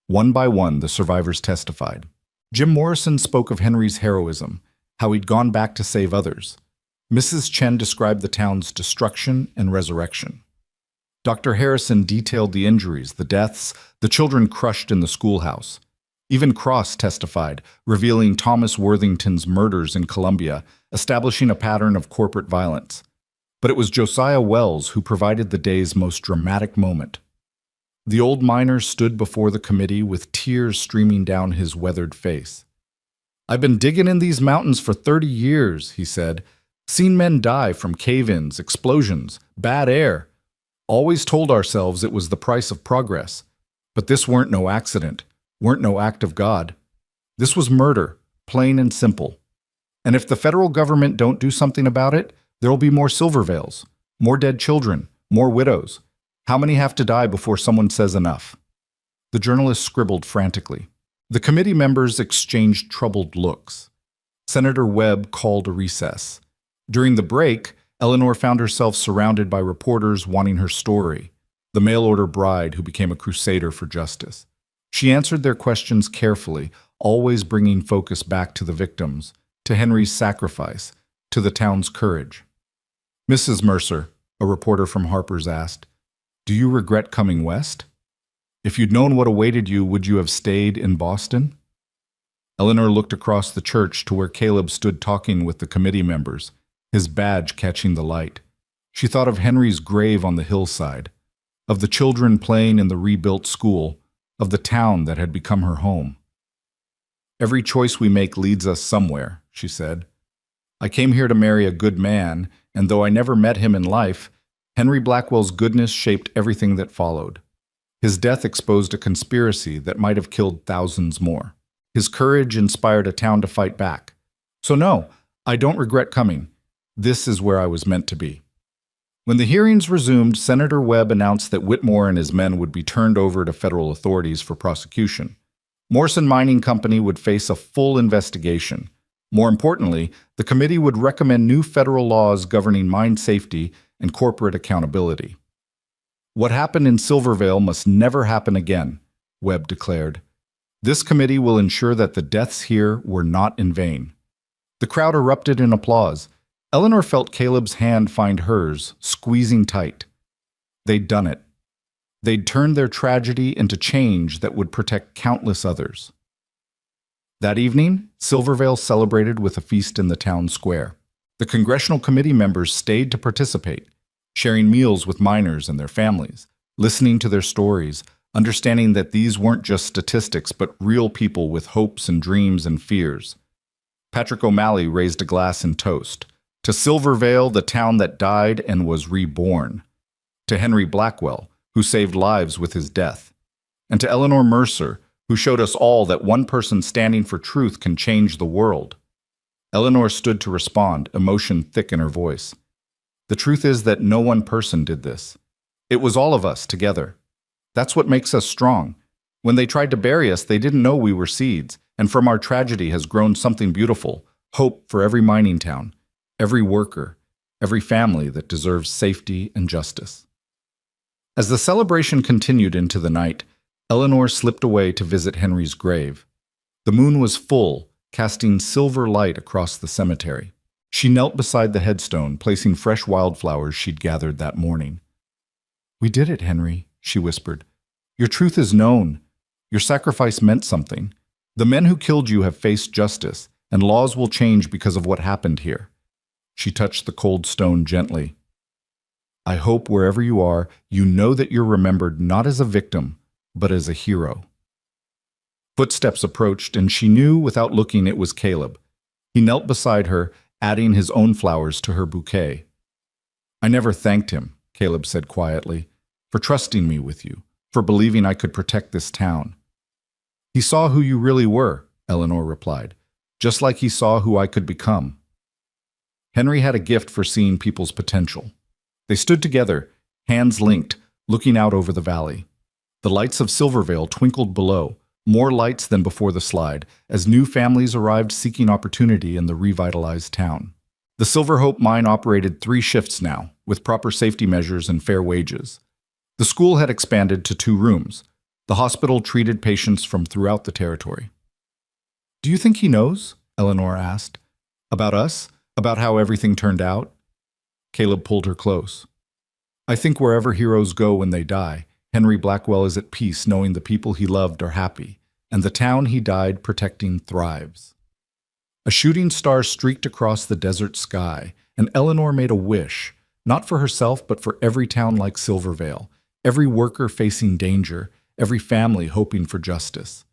One by one, the survivors testified. Jim Morrison spoke of Henry's heroism, how he'd gone back to save others. Mrs. Chen described the town's destruction and resurrection. Dr. Harrison detailed the injuries, the deaths, the children crushed in the schoolhouse. Even Cross testified, revealing Thomas Worthington's murders in Columbia, establishing a pattern of corporate violence. But it was Josiah Wells who provided the day's most dramatic moment. The old miner stood before the committee with tears streaming down his weathered face. I've been digging in these mountains for 30 years, he said. Seen men die from cave-ins, explosions, bad air. Always told ourselves it was the price of progress. But this weren't no accident, weren't no act of God. This was murder, plain and simple. And if the federal government don't do something about it, there'll be more Silvervales, more dead children, more widows. How many have to die before someone says enough? The journalist scribbled frantically. The committee members exchanged troubled looks. Senator Webb called a recess. During the break, Eleanor found herself surrounded by reporters wanting her story, the mail-order bride who became a crusader for justice. She answered their questions carefully, always bringing focus back to the victims, to Henry's sacrifice, to the town's courage. Mrs. Mercer, a reporter from Harper's asked, do you regret coming west? If you'd known what awaited you, would you have stayed in Boston? Eleanor looked across the church to where Caleb stood talking with the committee members, his badge catching the light. She thought of Henry's grave on the hillside, of the children playing in the rebuilt school, of the town that had become her home. Every choice we make leads us somewhere, she said. I came here to marry a good man, and though I never met him in life, Henry Blackwell's goodness shaped everything that followed. His death exposed a conspiracy that might have killed thousands more. His courage inspired a town to fight back. So no, I don't regret coming. This is where I was meant to be. When the hearings resumed, Senator Webb announced that Whitmore and his men would be turned over to federal authorities for prosecution. Morrison Mining Company would face a full investigation. More importantly, the committee would recommend new federal laws governing mine safety and corporate accountability. What happened in Silvervale must never happen again, Webb declared. This committee will ensure that the deaths here were not in vain. The crowd erupted in applause. Eleanor felt Caleb's hand find hers, squeezing tight. They'd done it. They'd turned their tragedy into change that would protect countless others. That evening, Silvervale celebrated with a feast in the town square. The congressional committee members stayed to participate, sharing meals with miners and their families, listening to their stories, understanding that these weren't just statistics but real people with hopes and dreams and fears. Patrick O'Malley raised a glass in toast. To Silvervale, the town that died and was reborn. To Henry Blackwell, who saved lives with his death. And to Eleanor Mercer, who showed us all that one person standing for truth can change the world. Eleanor stood to respond, emotion thick in her voice. The truth is that no one person did this. It was all of us together. That's what makes us strong. When they tried to bury us, they didn't know we were seeds, and from our tragedy has grown something beautiful, hope for every mining town, every worker, every family that deserves safety and justice. As the celebration continued into the night, Eleanor slipped away to visit Henry's grave. The moon was full, casting silver light across the cemetery. She knelt beside the headstone, placing fresh wildflowers she'd gathered that morning. "We did it, Henry," she whispered. "Your truth is known. Your sacrifice meant something. The men who killed you have faced justice, and laws will change because of what happened here." She touched the cold stone gently. "I hope wherever you are, you know that you're remembered not as a victim, but as a hero." Footsteps approached, and she knew without looking it was Caleb. He knelt beside her, adding his own flowers to her bouquet. "I never thanked him," Caleb said quietly, "for trusting me with you, for believing I could protect this town." "He saw who you really were," Eleanor replied, "just like he saw who I could become." Henry had a gift for seeing people's potential. They stood together, hands linked, looking out over the valley. The lights of Silvervale twinkled below, more lights than before the slide, as new families arrived seeking opportunity in the revitalized town. The Silver Hope mine operated 3 shifts now, with proper safety measures and fair wages. The school had expanded to 2 rooms. The hospital treated patients from throughout the territory. "Do you think he knows?" Eleanor asked. "About us? About how everything turned out?" Caleb pulled her close. "I think wherever heroes go when they die, Henry Blackwell is at peace knowing the people he loved are happy, and the town he died protecting thrives." A shooting star streaked across the desert sky, and Eleanor made a wish, not for herself but for every town like Silvervale, every worker facing danger, every family hoping for justice.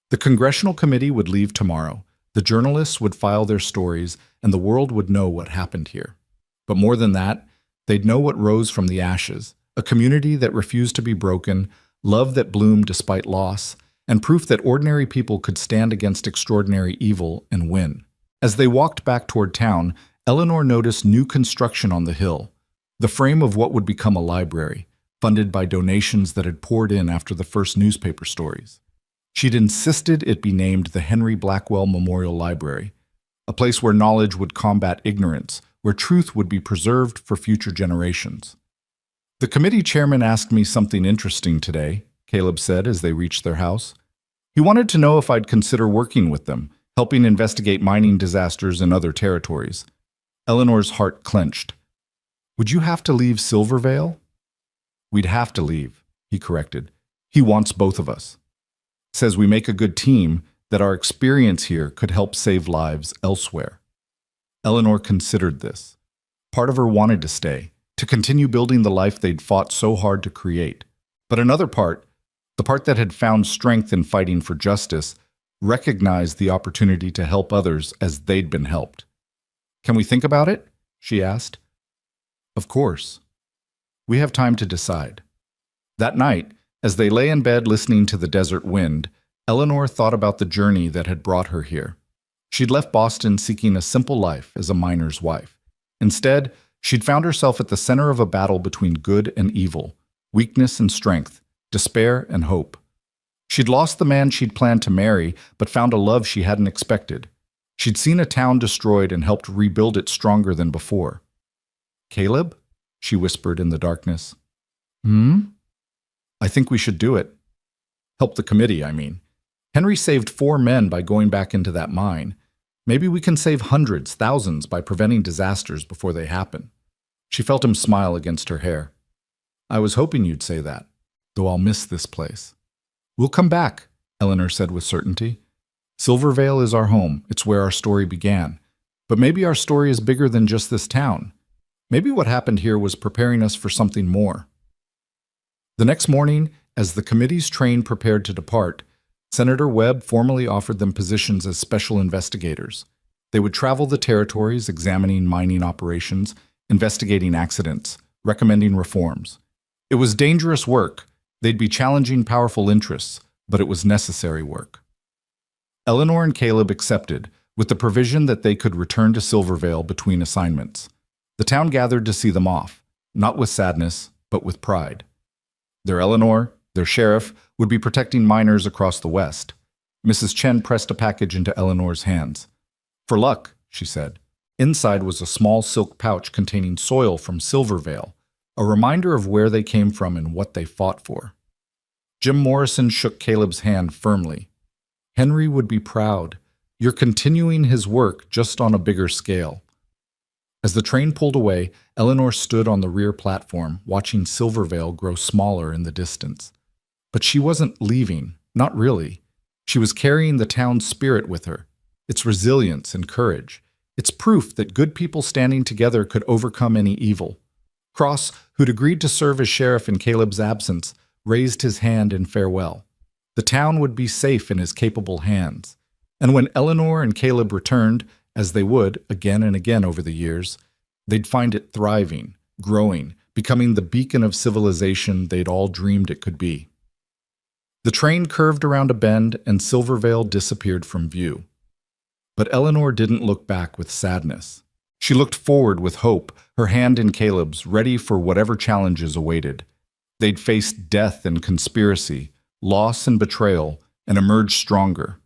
The congressional committee would leave tomorrow, the journalists would file their stories, and the world would know what happened here. But more than that, they'd know what rose from the ashes, a community that refused to be broken, love that bloomed despite loss, and proof that ordinary people could stand against extraordinary evil and win. As they walked back toward town, Eleanor noticed new construction on the hill, the frame of what would become a library, funded by donations that had poured in after the first newspaper stories. She'd insisted it be named the Henry Blackwell Memorial Library, a place where knowledge would combat ignorance, where truth would be preserved for future generations. "The committee chairman asked me something interesting today," Caleb said as they reached their house. "He wanted to know if I'd consider working with them, helping investigate mining disasters in other territories." Eleanor's heart clenched. "Would you have to leave Silvervale?" "We'd have to leave," he corrected. "He wants both of us. Says we make a good team, that our experience here could help save lives elsewhere." Eleanor considered this. Part of her wanted to stay, to continue building the life they'd fought so hard to create. But another part, the part that had found strength in fighting for justice, recognized the opportunity to help others as they'd been helped. "Can we think about it?" she asked. "Of course. We have time to decide." That night, as they lay in bed listening to the desert wind, Eleanor thought about the journey that had brought her here. She'd left Boston seeking a simple life as a miner's wife. Instead, she'd found herself at the center of a battle between good and evil, weakness and strength, despair and hope. She'd lost the man she'd planned to marry, but found a love she hadn't expected. She'd seen a town destroyed and helped rebuild it stronger than before. "Caleb?" she whispered in the darkness. "Hmm?" "I think we should do it. Help the committee, I mean. Henry saved 4 men by going back into that mine. Maybe we can save hundreds, thousands by preventing disasters before they happen." She felt him smile against her hair. "I was hoping you'd say that, though I'll miss this place." "We'll come back," Eleanor said with certainty. "Silvervale is our home. It's where our story began. But maybe our story is bigger than just this town. Maybe what happened here was preparing us for something more." The next morning, as the committee's train prepared to depart, Senator Webb formally offered them positions as special investigators. They would travel the territories, examining mining operations, investigating accidents, recommending reforms. It was dangerous work. They'd be challenging powerful interests, but it was necessary work. Eleanor and Caleb accepted, with the provision that they could return to Silvervale between assignments. The town gathered to see them off, not with sadness, but with pride. Their Eleanor, their sheriff, would be protecting miners across the west. Mrs. Chen pressed a package into Eleanor's hands. "For luck," she said. Inside was a small silk pouch containing soil from Silvervale, a reminder of where they came from and what they fought for. Jim Morrison shook Caleb's hand firmly. "Henry would be proud. You're continuing his work just on a bigger scale." As the train pulled away, Eleanor stood on the rear platform, watching Silvervale grow smaller in the distance. But she wasn't leaving, not really. She was carrying the town's spirit with her, its resilience and courage. It's proof that good people standing together could overcome any evil. Cross, who'd agreed to serve as sheriff in Caleb's absence, raised his hand in farewell. The town would be safe in his capable hands. And when Eleanor and Caleb returned, as they would again and again over the years, they'd find it thriving, growing, becoming the beacon of civilization they'd all dreamed it could be. The train curved around a bend and Silvervale disappeared from view. But Eleanor didn't look back with sadness. She looked forward with hope, her hand in Caleb's, ready for whatever challenges awaited. They'd face death and conspiracy, loss and betrayal, and emerge stronger.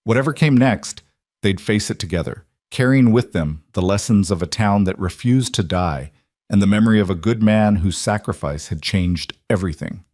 Whatever came next, they'd face it together, carrying with them the lessons of a town that refused to die and the memory of a good man whose sacrifice had changed everything.